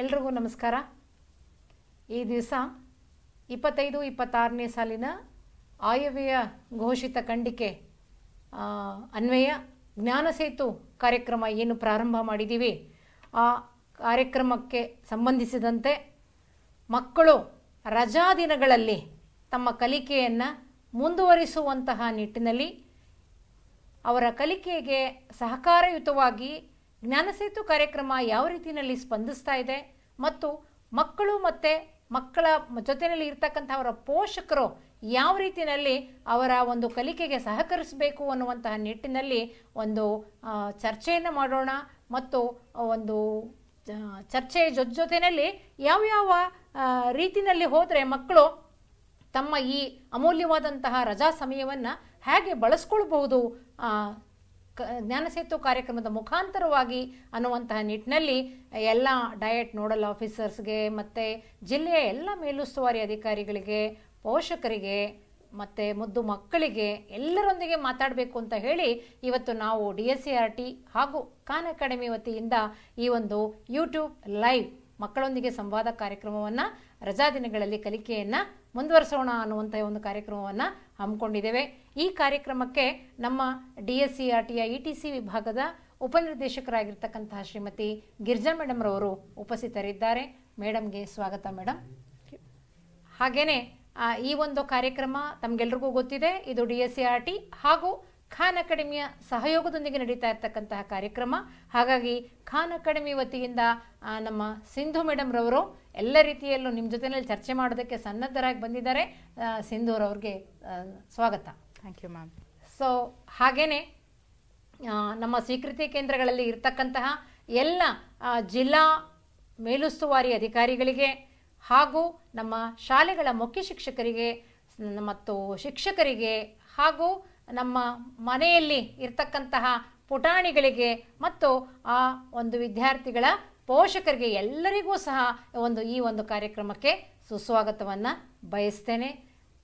ಎಲ್ರಿಗೂ ನಮಸ್ಕಾರ. ಈ ದಿವಸ 25-26ನೇ ಸಾಲಿನ ಆಯವ್ಯಯ ಘೋಷಿತ ಖಂಡಿಕೆ ಅನ್ವಯ ಜ್ಞಾನಸೇತು ಕಾರ್ಯಕ್ರಮ ಏನು ಪ್ರಾರಂಭ ಮಾಡಿದ್ದೀವಿ, ಆ ಕಾರ್ಯಕ್ರಮಕ್ಕೆ ಸಂಬಂಧಿಸಿದಂತೆ ಮಕ್ಕಳು ರಜಾ ದಿನಗಳಲ್ಲಿ ತಮ್ಮ ಕಲಿಕೆಯನ್ನು ಮುಂದುವರಿಸುವಂತಹ ನಿಟ್ಟಿನಲ್ಲಿ ಅವರ ಕಲಿಕೆಗೆ ಸಹಕಾರಯುತವಾಗಿ ಜ್ಞಾನಸೇತು ಕಾರ್ಯಕ್ರಮ ಯಾವ ರೀತಿಯಲ್ಲಿ ಸ್ಪಂದಿಸ್ತಾ ಇದೆ ಮತ್ತು ಮಕ್ಕಳು ಮತ್ತು ಮಕ್ಕಳ ಜೊತೆಯಲ್ಲಿ ಇರ್ತಕ್ಕಂಥ ಅವರ ಪೋಷಕರು ಯಾವ ರೀತಿಯಲ್ಲಿ ಅವರ ಒಂದು ಕಲಿಕೆಗೆ ಸಹಕರಿಸಬೇಕು ಅನ್ನುವಂತಹ ನಿಟ್ಟಿನಲ್ಲಿ ಒಂದು ಚರ್ಚೆಯನ್ನು ಮಾಡೋಣ ಮತ್ತು ಒಂದು ಚರ್ಚೆಯ ಜೊತೆಯಲ್ಲಿ ಯಾವ್ಯಾವ ರೀತಿಯಲ್ಲಿ ಹೋದರೆ ಮಕ್ಕಳು ತಮ್ಮ ಈ ಅಮೂಲ್ಯವಾದಂತಹ ರಜಾ ಸಮಯವನ್ನು ಹೇಗೆ ಬಳಸ್ಕೊಳ್ಬಹುದು ಜ್ಞಾನಸೇತು ಕಾರ್ಯಕ್ರಮದ ಮುಖಾಂತರವಾಗಿ ಅನ್ನುವಂತಹ ನಿಟ್ಟಿನಲ್ಲಿ ಎಲ್ಲ ಡಯಟ್ ನೋಡಲ್ ಆಫೀಸರ್ಸ್ಗೆ ಮತ್ತು ಜಿಲ್ಲೆಯ ಎಲ್ಲ ಮೇಲುಸ್ತುವಾರಿ ಅಧಿಕಾರಿಗಳಿಗೆ, ಪೋಷಕರಿಗೆ ಮತ್ತು ಮುದ್ದು ಮಕ್ಕಳಿಗೆ ಎಲ್ಲರೊಂದಿಗೆ ಮಾತಾಡಬೇಕು ಅಂತ ಹೇಳಿ ಇವತ್ತು ನಾವು DSCRT ಹಾಗೂ ಖಾನ್ ಅಕಾಡೆಮಿ ವತಿಯಿಂದ ಈ ಒಂದು ಯೂಟ್ಯೂಬ್ ಲೈವ್ ಮಕ್ಕಳೊಂದಿಗೆ ಸಂವಾದ ಕಾರ್ಯಕ್ರಮವನ್ನು ರಜಾ ದಿನಗಳಲ್ಲಿ ಕಲಿಕೆಯನ್ನು ಮುಂದುವರಿಸೋಣ ಅನ್ನುವಂಥ ಒಂದು ಕಾರ್ಯಕ್ರಮವನ್ನು ಹಮ್ಮಿಕೊಂಡಿದ್ದೇವೆ. ಈ ಕಾರ್ಯಕ್ರಮಕ್ಕೆ ನಮ್ಮ DSCRTಯ ETC ವಿಭಾಗದ ಉಪನಿರ್ದೇಶಕರಾಗಿರ್ತಕ್ಕಂತಹ ಶ್ರೀಮತಿ ಗಿರಿಜಾ ಮೇಡಮ್ ರವರು ಉಪಸ್ಥಿತರಿದ್ದಾರೆ. ಮೇಡಮ್ಗೆ ಸ್ವಾಗತ ಮೇಡಮ್. ಹಾಗೆಯೇ ಈ ಒಂದು ಕಾರ್ಯಕ್ರಮ ತಮಗೆಲ್ರಿಗೂ ಗೊತ್ತಿದೆ, ಇದು DSCRT ಹಾಗೂ ಖಾನ್ ಅಕಾಡೆಮಿಯ ಸಹಯೋಗದೊಂದಿಗೆ ನಡೀತಾ ಇರ್ತಕ್ಕಂತಹ ಕಾರ್ಯಕ್ರಮ. ಹಾಗಾಗಿ ಖಾನ್ ಅಕಾಡೆಮಿ ವತಿಯಿಂದ ನಮ್ಮ ಸಿಂಧು ಮೇಡಮ್ ರವರು ಎಲ್ಲ ರೀತಿಯಲ್ಲೂ ನಿಮ್ಮ ಜೊತೆಯಲ್ಲಿ ಚರ್ಚೆ ಮಾಡೋದಕ್ಕೆ ಸನ್ನದ್ಧರಾಗಿ ಬಂದಿದ್ದಾರೆ. ಸಿಂಧೂರವ್ರಿಗೆ ಸ್ವಾಗತ. Thank you ma'am. ಸೊ ಹಾಗೇನೆ ನಮ್ಮ ಸ್ವೀಕೃತಿ ಕೇಂದ್ರಗಳಲ್ಲಿ ಇರ್ತಕ್ಕಂತಹ ಎಲ್ಲ ಜಿಲ್ಲಾ ಮೇಲುಸ್ತುವಾರಿ ಅಧಿಕಾರಿಗಳಿಗೆ ಹಾಗೂ ನಮ್ಮ ಶಾಲೆಗಳ ಮುಖ್ಯ ಶಿಕ್ಷಕರಿಗೆ ಮತ್ತು ಶಿಕ್ಷಕರಿಗೆ ಹಾಗೂ ನಮ್ಮ ಮನೆಯಲ್ಲಿ ಇರ್ತಕ್ಕಂತಹ ಪುಟಾಣಿಗಳಿಗೆ ಮತ್ತು ಆ ಒಂದು ವಿದ್ಯಾರ್ಥಿಗಳ ಪೋಷಕರಿಗೆ ಎಲ್ಲರಿಗೂ ಸಹ ಈ ಒಂದು ಕಾರ್ಯಕ್ರಮಕ್ಕೆ ಸುಸ್ವಾಗತವನ್ನು ಬಯಸ್ತೇನೆ.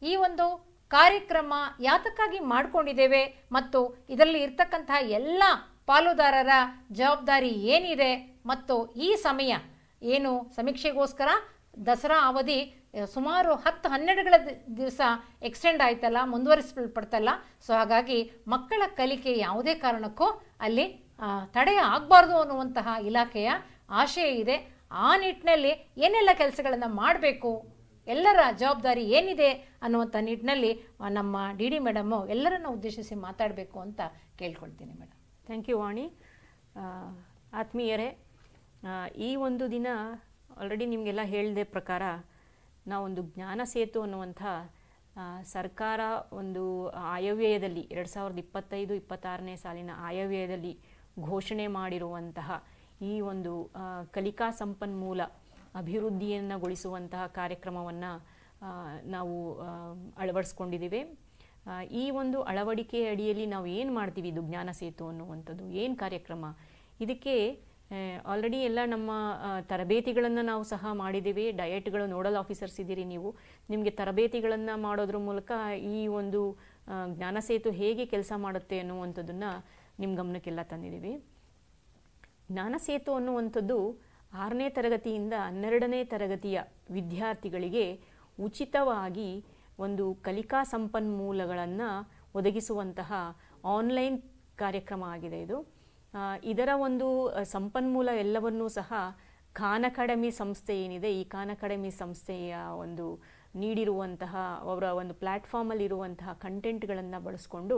ಈ ಒಂದು ಕಾರ್ಯಕ್ರಮ ಯಾತಕ್ಕಾಗಿ ಮಾಡಿಕೊಂಡಿದ್ದೇವೆ ಮತ್ತು ಇದರಲ್ಲಿ ಇರ್ತಕ್ಕಂತಹ ಎಲ್ಲ ಪಾಲುದಾರರ ಜವಾಬ್ದಾರಿ ಏನಿದೆ ಮತ್ತು ಈ ಸಮಯ ಏನು ಸಮೀಕ್ಷೆಗೋಸ್ಕರ ದಸರಾ ಅವಧಿ ಸುಮಾರು 10-12 ದಿವಸ ಎಕ್ಸ್ಟೆಂಡ್ ಆಯ್ತಲ್ಲ, ಮುಂದುವರಿಸಲ್ಪಡ್ತಲ್ಲ. ಸೊ ಹಾಗಾಗಿ ಮಕ್ಕಳ ಕಲಿಕೆ ಯಾವುದೇ ಕಾರಣಕ್ಕೂ ಅಲ್ಲಿ ತಡೆ ಆಗಬಾರ್ದು ಅನ್ನುವಂತಹ ಇಲಾಖೆಯ ಆಶಯ ಇದೆ. ಆ ನಿಟ್ಟಿನಲ್ಲಿ ಏನೆಲ್ಲ ಕೆಲಸಗಳನ್ನು ಮಾಡಬೇಕು, ಎಲ್ಲರ ಜವಾಬ್ದಾರಿ ಏನಿದೆ ಅನ್ನುವಂಥ ನಿಟ್ಟಿನಲ್ಲಿ ನಮ್ಮ DD ಮೇಡಮ್ಮು ಎಲ್ಲರನ್ನ ಉದ್ದೇಶಿಸಿ ಮಾತಾಡಬೇಕು ಅಂತ ಕೇಳ್ಕೊಳ್ತೀನಿ ಮೇಡಮ್. ಥ್ಯಾಂಕ್ ಯು ವಾಣಿ. ಆತ್ಮೀಯರೇ, ಈ ಒಂದು ದಿನ ಆಲ್ರೆಡಿ ನಿಮಗೆಲ್ಲ ಹೇಳಿದೆ ಪ್ರಕಾರ ನಾವೊಂದು ಜ್ಞಾನಸೇತು ಅನ್ನುವಂಥ ಸರ್ಕಾರ ಒಂದು ಆಯವ್ಯಯದಲ್ಲಿ 2025-26ನೇ ಸಾಲಿನ ಆಯವ್ಯಯದಲ್ಲಿ ಘೋಷಣೆ ಮಾಡಿರುವಂತಹ ಈ ಒಂದು ಕಲಿಕಾ ಸಂಪನ್ಮೂಲ ಅಭಿವೃದ್ಧಿಯನ್ನುಗೊಳಿಸುವಂತಹ ಕಾರ್ಯಕ್ರಮವನ್ನು ನಾವು ಅಳವಡಿಸ್ಕೊಂಡಿದ್ದೀವಿ. ಈ ಒಂದು ಅಳವಡಿಕೆಯ ಅಡಿಯಲ್ಲಿ ನಾವು ಏನು ಮಾಡ್ತೀವಿ, ಇದು ಜ್ಞಾನಸೇತು ಅನ್ನುವಂಥದ್ದು ಏನು ಕಾರ್ಯಕ್ರಮ, ಇದಕ್ಕೆ ಆಲ್ರೆಡಿ ಎಲ್ಲ ನಮ್ಮ ತರಬೇತಿಗಳನ್ನು ನಾವು ಸಹ ಮಾಡಿದ್ದೀವಿ. ಡಯಟ್ಗಳು ನೋಡಲ್ ಆಫೀಸರ್ಸ್ ಇದ್ದೀರಿ ನೀವು, ನಿಮಗೆ ತರಬೇತಿಗಳನ್ನು ಮಾಡೋದ್ರ ಮೂಲಕ ಈ ಒಂದು ಜ್ಞಾನಸೇತು ಹೇಗೆ ಕೆಲಸ ಮಾಡುತ್ತೆ ಅನ್ನುವಂಥದ್ದನ್ನು ನಿಮ್ಮ ಗಮನಕ್ಕೆಲ್ಲ ತಂದಿದ್ದೀವಿ. ಜ್ಞಾನಸೇತು ಅನ್ನುವಂಥದ್ದು 6ನೇ ತರಗತಿಯಿಂದ 12ನೇ ತರಗತಿಯ ವಿದ್ಯಾರ್ಥಿಗಳಿಗೆ ಉಚಿತವಾಗಿ ಒಂದು ಕಲಿಕಾ ಸಂಪನ್ಮೂಲಗಳನ್ನು ಒದಗಿಸುವಂತಹ ಆನ್ಲೈನ್ ಕಾರ್ಯಕ್ರಮ ಆಗಿದೆ ಇದು. ಇದರ ಒಂದು ಸಂಪನ್ಮೂಲ ಎಲ್ಲವನ್ನೂ ಸಹ ಖಾನ್ ಅಕಾಡೆಮಿ ಸಂಸ್ಥೆ ಏನಿದೆ, ಈ ಖಾನ್ ಅಕಾಡೆಮಿ ಸಂಸ್ಥೆಯ ಒಂದು ನೀಡಿರುವಂತಹ ಅವರ ಒಂದು ಪ್ಲ್ಯಾಟ್ಫಾರ್ಮಲ್ಲಿ ಇರುವಂತಹ ಕಂಟೆಂಟ್ಗಳನ್ನು ಬಳಸ್ಕೊಂಡು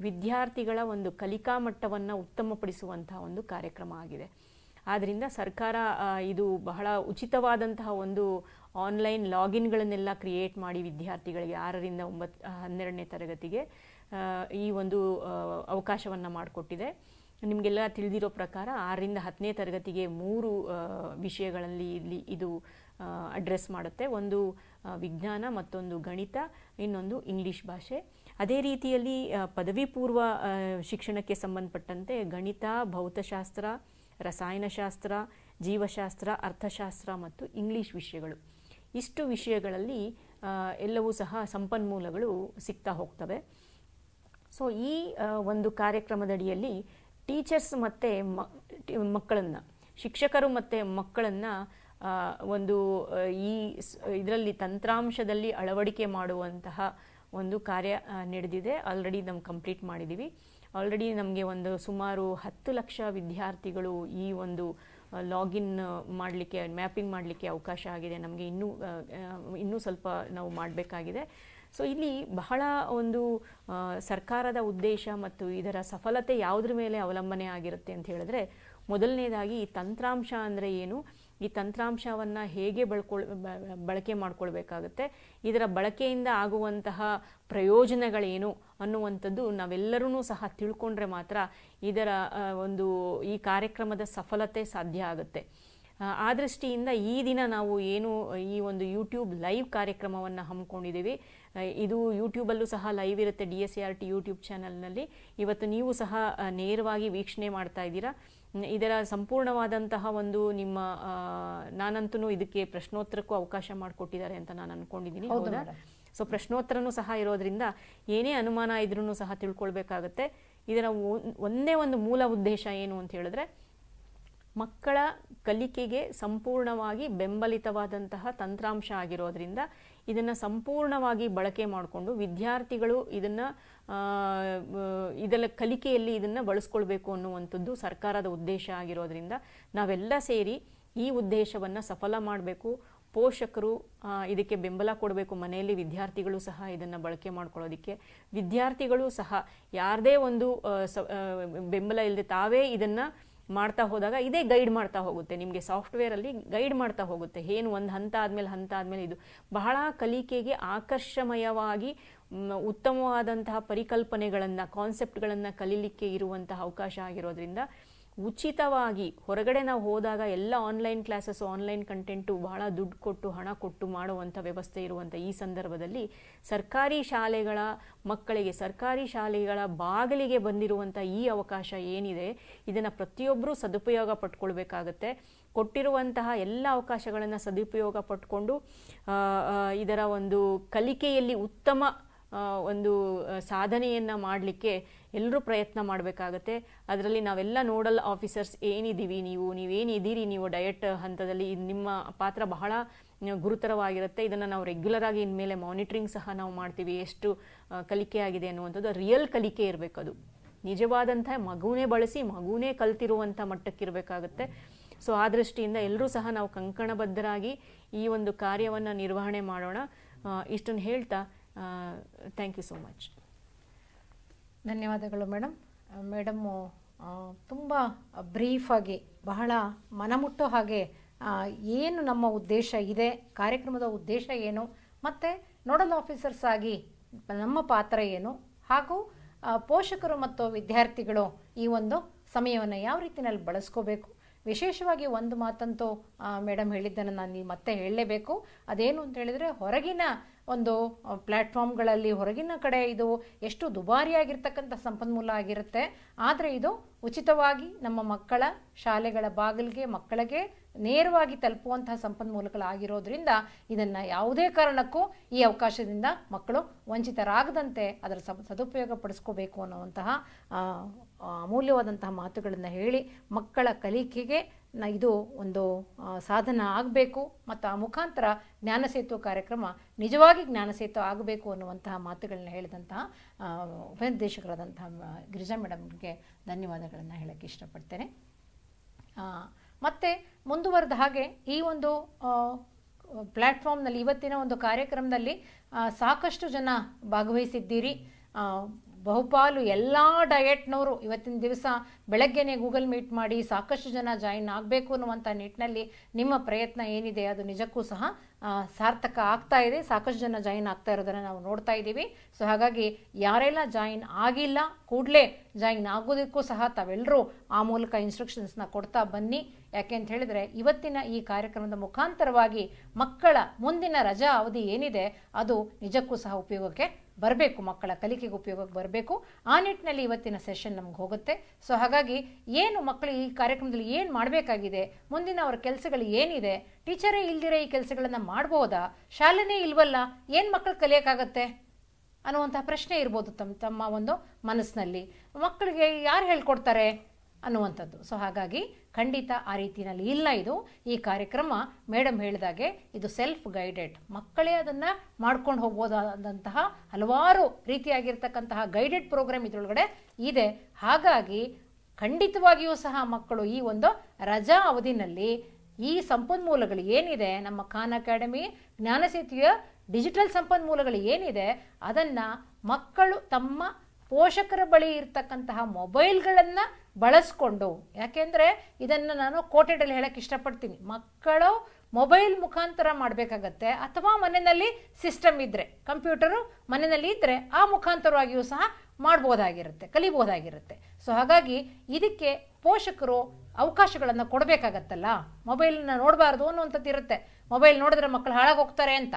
ವಿದ್ಯಾರ್ಥಿಗಳ ಒಂದು ಕಲಿಕಾ ಮಟ್ಟವನ್ನು ಉತ್ತಮಪಡಿಸುವಂತಹ ಒಂದು ಕಾರ್ಯಕ್ರಮ ಆಗಿದೆ. ಆದ್ದರಿಂದ ಸರ್ಕಾರ ಇದು ಬಹಳ ಉಚಿತವಾದಂತಹ ಒಂದು ಆನ್ಲೈನ್ ಲಾಗಿನ್ಗಳನ್ನೆಲ್ಲ ಕ್ರಿಯೇಟ್ ಮಾಡಿ ವಿದ್ಯಾರ್ಥಿಗಳಿಗೆ 6ರಿಂದ 12ನೇ ತರಗತಿಗೆ ಈ ಒಂದು ಅವಕಾಶವನ್ನು ಮಾಡಿಕೊಟ್ಟಿದೆ. ನಿಮಗೆಲ್ಲ ತಿಳಿದಿರೋ ಪ್ರಕಾರ 6ರಿಂದ 10ನೇ ತರಗತಿಗೆ 3 ವಿಷಯಗಳಲ್ಲಿ ಇಲ್ಲಿ ಇದು ಅಡ್ರೆಸ್ ಮಾಡುತ್ತೆ. ಒಂದು ವಿಜ್ಞಾನ, ಮತ್ತೊಂದು ಗಣಿತ, ಇನ್ನೊಂದು ಇಂಗ್ಲೀಷ್ ಭಾಷೆ. ಅದೇ ರೀತಿಯಲ್ಲಿ ಪದವಿ ಪೂರ್ವ ಶಿಕ್ಷಣಕ್ಕೆ ಸಂಬಂಧಪಟ್ಟಂತೆ ಗಣಿತ, ಭೌತಶಾಸ್ತ್ರ, ರಸಾಯನಶಾಸ್ತ್ರ, ಜೀವಶಾಸ್ತ್ರ, ಅರ್ಥಶಾಸ್ತ್ರ ಮತ್ತು ಇಂಗ್ಲೀಷ್ ವಿಷಯಗಳು, ಇಷ್ಟು ವಿಷಯಗಳಲ್ಲಿ ಎಲ್ಲವೂ ಸಹ ಸಂಪನ್ಮೂಲಗಳು ಸಿಗ್ತಾ ಹೋಗ್ತವೆ. ಸೊ ಈ ಒಂದು ಕಾರ್ಯಕ್ರಮದಡಿಯಲ್ಲಿ ಟೀಚರ್ಸ್ ಮತ್ತು ಮಕ್ಕಳನ್ನು, ಶಿಕ್ಷಕರು ಮತ್ತು ಮಕ್ಕಳನ್ನು ಒಂದು ಈ ಇದರಲ್ಲಿ ತಂತ್ರಾಂಶದಲ್ಲಿ ಅಳವಡಿಕೆ ಮಾಡುವಂತಹ ಒಂದು ಕಾರ್ಯ ನಡೆದಿದೆ. ಆಲ್ರೆಡಿ ನಾವು ಕಂಪ್ಲೀಟ್ ಮಾಡಿದ್ದೀವಿ. ಆಲ್ರೆಡಿ ನಮಗೆ ಒಂದು ಸುಮಾರು 10 ಲಕ್ಷ ವಿದ್ಯಾರ್ಥಿಗಳು ಈ ಒಂದು ಲಾಗಿನ್ ಮಾಡಲಿಕ್ಕೆ, ಮ್ಯಾಪಿಂಗ್ ಮಾಡಲಿಕ್ಕೆ ಅವಕಾಶ ಆಗಿದೆ. ನಮಗೆ ಇನ್ನೂ ಸ್ವಲ್ಪ ನಾವು ಮಾಡಬೇಕಾಗಿದೆ. ಸೊ ಇಲ್ಲಿ ಬಹಳ ಒಂದು ಸರ್ಕಾರದ ಉದ್ದೇಶ ಮತ್ತು ಇದರ ಸಫಲತೆ ಯಾವುದ್ರ ಮೇಲೆ ಅವಲಂಬನೆ ಆಗಿರುತ್ತೆ ಅಂತ ಹೇಳಿದ್ರೆ, ಮೊದಲನೇದಾಗಿ ಈ ತಂತ್ರಾಂಶ ಅಂದರೆ ಏನು, ಈ ತಂತ್ರಾಂಶವನ್ನು ಹೇಗೆ ಬಳಕೆ ಮಾಡ್ಕೊಳ್ಬೇಕಾಗುತ್ತೆ, ಇದರ ಬಳಕೆಯಿಂದ ಆಗುವಂತಹ ಪ್ರಯೋಜನಗಳೇನು ಅನ್ನುವಂಥದ್ದು ನಾವೆಲ್ಲರೂ ಸಹ ತಿಳ್ಕೊಂಡ್ರೆ ಮಾತ್ರ ಇದರ ಒಂದು ಈ ಕಾರ್ಯಕ್ರಮದ ಸಫಲತೆ ಸಾಧ್ಯ ಆಗುತ್ತೆ. ಆ ದೃಷ್ಟಿಯಿಂದ ಈ ದಿನ ನಾವು ಏನು ಈ ಒಂದು ಯೂಟ್ಯೂಬ್ ಲೈವ್ ಕಾರ್ಯಕ್ರಮವನ್ನು ಹಮ್ಮಿಕೊಂಡಿದ್ದೀವಿ. ಇದು ಯೂಟ್ಯೂಬಲ್ಲೂ ಸಹ ಲೈವ್ ಇರುತ್ತೆ, DSART ಯೂಟ್ಯೂಬ್ ಚಾನಲ್ನಲ್ಲಿ. ಇವತ್ತು ನೀವು ಸಹ ನೇರವಾಗಿ ವೀಕ್ಷಣೆ ಮಾಡ್ತಾ ಇದ್ದೀರಾ. ಇದರ ಸಂಪೂರ್ಣವಾದಂತಹ ಒಂದು ನಿಮ್ಮ ನಾನಂತೂ ಇದಕ್ಕೆ ಪ್ರಶ್ನೋತ್ತರಕ್ಕೂ ಅವಕಾಶ ಮಾಡಿಕೊಟ್ಟಿದ್ದಾರೆ ಅಂತ ನಾನು ಅನ್ಕೊಂಡಿದ್ದೀನಿ. ಹೌದಾ? ಸೊ ಪ್ರಶ್ನೋತ್ತರನೂ ಸಹ ಇರೋದ್ರಿಂದ ಏನೇ ಅನುಮಾನ ಇದ್ರೂ ಸಹ ತಿಳ್ಕೊಳ್ಬೇಕಾಗತ್ತೆ. ಇದರ ಒಂದೇ ಒಂದು ಮೂಲ ಉದ್ದೇಶ ಏನು ಅಂತ ಹೇಳಿದ್ರೆ, ಮಕ್ಕಳ ಕಲಿಕೆಗೆ ಸಂಪೂರ್ಣವಾಗಿ ಬೆಂಬಲಿತವಾದಂತಹ ತಂತ್ರಾಂಶ ಆಗಿರೋದ್ರಿಂದ ಇದನ್ನು ಸಂಪೂರ್ಣವಾಗಿ ಬಳಕೆ ಮಾಡಿಕೊಂಡು ವಿದ್ಯಾರ್ಥಿಗಳು ಇದರ ಕಲಿಕೆಯಲ್ಲಿ ಇದನ್ನು ಬಳಸ್ಕೊಳ್ಬೇಕು ಅನ್ನುವಂಥದ್ದು ಸರ್ಕಾರದ ಉದ್ದೇಶ ಆಗಿರೋದ್ರಿಂದ ನಾವೆಲ್ಲ ಸೇರಿ ಈ ಉದ್ದೇಶವನ್ನು ಸಫಲ ಮಾಡಬೇಕು. ಪೋಷಕರು ಇದಕ್ಕೆ ಬೆಂಬಲ ಕೊಡಬೇಕು. ಮನೆಯಲ್ಲಿ ವಿದ್ಯಾರ್ಥಿಗಳು ಸಹ ಇದನ್ನು ಬಳಕೆ ಮಾಡ್ಕೊಳ್ಳೋದಕ್ಕೆ, ವಿದ್ಯಾರ್ಥಿಗಳು ಸಹ ಯಾರದೇ ಒಂದು ಬೆಂಬಲ ಇಲ್ಲದೆ ತಾವೇ ಇದನ್ನು ಮಾಡ್ತಾ ಹೋದಾಗ ಇದೇ ಗೈಡ್ ಮಾಡ್ತಾ ಹೋಗುತ್ತೆ. ನಿಮಗೆ ಸಾಫ್ಟ್ವೇರಲ್ಲಿ ಗೈಡ್ ಮಾಡ್ತಾ ಹೋಗುತ್ತೆ. ಏನು ಒಂದು ಹಂತ ಆದಮೇಲೆ ಇದು ಬಹಳ ಕಲಿಕೆಗೆ ಆಕರ್ಷಮಯವಾಗಿ ಉತ್ತಮವಾದಂತಹ ಪರಿಕಲ್ಪನೆಗಳನ್ನು, ಕಾನ್ಸೆಪ್ಟ್ಗಳನ್ನು ಕಲೀಲಿಕ್ಕೆ ಇರುವಂತಹ ಅವಕಾಶ ಆಗಿರೋದ್ರಿಂದ ಉಚಿತವಾಗಿ ಹೊರಗಡೆ ನಾವು ಹೋದಾಗ ಎಲ್ಲ ಆನ್ಲೈನ್ ಕ್ಲಾಸಸ್, ಆನ್ಲೈನ್ ಕಂಟೆಂಟು ಬಹಳ ದುಡ್ಡು ಕೊಟ್ಟು ಹಣ ಕೊಟ್ಟು ಮಾಡುವಂಥ ವ್ಯವಸ್ಥೆ ಇರುವಂಥ ಈ ಸಂದರ್ಭದಲ್ಲಿ ಸರ್ಕಾರಿ ಶಾಲೆಗಳ ಮಕ್ಕಳಿಗೆ, ಸರ್ಕಾರಿ ಶಾಲೆಗಳ ಬಾಗಿಲಿಗೆ ಬಂದಿರುವಂಥ ಈ ಅವಕಾಶ ಏನಿದೆ ಇದನ್ನು ಪ್ರತಿಯೊಬ್ಬರೂ ಸದುಪಯೋಗ ಪಡ್ಕೊಳ್ಬೇಕಾಗತ್ತೆ. ಕೊಟ್ಟಿರುವಂತಹ ಎಲ್ಲ ಅವಕಾಶಗಳನ್ನು ಸದುಪಯೋಗ ಪಡ್ಕೊಂಡು ಇದರ ಒಂದು ಕಲಿಕೆಯಲ್ಲಿ ಉತ್ತಮ ಒಂದು ಸಾಧನೆಯನ್ನು ಮಾಡಲಿಕ್ಕೆ ಎಲ್ಲರೂ ಪ್ರಯತ್ನ ಮಾಡಬೇಕಾಗತ್ತೆ. ಅದರಲ್ಲಿ ನಾವೆಲ್ಲ ನೋಡಲ್ ಆಫೀಸರ್ಸ್ ಏನಿದ್ದೀವಿ, ನೀವೇನಿದ್ದೀರಿ, ನೀವು ಡಯಟ್ ಹಂತದಲ್ಲಿ ನಿಮ್ಮ ಪಾತ್ರ ಬಹಳ ಗುರುತರವಾಗಿರುತ್ತೆ. ಇದನ್ನು ನಾವು ರೆಗ್ಯುಲರ್ ಆಗಿ ಇನ್ಮೇಲೆ ಮಾನಿಟ್ರಿಂಗ್ ಸಹ ನಾವು ಮಾಡ್ತೀವಿ. ಎಷ್ಟು ಕಲಿಕೆ ಆಗಿದೆ ಅನ್ನುವಂಥದ್ದು ರಿಯಲ್ ಕಲಿಕೆ ಇರಬೇಕು. ಅದು ನಿಜವಾದಂಥ ಮಗುನೇ ಬಳಸಿ ಮಗುನೇ ಕಲ್ತಿರುವಂಥ ಮಟ್ಟಕ್ಕಿರಬೇಕಾಗುತ್ತೆ. ಸೊ ಆ ದೃಷ್ಟಿಯಿಂದ ಎಲ್ಲರೂ ಸಹ ನಾವು ಕಂಕಣಬದ್ಧರಾಗಿ ಈ ಒಂದು ಕಾರ್ಯವನ್ನು ನಿರ್ವಹಣೆ ಮಾಡೋಣ. ಇಷ್ಟನ್ನು ಹೇಳ್ತಾ ಥ್ಯಾಂಕ್ ಯು ಸೋ ಮಚ್. ಧನ್ಯವಾದಗಳು ಮೇಡಮ್ಮು ತುಂಬ ಬ್ರೀಫಾಗಿ, ಬಹಳ ಮನಮುಟ್ಟೋ ಹಾಗೆ ಏನು ನಮ್ಮ ಉದ್ದೇಶ ಇದೆ, ಕಾರ್ಯಕ್ರಮದ ಉದ್ದೇಶ ಏನು, ಮತ್ತು ನೋಡಲ್ ಆಫೀಸರ್ಸ್ ಆಗಿ ನಮ್ಮ ಪಾತ್ರ ಏನು, ಹಾಗೂ ಪೋಷಕರು ಮತ್ತು ವಿದ್ಯಾರ್ಥಿಗಳು ಈ ಒಂದು ಸಮಯವನ್ನು ಯಾವ ರೀತಿಯಲ್ಲಿ ಬಳಸ್ಕೋಬೇಕು. ವಿಶೇಷವಾಗಿ ಒಂದು ಮಾತಂತೂ ಮೇಡಮ್ ಹೇಳಿದ್ದನ್ನು ನಾನು ಮತ್ತೆ ಹೇಳಲೇಬೇಕು. ಅದೇನು ಅಂತ ಹೇಳಿದರೆ, ಹೊರಗಿನ ಒಂದು ಪ್ಲ್ಯಾಟ್ಫಾರ್ಮ್ಗಳಲ್ಲಿ ಹೊರಗಿನ ಕಡೆ ಇದು ಎಷ್ಟು ದುಬಾರಿಯಾಗಿರ್ತಕ್ಕಂಥ ಸಂಪನ್ಮೂಲ ಆಗಿರುತ್ತೆ. ಆದರೆ ಇದು ಉಚಿತವಾಗಿ ನಮ್ಮ ಮಕ್ಕಳ ಶಾಲೆಗಳ ಬಾಗಿಲಿಗೆ ಮಕ್ಕಳಿಗೆ ನೇರವಾಗಿ ತಲುಪುವಂತಹ ಸಂಪನ್ಮೂಲಗಳಾಗಿರೋದ್ರಿಂದ ಇದನ್ನು ಯಾವುದೇ ಕಾರಣಕ್ಕೂ ಈ ಅವಕಾಶದಿಂದ ಮಕ್ಕಳು ವಂಚಿತರಾಗದಂತೆ ಅದರ ಸದುಪಯೋಗ ಪಡಿಸ್ಕೋಬೇಕು ಅನ್ನುವಂತಹ ಅಮೂಲ್ಯವಾದಂತಹ ಮಾತುಗಳನ್ನು ಹೇಳಿ, ಮಕ್ಕಳ ಕಲಿಕೆಗೆ ಇದು ಒಂದು ಸಾಧನ ಆಗಬೇಕು ಮತ್ತು ಆ ಮುಖಾಂತರ ಜ್ಞಾನಸೇತು ಕಾರ್ಯಕ್ರಮ ನಿಜವಾಗಿ ಜ್ಞಾನಸೇತು ಆಗಬೇಕು ಅನ್ನುವಂತಹ ಮಾತುಗಳನ್ನ ಹೇಳಿದಂತಹ ಉಪನಿರ್ದೇಶಕರಾದಂತಹ ಗಿರಿಜಾ ಮೇಡಮ್ಗೆ ಧನ್ಯವಾದಗಳನ್ನು ಹೇಳೋಕ್ಕೆ ಇಷ್ಟಪಡ್ತೇನೆ. ಮತ್ತು ಮುಂದುವರೆದ ಹಾಗೆ ಈ ಒಂದು ಪ್ಲ್ಯಾಟ್ಫಾರ್ಮ್ನಲ್ಲಿ ಇವತ್ತಿನ ಒಂದು ಕಾರ್ಯಕ್ರಮದಲ್ಲಿ ಸಾಕಷ್ಟು ಜನ ಭಾಗವಹಿಸಿದ್ದೀರಿ. ಬಹುಪಾಲು ಎಲ್ಲ ಡಯಟ್ನವರು ಇವತ್ತಿನ ದಿವಸ ಬೆಳಗ್ಗೆನೇ ಗೂಗಲ್ ಮೀಟ್ ಮಾಡಿ ಸಾಕಷ್ಟು ಜನ ಜಾಯಿನ್ ಆಗಬೇಕು ಅನ್ನುವಂಥ ನಿಟ್ಟಿನಲ್ಲಿ ನಿಮ್ಮ ಪ್ರಯತ್ನ ಏನಿದೆ ಅದು ನಿಜಕ್ಕೂ ಸಹ ಸಾರ್ಥಕ ಆಗ್ತಾ ಇದೆ. ಸಾಕಷ್ಟು ಜನ ಜಾಯಿನ್ ಆಗ್ತಾ ಇರೋದನ್ನು ನಾವು ನೋಡ್ತಾ ಇದ್ದೀವಿ. ಸೊ ಹಾಗಾಗಿ ಯಾರೆಲ್ಲ ಜಾಯಿನ್ ಆಗಿಲ್ಲ ಕೂಡಲೇ ಜಾಯಿನ್ ಆಗೋದಕ್ಕೂ ಸಹ ತಾವೆಲ್ಲರೂ ಆ ಮೂಲಕ ಇನ್ಸ್ಟ್ರಕ್ಷನ್ಸ್ನ ಕೊಡ್ತಾ ಬನ್ನಿ. ಯಾಕೆ ಅಂತ ಹೇಳಿದರೆ, ಇವತ್ತಿನ ಈ ಕಾರ್ಯಕ್ರಮದ ಮುಖಾಂತರವಾಗಿ ಮಕ್ಕಳ ಮುಂದಿನ ರಜಾ ಅವಧಿ ಏನಿದೆ ಅದು ನಿಜಕ್ಕೂ ಸಹ ಉಪಯೋಗಕ್ಕೆ ಬರಬೇಕು, ಮಕ್ಕಳ ಕಲಿಕೆಗೆ ಉಪಯೋಗಕ್ಕೆ ಬರಬೇಕು. ಆ ನಿಟ್ಟಿನಲ್ಲಿ ಇವತ್ತಿನ ಸೆಷನ್ ನಮ್ಗೆ ಹೋಗುತ್ತೆ. ಸೊ ಹಾಗಾಗಿ ಏನು ಮಕ್ಕಳು ಈ ಕಾರ್ಯಕ್ರಮದಲ್ಲಿ ಏನು ಮಾಡಬೇಕಾಗಿದೆ, ಮುಂದಿನ ಅವರ ಕೆಲಸಗಳು ಏನಿದೆ, ಟೀಚರೇ ಇಲ್ದಿರೋ ಈ ಕೆಲಸಗಳನ್ನು ಮಾಡ್ಬೋದಾ, ಶಾಲೆನೇ ಇಲ್ವಲ್ಲ, ಏನು ಮಕ್ಕಳು ಕಲಿಯೋಕ್ಕಾಗತ್ತೆ ಅನ್ನುವಂಥ ಪ್ರಶ್ನೆ ಇರ್ಬೋದು ತಮ್ಮ ಒಂದು ಮನಸ್ಸಿನಲ್ಲಿ. ಮಕ್ಕಳಿಗೆ ಯಾರು ಹೇಳ್ಕೊಡ್ತಾರೆ, ಅನ್ನುವಂಥದ್ದು. ಸೊ ಹಾಗಾಗಿ ಖಂಡಿತ ಆ ರೀತಿಯಲ್ಲಿ ಇಲ್ಲ. ಇದು ಈ ಕಾರ್ಯಕ್ರಮ ಮೇಡಮ್ ಹೇಳಿದಾಗೆ ಇದು ಸೆಲ್ಫ್ ಗೈಡೆಡ್, ಮಕ್ಕಳೇ ಅದನ್ನು ಮಾಡ್ಕೊಂಡು ಹೋಗ್ಬೋದಾದಂತಹ ಹಲವಾರು ರೀತಿಯಾಗಿರ್ತಕ್ಕಂತಹ ಗೈಡೆಡ್ ಪ್ರೋಗ್ರಾಮ್ ಇದರೊಳಗಡೆ ಇದೆ. ಹಾಗಾಗಿ ಖಂಡಿತವಾಗಿಯೂ ಸಹ ಮಕ್ಕಳು ಈ ಒಂದು ರಜಾ ಅವಧಿನಲ್ಲಿ ಈ ಸಂಪನ್ಮೂಲಗಳು ಏನಿದೆ, ನಮ್ಮ ಖಾನ್ ಅಕಾಡೆಮಿ ಜ್ಞಾನಸೇತುವೆಯ ಡಿಜಿಟಲ್ ಸಂಪನ್ಮೂಲಗಳು ಏನಿದೆ ಅದನ್ನು ಮಕ್ಕಳು ತಮ್ಮ ಪೋಷಕರ ಬಳಿ ಇರ್ತಕ್ಕಂತಹ ಮೊಬೈಲ್ಗಳನ್ನು ಬಳಸ್ಕೊಂಡು, ಯಾಕೆಂದರೆ ಇದನ್ನು ನಾನು ಕೋಟೆಡಲ್ಲಿ ಹೇಳಕ್ಕೆ ಇಷ್ಟಪಡ್ತೀನಿ, ಮಕ್ಕಳು ಮೊಬೈಲ್ ಮುಖಾಂತರ ಮಾಡಬೇಕಾಗತ್ತೆ, ಅಥವಾ ಮನೆಯಲ್ಲಿ ಸಿಸ್ಟಮ್ ಇದ್ದರೆ, ಕಂಪ್ಯೂಟರು ಮನೆಯಲ್ಲಿ ಇದ್ದರೆ ಆ ಮುಖಾಂತರವಾಗಿಯೂ ಸಹ ಮಾಡ್ಬೋದಾಗಿರುತ್ತೆ, ಕಲಿಬೋದಾಗಿರುತ್ತೆ. ಸೊ ಹಾಗಾಗಿ ಇದಕ್ಕೆ ಪೋಷಕರು ಅವಕಾಶಗಳನ್ನು ಕೊಡಬೇಕಾಗತ್ತಲ್ಲ. ಮೊಬೈಲನ್ನ ನೋಡಬಾರ್ದು ಅನ್ನುವಂಥದ್ದು ಇರುತ್ತೆ, ಮೊಬೈಲ್ ನೋಡಿದ್ರೆ ಮಕ್ಕಳು ಹಾಳಾಗೋಗ್ತಾರೆ ಅಂತ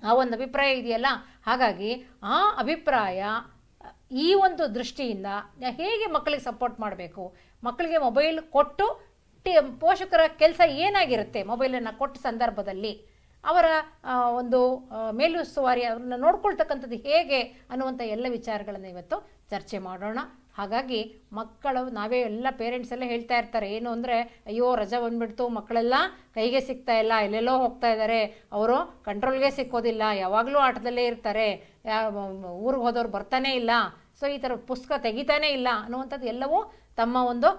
ಆ ಒಂದು ಅಭಿಪ್ರಾಯ ಇದೆಯಲ್ಲ. ಹಾಗಾಗಿ ಆ ಅಭಿಪ್ರಾಯ ಈ ಒಂದು ದೃಷ್ಟಿಯಿಂದ ಹೇಗೆ ಮಕ್ಕಳಿಗೆ ಸಪೋರ್ಟ್ ಮಾಡಬೇಕು, ಮಕ್ಕಳಿಗೆ ಮೊಬೈಲ್ ಕೊಟ್ಟು ಪೋಷಕರ ಕೆಲಸ ಏನಾಗಿರುತ್ತೆ, ಮೊಬೈಲನ್ನು ಕೊಟ್ಟ ಸಂದರ್ಭದಲ್ಲಿ ಅವರ ಒಂದು ಮೇಲುಸ್ತುವಾರಿ ಅವ್ರನ್ನ ನೋಡ್ಕೊಳ್ತಕ್ಕಂಥದ್ದು ಹೇಗೆ ಅನ್ನುವಂಥ ಎಲ್ಲ ವಿಚಾರಗಳನ್ನು ಇವತ್ತು ಚರ್ಚೆ ಮಾಡೋಣ. ಹಾಗಾಗಿ ಮಕ್ಕಳು ನಾವೇ ಎಲ್ಲ ಪೇರೆಂಟ್ಸ್ ಎಲ್ಲ ಹೇಳ್ತಾ ಇರ್ತಾರೆ, ಏನು ಅಂದರೆ ಅಯ್ಯೋ ರಜಾ ಬಂದುಬಿಡ್ತು, ಮಕ್ಕಳೆಲ್ಲ ಕೈಗೆ ಸಿಗ್ತಾ ಇಲ್ಲ, ಎಲ್ಲೆಲ್ಲೋ ಹೋಗ್ತಾ ಇದ್ದಾರೆ, ಅವರು ಕಂಟ್ರೋಲ್ಗೆ ಸಿಕ್ಕೋದಿಲ್ಲ, ಯಾವಾಗಲೂ ಆಟದಲ್ಲೇ ಇರ್ತಾರೆ, ಊರಿಗೆ ಹೋದವ್ರು ಬರ್ತಾನೇ ಇಲ್ಲ, ಸೊ ಈ ಥರ ಪುಸ್ತಕ ತೆಗಿತಾನೇ ಇಲ್ಲ ಅನ್ನುವಂಥದ್ದು ಎಲ್ಲವೂ ತಮ್ಮ ಒಂದು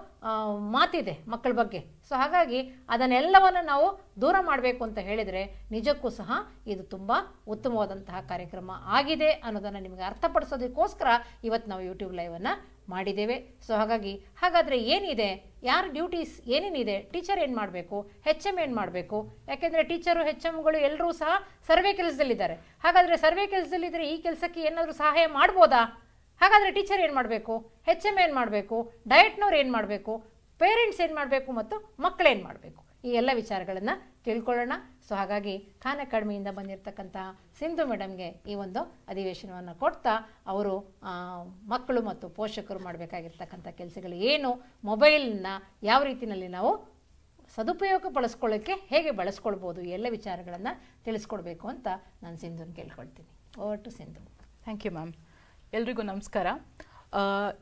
ಮಾತಿದೆ ಮಕ್ಕಳ ಬಗ್ಗೆ. ಸೊ ಹಾಗಾಗಿ ಅದನ್ನೆಲ್ಲವನ್ನು ನಾವು ದೂರ ಮಾಡಬೇಕು ಅಂತ ಹೇಳಿದರೆ ನಿಜಕ್ಕೂ ಸಹ ಇದು ತುಂಬ ಉತ್ತಮವಾದಂತಹ ಕಾರ್ಯಕ್ರಮ ಆಗಿದೆ ಅನ್ನೋದನ್ನು ನಿಮಗೆ ಅರ್ಥಪಡಿಸೋದಕ್ಕೋಸ್ಕರ ಇವತ್ತು ನಾವು ಯೂಟ್ಯೂಬ್ ಲೈವನ್ನು ಮಾಡಿದ್ದೇವೆ. ಸೊ ಹಾಗಾದರೆ ಏನಿದೆ, ಯಾರ ಡ್ಯೂಟೀಸ್ ಏನೇನಿದೆ, ಟೀಚರ್ ಏನು ಮಾಡಬೇಕು, HM ಏನು ಮಾಡಬೇಕು, ಯಾಕೆಂದರೆ ಟೀಚರು HMಗಳು ಎಲ್ಲರೂ ಸಹ ಸರ್ವೆ ಕೆಲಸದಲ್ಲಿದ್ದಾರೆ. ಹಾಗಾದರೆ ಸರ್ವೆ ಕೆಲಸದಲ್ಲಿದ್ದರೆ ಈ ಕೆಲಸಕ್ಕೆ ಏನಾದರೂ ಸಹಾಯ ಮಾಡ್ಬೋದಾ? ಹಾಗಾದರೆ ಟೀಚರ್ ಏನು ಮಾಡಬೇಕು, HM ಏನು ಮಾಡಬೇಕು, ಡಯಟ್ನವ್ರು ಏನು ಮಾಡಬೇಕು, ಪೇರೆಂಟ್ಸ್ ಏನು ಮಾಡಬೇಕು ಮತ್ತು ಮಕ್ಕಳೇನು ಮಾಡಬೇಕು, ಈ ಎಲ್ಲ ವಿಚಾರಗಳನ್ನು ತಿಳ್ಕೊಳ್ಳೋಣ. ಸೊ ಹಾಗಾಗಿ ಖಾನ್ ಅಕಾಡೆಮಿಯಿಂದ ಬಂದಿರತಕ್ಕಂತಹ ಸಿಂಧು ಮೇಡಮ್ಗೆ ಈ ಒಂದು ಅಧಿವೇಶನವನ್ನು ಕೊಡ್ತಾ ಅವರು ಮಕ್ಕಳು ಮತ್ತು ಪೋಷಕರು ಮಾಡಬೇಕಾಗಿರ್ತಕ್ಕಂಥ ಕೆಲಸಗಳು ಏನು, ಮೊಬೈಲನ್ನ ಯಾವ ರೀತಿಯಲ್ಲಿ ನಾವು ಸದುಪಯೋಗ ಬಳಸ್ಕೊಳ್ಳೋಕ್ಕೆ ಹೇಗೆ ಬಳಸ್ಕೊಳ್ಬೋದು, ಈ ಎಲ್ಲ ವಿಚಾರಗಳನ್ನು ತಿಳಿಸ್ಕೊಡ್ಬೇಕು ಅಂತ ನಾನು ಸಿಂಧುನ ಕೇಳ್ಕೊಳ್ತೀನಿ. Over to Sindhu. Thank you ma'am. ಎಲ್ರಿಗೂ ನಮಸ್ಕಾರ.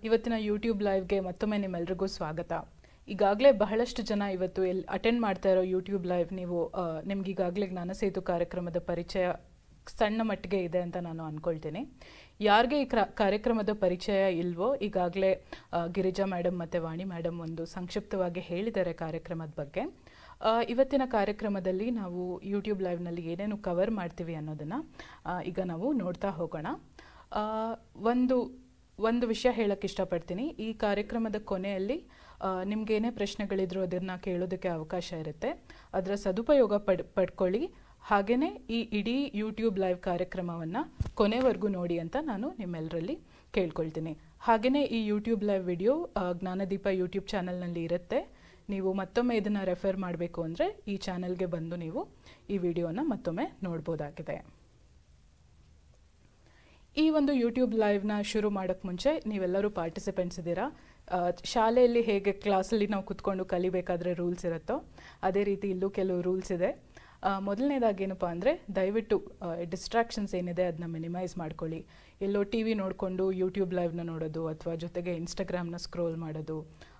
ಇವತ್ತಿನ ಯೂಟ್ಯೂಬ್ ಲೈವ್ಗೆ ಮತ್ತೊಮ್ಮೆ ನಿಮ್ಮೆಲ್ರಿಗೂ ಸ್ವಾಗತ. ಈಗಾಗಲೇ ಬಹಳಷ್ಟು ಜನ ಇವತ್ತು ಅಟೆಂಡ್ ಮಾಡ್ತಾ ಇರೋ ಯೂಟ್ಯೂಬ್ ಲೈವ್ ನೀವು ನಿಮ್ಗೆ ಈಗಾಗಲೇ ಜ್ಞಾನಸೇತು ಕಾರ್ಯಕ್ರಮದ ಪರಿಚಯ ಸಣ್ಣ ಮಟ್ಟಿಗೆ ಇದೆ ಅಂತ ನಾನು ಅಂದ್ಕೊಳ್ತೀನಿ. ಯಾರಿಗೆ ಈ ಕಾರ್ಯಕ್ರಮದ ಪರಿಚಯ ಇಲ್ವೋ ಈಗಾಗಲೇ ಗಿರಿಜಾ ಮೇಡಮ್ ಮತ್ತು ವಾಣಿ ಮೇಡಮ್ ಒಂದು ಸಂಕ್ಷಿಪ್ತವಾಗಿ ಹೇಳಿದ್ದಾರೆ ಕಾರ್ಯಕ್ರಮದ ಬಗ್ಗೆ. ಇವತ್ತಿನ ಕಾರ್ಯಕ್ರಮದಲ್ಲಿ ನಾವು ಯೂಟ್ಯೂಬ್ ಲೈವ್ನಲ್ಲಿ ಏನೇನು ಕವರ್ ಮಾಡ್ತೀವಿ ಅನ್ನೋದನ್ನು ಈಗ ನಾವು ನೋಡ್ತಾ ಹೋಗೋಣ. ಒಂದು ವಿಷಯ ಹೇಳಕ್ಕೆ ಇಷ್ಟಪಡ್ತೀನಿ. ಈ ಕಾರ್ಯಕ್ರಮದ ಕೊನೆಯಲ್ಲಿ ನಿಮ್ಗೇನೇ ಪ್ರಶ್ನೆಗಳಿದ್ರು ಅದನ್ನು ಕೇಳೋದಕ್ಕೆ ಅವಕಾಶ ಇರುತ್ತೆ, ಅದರ ಸದುಪಯೋಗ ಪಡ್ಕೊಳ್ಳಿ. ಹಾಗೆಯೇ ಈ ಇಡೀ ಯೂಟ್ಯೂಬ್ ಲೈವ್ ಕಾರ್ಯಕ್ರಮವನ್ನು ಕೊನೆವರೆಗೂ ನೋಡಿ ಅಂತ ನಾನು ನಿಮ್ಮೆಲ್ಲರಲ್ಲಿ ಕೇಳ್ಕೊಳ್ತೀನಿ. ಹಾಗೆಯೇ ಈ YouTube live video Jnanadeepa YouTube ಚಾನಲ್ನಲ್ಲಿ ಇರುತ್ತೆ. ನೀವು ಮತ್ತೊಮ್ಮೆ ಇದನ್ನು ರೆಫರ್ ಮಾಡಬೇಕು ಅಂದರೆ ಈ ಚಾನಲ್ಗೆ ಬಂದು ನೀವು ಈ ವಿಡಿಯೋನ ಮತ್ತೊಮ್ಮೆ ನೋಡ್ಬೋದಾಗಿದೆ. ಈ ಒಂದು ಯೂಟ್ಯೂಬ್ ಲೈವ್ನ ಶುರು ಮಾಡೋಕ್ಕೆ ಮುಂಚೆ ನೀವೆಲ್ಲರೂ ಪಾರ್ಟಿಸಿಪೆಂಟ್ಸ್ ಇದ್ದೀರಾ. ಶಾಲೆಯಲ್ಲಿ ಹೇಗೆ ಕ್ಲಾಸಲ್ಲಿ ನಾವು ಕುತ್ಕೊಂಡು ಕಲಿಬೇಕಾದ್ರೆ ರೂಲ್ಸ್ ಇರುತ್ತೋ ಅದೇ ರೀತಿ ಇಲ್ಲೂ ಕೆಲವು ರೂಲ್ಸ್ ಇದೆ. ಮೊದಲನೇದಾಗಿ ಏನಪ್ಪ ಅಂದರೆ ದಯವಿಟ್ಟು ಡಿಸ್ಟ್ರಾಕ್ಷನ್ಸ್ ಏನಿದೆ ಅದನ್ನ ಮಿನಿಮೈಸ್ ಮಾಡ್ಕೊಳ್ಳಿ. ಎಲ್ಲೋ TV ನೋಡಿಕೊಂಡು ಯೂಟ್ಯೂಬ್ ಲೈವ್ನ ನೋಡೋದು ಅಥವಾ ಜೊತೆಗೆ ಇನ್ಸ್ಟಾಗ್ರಾಮ್ನ ಸ್ಕ್ರೋಲ್ ಮಾಡೋದು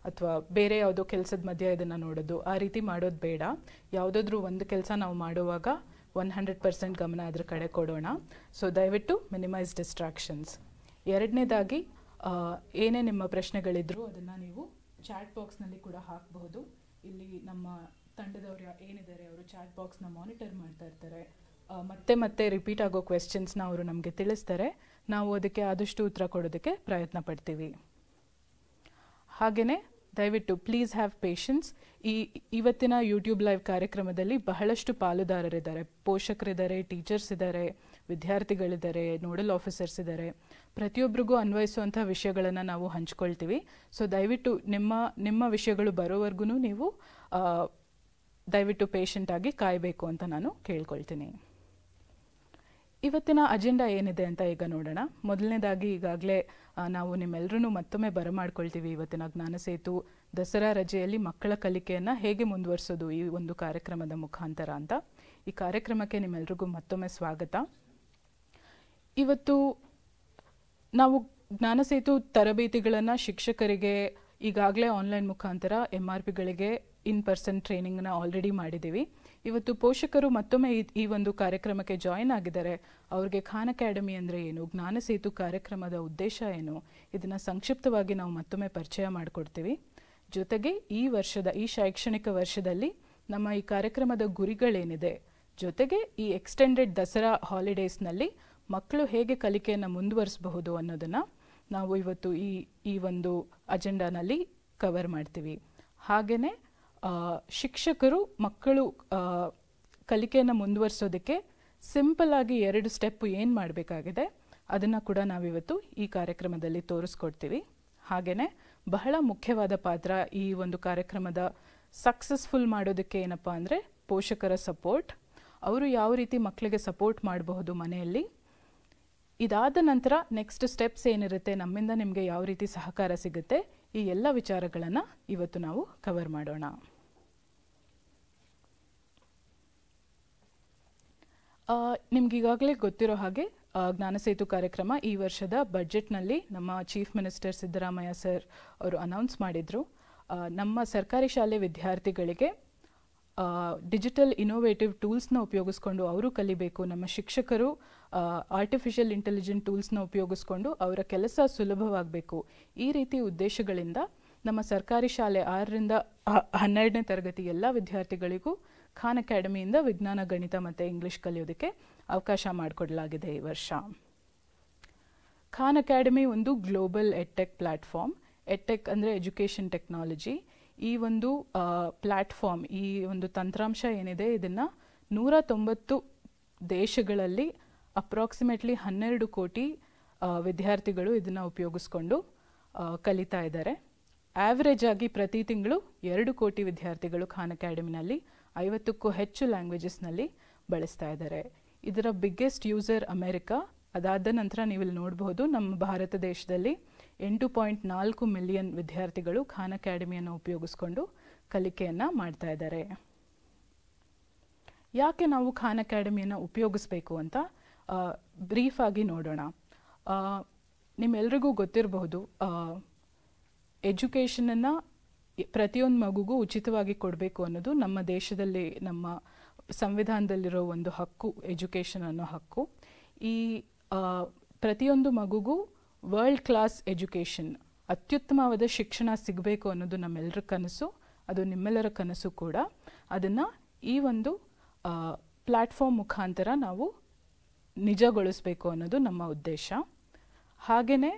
ಅಥವಾ ಬೇರೆ ಯಾವುದೋ ಕೆಲಸದ ಮಧ್ಯೆ ಇದನ್ನು ನೋಡೋದು ಆ ರೀತಿ ಮಾಡೋದು ಬೇಡ. ಯಾವುದಾದ್ರೂ ಒಂದು ಕೆಲಸ ನಾವು ಮಾಡುವಾಗ 100% ಗಮನ ಅದ್ರ ಕಡೆ ಕೊಡೋಣ. ಸೊ ದಯವಿಟ್ಟು ಮಿನಿಮೈಸ್ ಡಿಸ್ಟ್ರಾಕ್ಷನ್ಸ್. ಎರಡನೇದಾಗಿ ಏನೇ ನಿಮ್ಮ ಪ್ರಶ್ನೆಗಳಿದ್ರು ಅದನ್ನು ನೀವು ಚಾಟ್ ಬಾಕ್ಸ್ನಲ್ಲಿ ಕೂಡ ಹಾಕಬಹುದು. ಇಲ್ಲಿ ನಮ್ಮ ತಂಡದವರು ಏನಿದ್ದಾರೆ ಅವರು ಚಾಟ್ ಬಾಕ್ಸ್ನ ಮಾನಿಟರ್ ಮಾಡ್ತಾ ಇರ್ತಾರೆ. ಮತ್ತೆ ರಿಪೀಟ್ ಆಗೋ ಕ್ವೆಶ್ಚನ್ಸ್ನ ಅವರು ನಮಗೆ ತಿಳಿಸ್ತಾರೆ. ನಾವು ಅದಕ್ಕೆ ಆದಷ್ಟು ಉತ್ತರ ಕೊಡೋದಕ್ಕೆ ಪ್ರಯತ್ನ ಪಡ್ತೀವಿ. ಹಾಗೆಯೇ ದಯವಿಟ್ಟು ಪ್ಲೀಸ್ ಹ್ಯಾವ್ ಪೇಷನ್ಸ್. ಇವತ್ತಿನ ಯೂಟ್ಯೂಬ್ ಲೈವ್ ಕಾರ್ಯಕ್ರಮದಲ್ಲಿ ಬಹಳಷ್ಟು ಪಾಲುದಾರರಿದ್ದಾರೆ, ಪೋಷಕರಿದ್ದಾರೆ, ಟೀಚರ್ಸ್ ಇದ್ದಾರೆ, ವಿದ್ಯಾರ್ಥಿಗಳಿದ್ದಾರೆ, ನೋಡಲ್ ಆಫೀಸರ್ಸ್ ಇದ್ದಾರೆ. ಪ್ರತಿಯೊಬ್ಬರಿಗೂ ಅನ್ವಯಿಸುವಂಥ ವಿಷಯಗಳನ್ನು ನಾವು ಹಂಚ್ಕೊಳ್ತೀವಿ. ಸೊ ದಯವಿಟ್ಟು ನಿಮ್ಮ ವಿಷಯಗಳು ಬರೋವರೆಗೂ ನೀವು ದಯವಿಟ್ಟು ಪೇಷಂಟಾಗಿ ಕಾಯಬೇಕು ಅಂತ ನಾನು ಕೇಳ್ಕೊಳ್ತೀನಿ. ಇವತ್ತಿನ ಅಜೆಂಡಾ ಏನಿದೆ ಅಂತ ಈಗ ನೋಡೋಣ. ಮೊದಲನೇದಾಗಿ ಈಗಾಗಲೇ ನಾವು ನಿಮ್ಮೆಲ್ಲರೂ ಮತ್ತೊಮ್ಮೆ ಬರಮಾಡ್ಕೊಳ್ತೀವಿ ಇವತ್ತಿನ ಜ್ಞಾನಸೇತು ದಸರಾ ರಜೆಯಲ್ಲಿ ಮಕ್ಕಳ ಕಲಿಕೆಯನ್ನು ಹೇಗೆ ಮುಂದುವರಿಸೋದು ಈ ಒಂದು ಕಾರ್ಯಕ್ರಮದ ಮುಖಾಂತರ ಅಂತ. ಈ ಕಾರ್ಯಕ್ರಮಕ್ಕೆ ನಿಮ್ಮೆಲ್ರಿಗೂ ಮತ್ತೊಮ್ಮೆ ಸ್ವಾಗತ. ಇವತ್ತು ನಾವು ಜ್ಞಾನಸೇತು ತರಬೇತಿಗಳನ್ನು ಶಿಕ್ಷಕರಿಗೆ ಈಗಾಗಲೇ ಆನ್ಲೈನ್ ಮುಖಾಂತರ MRPಗಳಿಗೆ ಇನ್-ಪರ್ಸನ್ ಟ್ರೈನಿಂಗ್ನ ಆಲ್ರೆಡಿ ಮಾಡಿದ್ದೀವಿ. ಇವತ್ತು ಪೋಷಕರು ಮತ್ತೊಮ್ಮೆ ಈ ಒಂದು ಕಾರ್ಯಕ್ರಮಕ್ಕೆ ಜಾಯಿನ್ ಆಗಿದ್ದಾರೆ. ಅವ್ರಿಗೆ ಖಾನ್ ಅಕಾಡೆಮಿ ಅಂದರೆ ಏನು, ಜ್ಞಾನಸೇತು ಕಾರ್ಯಕ್ರಮದ ಉದ್ದೇಶ ಏನು, ಇದನ್ನು ಸಂಕ್ಷಿಪ್ತವಾಗಿ ನಾವು ಮತ್ತೊಮ್ಮೆ ಪರಿಚಯ ಮಾಡಿಕೊಡ್ತೀವಿ. ಜೊತೆಗೆ ಈ ಶೈಕ್ಷಣಿಕ ವರ್ಷದಲ್ಲಿ ನಮ್ಮ ಈ ಕಾರ್ಯಕ್ರಮದ ಗುರಿಗಳೇನಿದೆ, ಜೊತೆಗೆ ಈ ಎಕ್ಸ್ಟೆಂಡೆಡ್ ದಸರಾ ಹಾಲಿಡೇಸ್ನಲ್ಲಿ ಮಕ್ಕಳು ಹೇಗೆ ಕಲಿಕೆಯನ್ನು ಮುಂದುವರಿಸಬಹುದು ಅನ್ನೋದನ್ನು ನಾವು ಇವತ್ತು ಈ ಒಂದು ಅಜೆಂಡಾನಲ್ಲಿ ಕವರ್ ಮಾಡ್ತೀವಿ. ಹಾಗೆಯೇ ಶಿಕ್ಷಕರು ಮಕ್ಕಳು ಕಲಿಕೆಯನ್ನು ಮುಂದುವರಿಸೋದಕ್ಕೆ ಸಿಂಪಲ್ ಆಗಿ 2 ಸ್ಟೆಪ್ ಏನು ಮಾಡಬೇಕಾಗಿದೆ ಅದನ್ನು ಕೂಡ ನಾವಿವತ್ತು ಈ ಕಾರ್ಯಕ್ರಮದಲ್ಲಿ ತೋರಿಸ್ಕೊಡ್ತೀವಿ. ಹಾಗೆಯೇ ಬಹಳ ಮುಖ್ಯವಾದ ಪಾತ್ರ ಈ ಒಂದು ಕಾರ್ಯಕ್ರಮದ ಸಕ್ಸಸ್ಫುಲ್ ಮಾಡೋದಕ್ಕೆ ಏನಪ್ಪ ಅಂದರೆ ಪೋಷಕರ ಸಪೋರ್ಟ್. ಅವರು ಯಾವ ರೀತಿ ಮಕ್ಕಳಿಗೆ ಸಪೋರ್ಟ್ ಮಾಡಬಹುದು ಮನೆಯಲ್ಲಿ, ಇದಾದ ನಂತರ ನೆಕ್ಸ್ಟ್ ಸ್ಟೆಪ್ಸ್ ಏನಿರುತ್ತೆ, ನಮ್ಮಿಂದ ನಿಮಗೆ ಯಾವ ರೀತಿ ಸಹಕಾರ ಸಿಗುತ್ತೆ, ಈ ಎಲ್ಲ ವಿಚಾರಗಳನ್ನು ಇವತ್ತು ನಾವು ಕವರ್ ಮಾಡೋಣ. ನಿಮ್ಗೀಗಾಗಲೇ ಗೊತ್ತಿರೋ ಹಾಗೆ ಜ್ಞಾನಸೇತು ಕಾರ್ಯಕ್ರಮ ಈ ವರ್ಷದ ಬಜೆಟ್ನಲ್ಲಿ ನಮ್ಮ ಚೀಫ್ ಮಿನಿಸ್ಟರ್ ಸಿದ್ದರಾಮಯ್ಯ ಸರ್ ಅವರು ಅನೌನ್ಸ್ ಮಾಡಿದರು. ನಮ್ಮ ಸರ್ಕಾರಿ ಶಾಲೆ ವಿದ್ಯಾರ್ಥಿಗಳಿಗೆ ಡಿಜಿಟಲ್ ಇನೋವೇಟಿವ್ ಟೂಲ್ಸ್ನ ಉಪಯೋಗಿಸ್ಕೊಂಡು ಅವರು ಕಲಿಬೇಕು, ನಮ್ಮ ಶಿಕ್ಷಕರು ಆರ್ಟಿಫಿಷಿಯಲ್ ಇಂಟೆಲಿಜೆಂಟ್ ಟೂಲ್ಸ್ನ ಉಪಯೋಗಿಸ್ಕೊಂಡು ಅವರ ಕೆಲಸ ಸುಲಭವಾಗಬೇಕು. ಈ ರೀತಿ ಉದ್ದೇಶಗಳಿಂದ ನಮ್ಮ ಸರ್ಕಾರಿ ಶಾಲೆ 6ರಿಂದ 12ನೇ ತರಗತಿ ಎಲ್ಲ ವಿದ್ಯಾರ್ಥಿಗಳಿಗೂ ಖಾನ್ ಅಕಾಡೆಮಿಯಿಂದ ವಿಜ್ಞಾನ, ಗಣಿತ ಮತ್ತು ಇಂಗ್ಲಿಷ್ ಕಲಿಯೋದಕ್ಕೆ ಅವಕಾಶ ಮಾಡಿಕೊಡಲಾಗಿದೆ ಈ ವರ್ಷ. ಖಾನ್ ಅಕಾಡೆಮಿ ಒಂದು ಗ್ಲೋಬಲ್ ಎಡ್ಟೆಕ್ ಪ್ಲ್ಯಾಟ್ಫಾರ್ಮ್. ಎಡ್ಟೆಕ್ ಅಂದರೆ ಎಜುಕೇಷನ್ ಟೆಕ್ನಾಲಜಿ. ಈ ಒಂದು ಪ್ಲ್ಯಾಟ್ಫಾರ್ಮ್, ಈ ಒಂದು ತಂತ್ರಾಂಶ ಏನಿದೆ, ಇದನ್ನು 190 ದೇಶಗಳಲ್ಲಿ ಅಪ್ರಾಕ್ಸಿಮೇಟ್ಲಿ 12 ಕೋಟಿ ವಿದ್ಯಾರ್ಥಿಗಳು ಇದನ್ನು ಉಪಯೋಗಿಸ್ಕೊಂಡು ಕಲಿತಾ ಇದ್ದಾರೆ. ಆವ್ರೇಜ್ ಆಗಿ ಪ್ರತಿ ತಿಂಗಳು 2 ಕೋಟಿ ವಿದ್ಯಾರ್ಥಿಗಳು ಖಾನ್ ಅಕಾಡೆಮಿನಲ್ಲಿ 50ಕ್ಕೂ ಹೆಚ್ಚು ಲ್ಯಾಂಗ್ವೇಜಸ್ನಲ್ಲಿ ಬಳಸ್ತಾ ಇದ್ದಾರೆ. ಇದರ ಬಿಗ್ಗೆಸ್ಟ್ ಯೂಸರ್ ಅಮೆರಿಕಾ. ಅದಾದ ನಂತರ ನೀವಿಲ್ಲಿ ನೋಡಬಹುದು ನಮ್ಮ ಭಾರತ ದೇಶದಲ್ಲಿ 8.4 ಮಿಲಿಯನ್ ವಿದ್ಯಾರ್ಥಿಗಳು ಖಾನ್ ಅಕಾಡೆಮಿಯನ್ನು ಉಪಯೋಗಿಸ್ಕೊಂಡು ಕಲಿಕೆಯನ್ನು ಮಾಡ್ತಾ ಇದ್ದಾರೆ. ಯಾಕೆ ನಾವು ಖಾನ್ ಅಕಾಡೆಮಿಯನ್ನು ಉಪಯೋಗಿಸ್ಬೇಕು ಅಂತ ಬ್ರೀಫ್ ಆಗಿ ನೋಡೋಣ. ನಿಮ್ಮೆಲ್ರಿಗೂ ಗೊತ್ತಿರಬಹುದು, ಎಜುಕೇಷನನ್ನು ಪ್ರತಿಯೊಂದು ಮಗುಗೂ ಉಚಿತವಾಗಿ ಕೊಡಬೇಕು ಅನ್ನೋದು ನಮ್ಮ ದೇಶದಲ್ಲಿ, ನಮ್ಮ ಸಂವಿಧಾನದಲ್ಲಿರೋ ಒಂದು ಹಕ್ಕು, ಎಜುಕೇಷನ್ ಅನ್ನೋ ಹಕ್ಕು. ಈ ಪ್ರತಿಯೊಂದು ಮಗುಗೂ ವರ್ಲ್ಡ್ ಕ್ಲಾಸ್ ಎಜುಕೇಷನ್, ಅತ್ಯುತ್ತಮವಾದ ಶಿಕ್ಷಣ ಸಿಗಬೇಕು ಅನ್ನೋದು ನಮ್ಮೆಲ್ಲರ ಕನಸು, ಅದು ನಿಮ್ಮೆಲ್ಲರ ಕನಸು ಕೂಡ. ಅದನ್ನು ಈ ಒಂದು ಪ್ಲ್ಯಾಟ್ಫಾರ್ಮ್ ಮುಖಾಂತರ ನಾವು ನಿಜಗೊಳಿಸಬೇಕು ಅನ್ನೋದು ನಮ್ಮ ಉದ್ದೇಶ. ಹಾಗೆಯೇ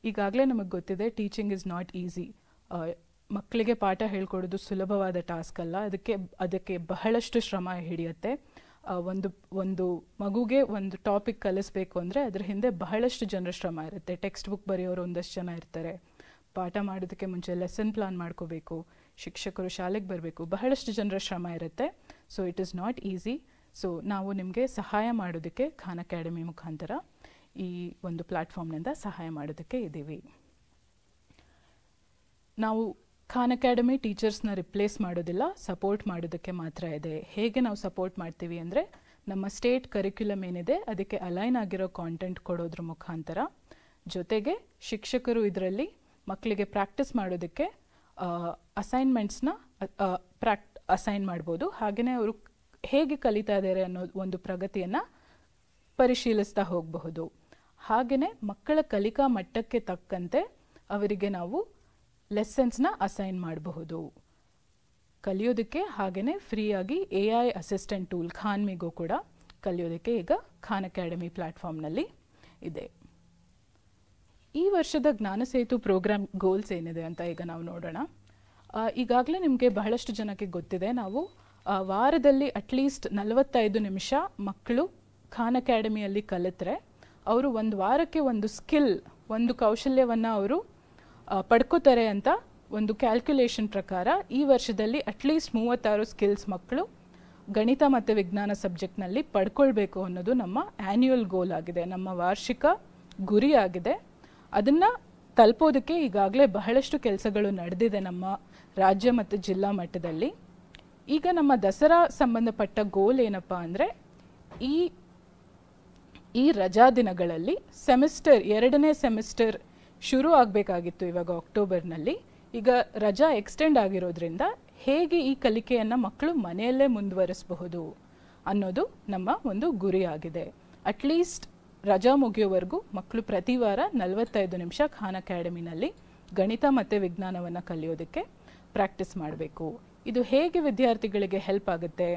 ಈಗಾಗಲೇ ನಮಗೆ ಗೊತ್ತಿದೆ, ಟೀಚಿಂಗ್ ಇಸ್ ನಾಟ್ ಈಸಿ. ಮಕ್ಕಳಿಗೆ ಪಾಠ ಹೇಳ್ಕೊಡೋದು ಸುಲಭವಾದ ಟಾಸ್ಕ್ ಅಲ್ಲ. ಅದಕ್ಕೆ ಬಹಳಷ್ಟು ಶ್ರಮ ಹಿಡಿಯುತ್ತೆ. ಒಂದು ಮಗುಗೆ ಒಂದು ಟಾಪಿಕ್ ಕಲಿಸ್ಬೇಕು ಅಂದರೆ ಅದರ ಹಿಂದೆ ಬಹಳಷ್ಟು ಜನರ ಶ್ರಮ ಇರುತ್ತೆ. ಟೆಕ್ಸ್ಟ್ ಬುಕ್ ಬರೆಯೋರು ಒಂದಷ್ಟು ಜನ ಇರ್ತಾರೆ, ಪಾಠ ಮಾಡೋದಕ್ಕೆ ಮುಂಚೆ ಲೆಸನ್ ಪ್ಲಾನ್ ಮಾಡ್ಕೋಬೇಕು, ಶಿಕ್ಷಕರು ಶಾಲೆಗೆ ಬರಬೇಕು, ಬಹಳಷ್ಟು ಜನರ ಶ್ರಮ ಇರುತ್ತೆ. So it is not easy. So ನಾವು ನಿಮಗೆ ಸಹಾಯ ಮಾಡೋದಕ್ಕೆ ಖಾನ್ ಅಕಾಡೆಮಿ ಮುಖಾಂತರ ಈ ಒಂದು ಪ್ಲ್ಯಾಟ್ಫಾರ್ಮ್ನಿಂದ ಸಹಾಯ ಮಾಡೋದಕ್ಕೆ ಇದ್ದೀವಿ. ನಾವು ಖಾನ್ ಅಕಾಡೆಮಿ ಟೀಚರ್ಸ್ನ ರಿಪ್ಲೇಸ್ ಮಾಡೋದಿಲ್ಲ, ಸಪೋರ್ಟ್ ಮಾಡೋದಕ್ಕೆ ಮಾತ್ರ ಇದೆ. ಹೇಗೆ ನಾವು ಸಪೋರ್ಟ್ ಮಾಡ್ತೀವಿ ಅಂದರೆ, ನಮ್ಮ ಸ್ಟೇಟ್ ಕರಿಕ್ಯುಲಮ್ ಏನಿದೆ ಅದಕ್ಕೆ ಅಲೈನ್ ಆಗಿರೋ ಕಾಂಟೆಂಟ್ ಕೊಡೋದ್ರ ಮುಖಾಂತರ, ಜೊತೆಗೆ ಶಿಕ್ಷಕರು ಇದರಲ್ಲಿ ಮಕ್ಕಳಿಗೆ ಪ್ರಾಕ್ಟೀಸ್ ಮಾಡೋದಕ್ಕೆ ಅಸೈನ್ಮೆಂಟ್ಸ್ನ ಅಸೈನ್ ಮಾಡ್ಬೋದು. ಹಾಗೆಯೇ ಅವರು ಹೇಗೆ ಕಲಿತಾ ಇದ್ದಾರೆ ಅನ್ನೋ ಒಂದು ಪ್ರಗತಿಯನ್ನು ಪರಿಶೀಲಿಸ್ತಾ ಹೋಗಬಹುದು. ಹಾಗೆಯೇ ಮಕ್ಕಳ ಕಲಿಕಾ ಮಟ್ಟಕ್ಕೆ ತಕ್ಕಂತೆ ಅವರಿಗೆ ನಾವು ಲೆಸನ್ಸ್ನ ಅಸೈನ್ ಮಾಡಬಹುದು ಕಲಿಯೋದಕ್ಕೆ. ಹಾಗೆಯೇ ಫ್ರೀಯಾಗಿ AI ಅಸಿಸ್ಟೆಂಟ್ ಟೂಲ್ ಖಾನ್ ಮಿಗೋ ಕೂಡ ಕಲಿಯೋದಕ್ಕೆ ಈಗ ಖಾನ್ ಅಕಾಡೆಮಿ ಪ್ಲ್ಯಾಟ್ಫಾರ್ಮ್ನಲ್ಲಿ ಇದೆ. ಈ ವರ್ಷದ ಜ್ಞಾನಸೇತು ಪ್ರೋಗ್ರಾಮ್ ಗೋಲ್ಸ್ ಏನಿದೆ ಅಂತ ಈಗ ನಾವು ನೋಡೋಣ. ಈಗಾಗಲೇ ನಿಮಗೆ ಬಹಳಷ್ಟು ಜನಕ್ಕೆ ಗೊತ್ತಿದೆ, ನಾವು ವಾರದಲ್ಲಿ ಅಟ್ಲೀಸ್ಟ್ 45 ನಿಮಿಷ ಮಕ್ಕಳು ಖಾನ್ ಅಕಾಡೆಮಿಯಲ್ಲಿ ಕಲಿತರೆ ಅವರು ಒಂದು ವಾರಕ್ಕೆ ಒಂದು ಸ್ಕಿಲ್, ಒಂದು ಕೌಶಲ್ಯವನ್ನು ಅವರು ಪಡ್ಕೋತಾರೆ ಅಂತ ಒಂದು ಕ್ಯಾಲ್ಕುಲೇಷನ್ ಪ್ರಕಾರ ಈ ವರ್ಷದಲ್ಲಿ ಅಟ್ಲೀಸ್ಟ್ 36 ಸ್ಕಿಲ್ಸ್ ಮಕ್ಕಳು ಗಣಿತ ಮತ್ತು ವಿಜ್ಞಾನ ಸಬ್ಜೆಕ್ಟ್ನಲ್ಲಿ ಪಡ್ಕೊಳ್ಬೇಕು ಅನ್ನೋದು ನಮ್ಮ ಆ್ಯನ್ಯುಯಲ್ ಗೋಲ್ ಆಗಿದೆ, ನಮ್ಮ ವಾರ್ಷಿಕ ಗುರಿ ಆಗಿದೆ. ಅದನ್ನು ತಲುಪೋದಕ್ಕೆ ಈಗಾಗಲೇ ಬಹಳಷ್ಟು ಕೆಲಸಗಳು ನಡೆದಿದೆ ನಮ್ಮ ರಾಜ್ಯ ಮತ್ತು ಜಿಲ್ಲಾ ಮಟ್ಟದಲ್ಲಿ. ಈಗ ನಮ್ಮ ದಸರಾ ಸಂಬಂಧಪಟ್ಟ ಗೋಲ್ ಏನಪ್ಪ ಅಂದರೆ, ಈ ರಜಾ ದಿನಗಳಲ್ಲಿ ಸೆಮಿಸ್ಟರ್ 2ನೇ ಸೆಮಿಸ್ಟರ್ ಶುರು ಆಗಬೇಕಾಗಿತ್ತು ಇವಾಗ ಅಕ್ಟೋಬರ್ನಲ್ಲಿ. ಈಗ ರಜಾ ಎಕ್ಸ್ಟೆಂಡ್ ಆಗಿರೋದ್ರಿಂದ ಹೇಗೆ ಈ ಕಲಿಕೆಯನ್ನು ಮಕ್ಕಳು ಮನೆಯಲ್ಲೇ ಮುಂದುವರಿಸಬಹುದು ಅನ್ನೋದು ನಮ್ಮ ಒಂದು ಗುರಿಯಾಗಿದೆ. ಅಟ್ಲೀಸ್ಟ್ ರಜಾ ಮುಗಿಯೋವರೆಗೂ ಮಕ್ಕಳು ಪ್ರತಿ ವಾರ 45 ನಿಮಿಷ ಖಾನ್ ಅಕಾಡೆಮಿನಲ್ಲಿ ಗಣಿತ ಮತ್ತು ವಿಜ್ಞಾನವನ್ನು ಕಲಿಯೋದಕ್ಕೆ ಪ್ರಾಕ್ಟೀಸ್ ಮಾಡಬೇಕು. ಇದು ಹೇಗೆ ವಿದ್ಯಾರ್ಥಿಗಳಿಗೆ ಹೆಲ್ಪ್ ಆಗುತ್ತೆ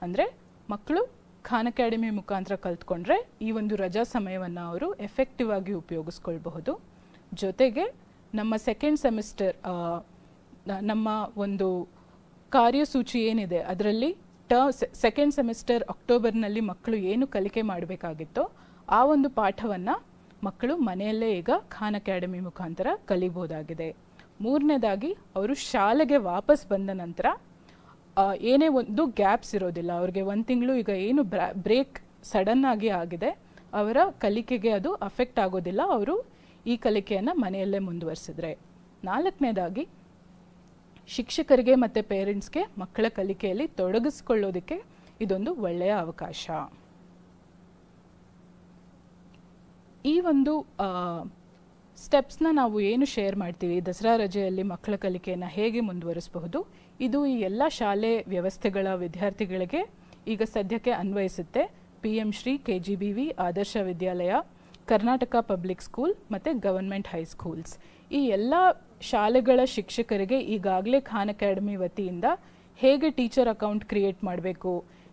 ಅಂದರೆ, ಮಕ್ಕಳು ಖಾನ್ ಅಕಾಡೆಮಿ ಮುಖಾಂತರ ಕಲ್ತ್ಕೊಂಡ್ರೆ ಈ ಒಂದು ರಜಾ ಸಮಯವನ್ನು ಅವರು ಎಫೆಕ್ಟಿವ್ ಆಗಿ ಉಪಯೋಗಿಸ್ಕೊಳ್ಬಹುದು. ಜೊತೆಗೆ ನಮ್ಮ ಸೆಕೆಂಡ್ ಸೆಮಿಸ್ಟರ್ ನಮ್ಮ ಒಂದು ಕಾರ್ಯಸೂಚಿ ಏನಿದೆ ಅದರಲ್ಲಿ ಸೆಕೆಂಡ್ ಸೆಮಿಸ್ಟರ್ ಅಕ್ಟೋಬರ್ನಲ್ಲಿ ಮಕ್ಕಳು ಏನು ಕಲಿಕೆ ಮಾಡಬೇಕಾಗಿತ್ತೋ ಆ ಒಂದು ಪಾಠವನ್ನು ಮಕ್ಕಳು ಮನೆಯಲ್ಲೇ ಈಗ ಖಾನ್ ಅಕಾಡೆಮಿ ಮುಖಾಂತರ ಕಲಿಬೋದಾಗಿದೆ. ಮೂರನೇದಾಗಿ ಅವರು ಶಾಲೆಗೆ ವಾಪಸ್ ಬಂದ ನಂತರ ಏನೇ ಒಂದು ಗ್ಯಾಪ್ಸ್ ಇರೋದಿಲ್ಲ. ಅವ್ರಿಗೆ 1 ತಿಂಗಳು ಈಗ ಏನು ಬ್ರೇಕ್ ಸಡನ್ ಆಗಿ ಆಗಿದೆ, ಅವರ ಕಲಿಕೆಗೆ ಅದು ಅಫೆಕ್ಟ್ ಆಗೋದಿಲ್ಲ, ಅವರು ಈ ಕಲಿಕೆಯನ್ನು ಮನೆಯಲ್ಲೇ ಮುಂದುವರಿಸಿದ್ರೆ. 4ನೇದಾಗಿ ಶಿಕ್ಷಕರಿಗೆ ಮತ್ತು ಪೇರೆಂಟ್ಸ್ಗೆ ಮಕ್ಕಳ ಕಲಿಕೆಯಲ್ಲಿ ತೊಡಗಿಸ್ಕೊಳ್ಳೋದಕ್ಕೆ ಇದೊಂದು ಒಳ್ಳೆಯ ಅವಕಾಶ. ಈ ಒಂದು ಸ್ಟೆಪ್ಸ್ನ ನಾವು ಏನು ಶೇರ್ ಮಾಡ್ತೀವಿ, ದಸರಾ ರಜೆಯಲ್ಲಿ ಮಕ್ಕಳ ಕಲಿಕೆಯನ್ನು ಹೇಗೆ ಮುಂದುವರಿಸಬಹುದು, ಇದು ಈ ಎಲ್ಲ ಶಾಲೆ ವ್ಯವಸ್ಥೆಗಳ ವಿದ್ಯಾರ್ಥಿಗಳಿಗೆ ಈಗ ಸದ್ಯಕ್ಕೆ ಅನ್ವಯಿಸುತ್ತೆ. PM ಶ್ರೀ, KGBV, ಆದರ್ಶ ವಿದ್ಯಾಲಯ, ಕರ್ನಾಟಕ ಪಬ್ಲಿಕ್ ಸ್ಕೂಲ್ ಮತ್ತು ಗವರ್ಮೆಂಟ್ ಹೈಸ್ಕೂಲ್ಸ್, ಈ ಎಲ್ಲ ಶಾಲೆಗಳ ಶಿಕ್ಷಕರಿಗೆ ಈಗಾಗಲೇ ಖಾನ್ ಅಕಾಡೆಮಿ ವತಿಯಿಂದ ಹೇಗೆ ಟೀಚರ್ ಅಕೌಂಟ್ ಕ್ರಿಯೇಟ್ ಮಾಡಬೇಕು,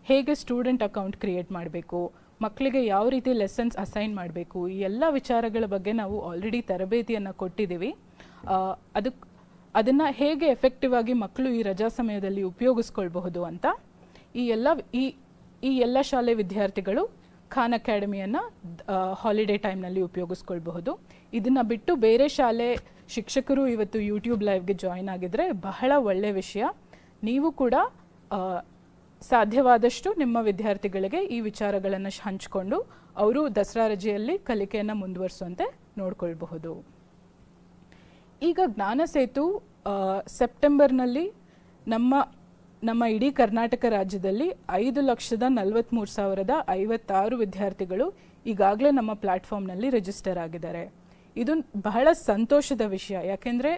ಹೇಗೆ ಸ್ಟೂಡೆಂಟ್ ಅಕೌಂಟ್ ಕ್ರಿಯೇಟ್ ಮಾಡಬೇಕು, ಮಕ್ಕಳಿಗೆ ಯಾವ ರೀತಿ ಲೆಸನ್ಸ್ ಅಸೈನ್ ಮಾಡಬೇಕು, ಈ ಎಲ್ಲ ವಿಚಾರಗಳ ಬಗ್ಗೆ ನಾವು ಆಲ್ರೆಡಿ ತರಬೇತಿಯನ್ನು ಕೊಟ್ಟಿದ್ದೀವಿ. ಅದನ್ನು ಹೇಗೆ ಎಫೆಕ್ಟಿವ್ ಆಗಿ ಮಕ್ಕಳು ಈ ರಜಾ ಸಮಯದಲ್ಲಿ ಉಪಯೋಗಿಸ್ಕೊಳ್ಬಹುದು ಅಂತ ಈ ಎಲ್ಲ ಶಾಲೆ ವಿದ್ಯಾರ್ಥಿಗಳು ಖಾನ್ ಅಕಾಡೆಮಿಯನ್ನು ಹಾಲಿಡೇ ಟೈಮ್ನಲ್ಲಿ ಉಪಯೋಗಿಸ್ಕೊಳ್ಬಹುದು. ಇದನ್ನು ಬಿಟ್ಟು ಬೇರೆ ಶಾಲೆ ಶಿಕ್ಷಕರು ಇವತ್ತು ಯೂಟ್ಯೂಬ್ ಲೈವ್ಗೆ ಜಾಯಿನ್ ಆಗಿದ್ರೆ ಬಹಳ ಒಳ್ಳೆಯ ವಿಷಯ. ನೀವು ಕೂಡ ಸಾಧ್ಯವಾದಷ್ಟು ನಿಮ್ಮ ವಿದ್ಯಾರ್ಥಿಗಳಿಗೆ ಈ ವಿಚಾರಗಳನ್ನು ಹಂಚಿಕೊಂಡು ಅವರು ದಸರಾ ರಜೆಯಲ್ಲಿ ಕಲಿಕೆಯನ್ನು ಮುಂದುವರಿಸುವಂತೆ ನೋಡ್ಕೊಳ್ಬಹುದು. ಈಗ ಜ್ಞಾನಸೇತು ಸೆಪ್ಟೆಂಬರ್ನಲ್ಲಿ ನಮ್ಮ ಇಡೀ ಕರ್ನಾಟಕ ರಾಜ್ಯದಲ್ಲಿ 5,43,056 ವಿದ್ಯಾರ್ಥಿಗಳು ಈಗಾಗಲೇ ನಮ್ಮ ಪ್ಲ್ಯಾಟ್ಫಾರ್ಮ್ನಲ್ಲಿ ರಿಜಿಸ್ಟರ್ ಆಗಿದ್ದಾರೆ. ಇದು ಬಹಳ ಸಂತೋಷದ ವಿಷಯ. ಯಾಕೆಂದರೆ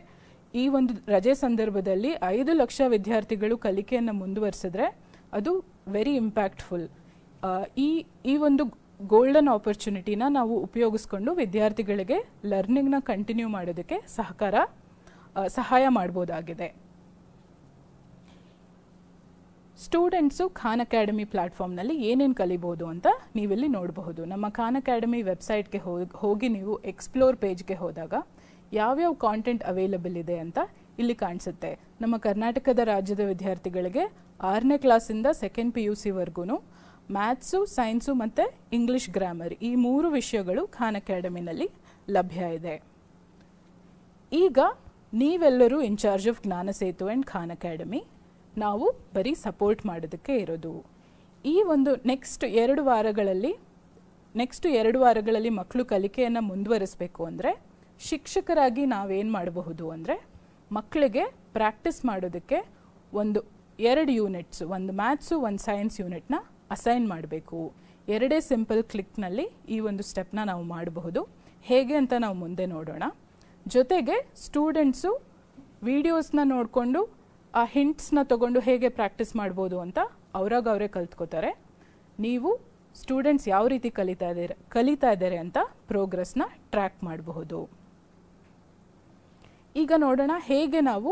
ಈ ಒಂದು ರಜೆ ಸಂದರ್ಭದಲ್ಲಿ 5 ಲಕ್ಷ ವಿದ್ಯಾರ್ಥಿಗಳು ಕಲಿಕೆಯನ್ನು ಮುಂದುವರಿಸಿದ್ರೆ ಅದು ವೆರಿ ಇಂಪ್ಯಾಕ್ಟ್ಫುಲ್. ಈ ಒಂದು ಗೋಲ್ಡನ್ ಆಪರ್ಚುನಿಟಿನ ನಾವು ಉಪಯೋಗಿಸ್ಕೊಂಡು ವಿದ್ಯಾರ್ಥಿಗಳಿಗೆ ಲರ್ನಿಂಗ್ನ ಕಂಟಿನ್ಯೂ ಮಾಡೋದಕ್ಕೆ ಸಹಾಯ ಮಾಡ್ಬೋದಾಗಿದೆ. ಸ್ಟೂಡೆಂಟ್ಸು ಖಾನ್ ಅಕಾಡೆಮಿ ಪ್ಲ್ಯಾಟ್ಫಾರ್ಮ್ನಲ್ಲಿ ಏನೇನು ಕಲಿಬೋದು ಅಂತ ನೀವಿಲ್ಲಿ ನೋಡಬಹುದು. ನಮ್ಮ ಖಾನ್ ಅಕಾಡೆಮಿ ವೆಬ್ಸೈಟ್ಗೆ ಹೋಗಿ ನೀವು ಎಕ್ಸ್ಪ್ಲೋರ್ ಪೇಜ್ಗೆ ಹೋದಾಗ ಯಾವ್ಯಾವ ಕಾಂಟೆಂಟ್ ಅವೈಲಬಲ್ ಇದೆ ಅಂತ ಇಲ್ಲಿ ಕಾಣಿಸುತ್ತೆ. ನಮ್ಮ ಕರ್ನಾಟಕದ ರಾಜ್ಯದ ವಿದ್ಯಾರ್ಥಿಗಳಿಗೆ 6ನೇ ಕ್ಲಾಸಿಂದ 2nd PUCವರೆಗೂ ಮ್ಯಾಥ್ಸು, ಸೈನ್ಸು ಮತ್ತು ಇಂಗ್ಲಿಷ್ ಗ್ರಾಮರ್ ಈ 3 ವಿಷಯಗಳು ಖಾನ್ ಅಕಾಡೆಮಿನಲ್ಲಿ ಲಭ್ಯ ಇದೆ. ಈಗ ನೀವೆಲ್ಲರೂ in charge of Jnanasetu and Khan Academy. ನಾವು ಬರೀ ಸಪೋರ್ಟ್ ಮಾಡೋದಕ್ಕೆ ಇರೋದು. ಈ ಒಂದು ನೆಕ್ಸ್ಟ್ 2 ವಾರಗಳಲ್ಲಿ ಮಕ್ಕಳು ಕಲಿಕೆಯನ್ನು ಮುಂದುವರಿಸಬೇಕು ಅಂದರೆ ಶಿಕ್ಷಕರಾಗಿ ನಾವೇನು ಮಾಡಬಹುದು ಅಂದರೆ, ಮಕ್ಕಳಿಗೆ ಪ್ರಾಕ್ಟೀಸ್ ಮಾಡೋದಕ್ಕೆ 2 ಯೂನಿಟ್ಸ್, ಒಂದು ಮ್ಯಾಥ್ಸು, ಒಂದು ಸೈನ್ಸ್ ಯೂನಿಟ್ನ ಅಸೈನ್ ಮಾಡಬೇಕು. 2 ಸಿಂಪಲ್ ಕ್ಲಿಕ್ನಲ್ಲಿ ಈ ಒಂದು ಸ್ಟೆಪ್ನ ನಾವು ಮಾಡಬಹುದು. ಹೇಗೆ ಅಂತ ನಾವು ಮುಂದೆ ನೋಡೋಣ. ಜೊತೆಗೆ ಸ್ಟೂಡೆಂಟ್ಸು ವಿಡಿಯೋಸ್ನ ನೋಡಿಕೊಂಡು ಆ ಹಿಂಟ್ಸ್ನ ತಗೊಂಡು ಹೇಗೆ ಪ್ರಾಕ್ಟೀಸ್ ಮಾಡ್ಬೋದು ಅಂತ ಅವರೇ ಕಲ್ತ್ಕೋತಾರೆ. ನೀವು ಸ್ಟೂಡೆಂಟ್ಸ್ ಯಾವ ರೀತಿ ಕಲಿತಾ ಇದ್ದಾರೆ ಅಂತ ಪ್ರೋಗ್ರೆಸ್ನ ಟ್ರ್ಯಾಕ್ ಮಾಡಬಹುದು. ಈಗ ನೋಡೋಣ ಹೇಗೆ ನಾವು